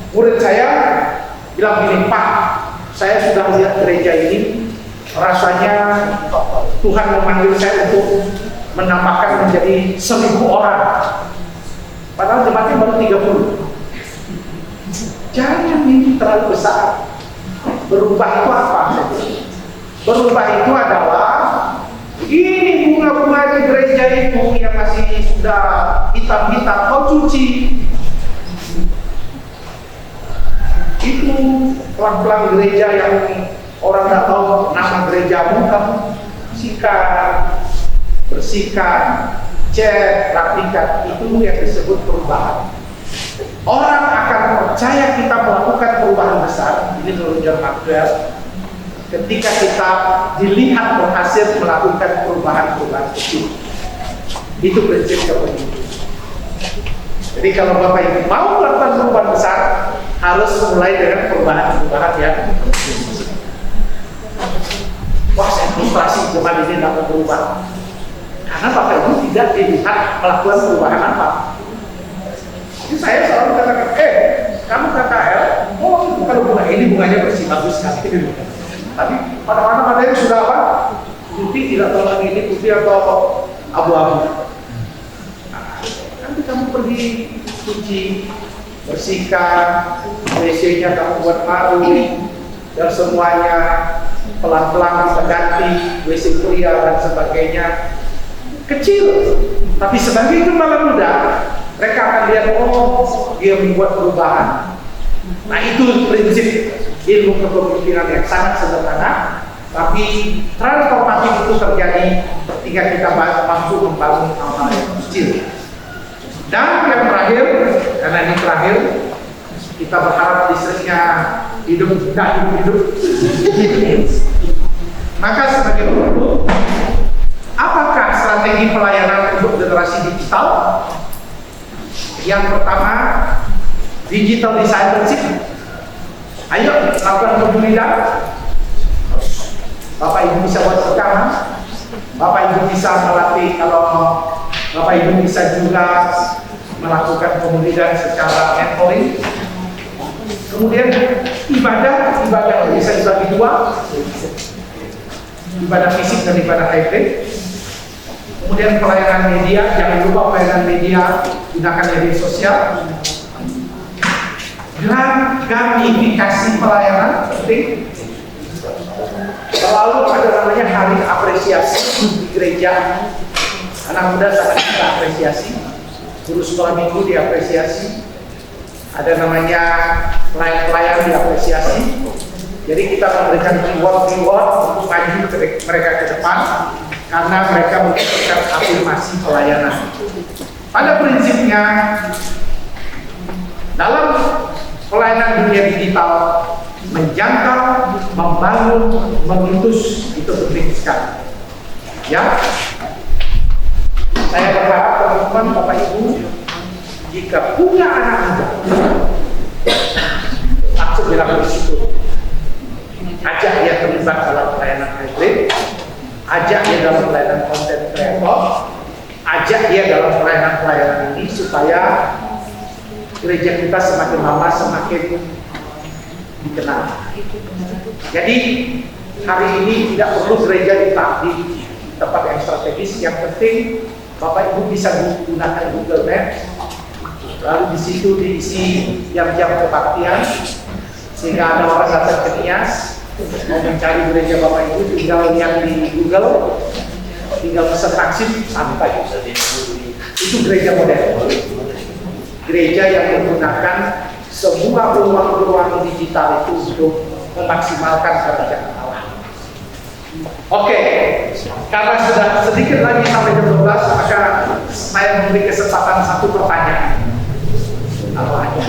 Murid saya bilang gini, Pak, saya sudah melihat gereja ini, rasanya Tuhan memanggil saya untuk menambahkan menjadi 1000 orang. Padahal jemaatnya baru 30. Jangan ini terlalu besar. Berubah itu apa? Berubah itu adalah ini bunga-bunga di gereja itu yang masih sudah hitam-hitam, kau cuci. Itu pelan-pelan gereja yang orang nggak tahu nama gerejamu, kamu sikat, bersihkan, cat, rapikan. Itu yang disebut perubahan. Orang akan percaya kita melakukan perubahan besar. Ini menurut John Maxwell. Ketika kita dilihat berhasil melakukan perubahan-perubahan kecil. Itu prinsip kepemimpinan. Jadi kalau Bapak Ibu mau melakukan perubahan besar, harus mulai dengan perubahan-perubahan yang kecil. Wah, saya frustrasi jemaat ini tidak mau berubah. Karena Bapak Ibu tidak dilihat melakukan perubahan apa. Jadi saya selalu katakan, kamu KKL, kalau bunga ini bunganya bersih, bagus sekali. Tapi pada ada yang sudah apa? Putih, tidak tahu lagi ini putih atau abu-abu. Nah, nanti kamu pergi cuci, bersihkan, WC-nya kamu buat baru, dan semuanya pelan-pelan kita ganti, WC pria dan sebagainya. Kecil, tapi sebagai gembala muda, mereka akan lihat, oh dia membuat perubahan. Nah itu prinsip ilmu kepemimpinan yang sangat sederhana, tapi transformatif itu terjadi ketika kita mampu membangun hal-hal yang kecil. Dan yang terakhir, karena ini terakhir, kita berharap listriknya hidup. Maka sebagai penutup, apakah strategi pelayanan untuk generasi digital? Yang pertama, digital discipleship. Ayo lakukan pembulidan. Bapak Ibu bisa buat rekaman. Bapak Ibu bisa melatih, kalau Bapak Ibu bisa juga melakukan pembulidan secara mentoring. Kemudian ibadah bisa dibagi dua, ibadah fisik dan ibadah hybrid. Kemudian pelayanan media, jangan lupa pelayanan media, gunakan media sosial. Gamifikasi pelayanan penting. Selalu ada namanya hari apresiasi di gereja. Anak muda sangat kita apresiasi, guru sekolah minggu diapresiasi, ada namanya pelayan diapresiasi. Jadi kita memberikan reward untuk maju mereka ke depan karena mereka memberikan afirmasi pelayanan. Pada prinsipnya, dalam pelayanan dunia digital, menjangkau, membangun, mengutus itu penting sekali. Ya, saya berharap teman-teman, Bapak Ibu, jika punya anak muda, langsung bilang di situ, ajak dia terlibat dalam pelayanan hybrid, ajak dia dalam pelayanan content creator, ajak dia dalam pelayanan ini supaya gereja kita semakin lama semakin dikenal. Jadi hari ini tidak perlu gereja di tempat yang strategis, yang penting Bapak Ibu bisa menggunakan Google Maps, lalu di situ diisi jam-jam kebaktian, sehingga ada orang datang ke Nias mau mencari gereja Bapak Ibu, tinggal lihat di Google, tinggal pesan taksi, sampai. Itu gereja modern, gereja yang menggunakan semua peluang-peluang digital itu untuk memaksimalkan kerajaan Allah. Oke, karena sudah sedikit lagi sampai jam 12, maka saya memberi kesempatan satu pertanyaan. Apa aja?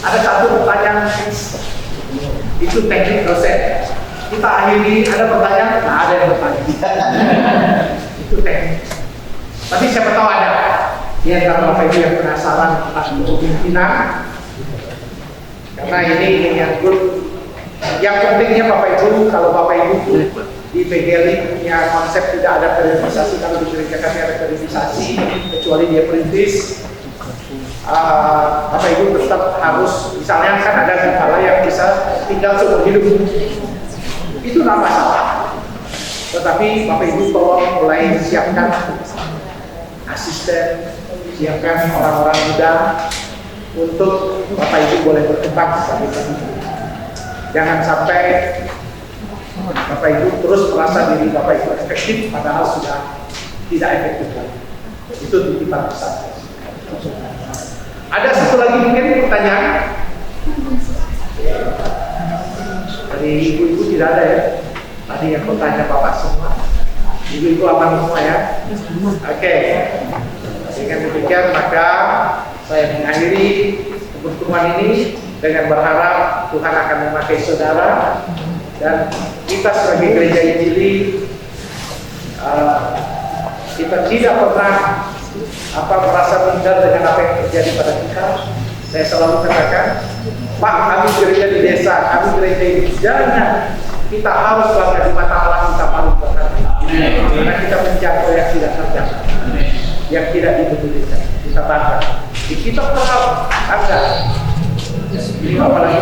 Ada satu pertanyaan, itu teknik dosen. Kita akhiri, ada pertanyaan? Nah, ada yang bertanya. Itu teknik. Tapi siapa tahu ada di antara Bapak Ibu yang penasaran tentang kepemimpinan, karena ini menyangkut yang pentingnya Bapak Ibu. Kalau Bapak Ibu di PGLI punya konsep tidak ada periodisasi, kalau di gereja kami ada periodisasi, kecuali dia perintis. Bapak Ibu tetap harus, misalnya kan ada gembala yang bisa tinggal seumur hidup, itu tidak masalah. Tetapi Bapak Ibu tolong mulai siapkan asisten, siapkan orang-orang muda untuk Bapak Ibu boleh berkembang sebagai pemimpin. Jangan sampai Bapak Ibu terus merasa diri Bapak Ibu efektif padahal sudah tidak efektif lagi. Itu titipan besar. Ada satu lagi mungkin pertanyaan dari ibu-ibu? Tidak ada ya? Tadi yang bertanya Bapak semua. Ibu-ibu aman semua ya? Oke. Dengan demikian maka saya mengakhiri pertemuan ini dengan berharap Tuhan akan memakai saudara dan kita sebagai gereja Injili, kita tidak pernah merasa minder dengan apa yang terjadi pada kita. Saya selalu katakan, Pak, kami gereja di desa, kami gereja ini, jangan, kita harus bangga di mata Allah, kita paling berkati. Karena kita menjangkau yang tidak terjangkau, yang tidak dipedulikan, kita bangga. Kita pernah bangga. Ini apalagi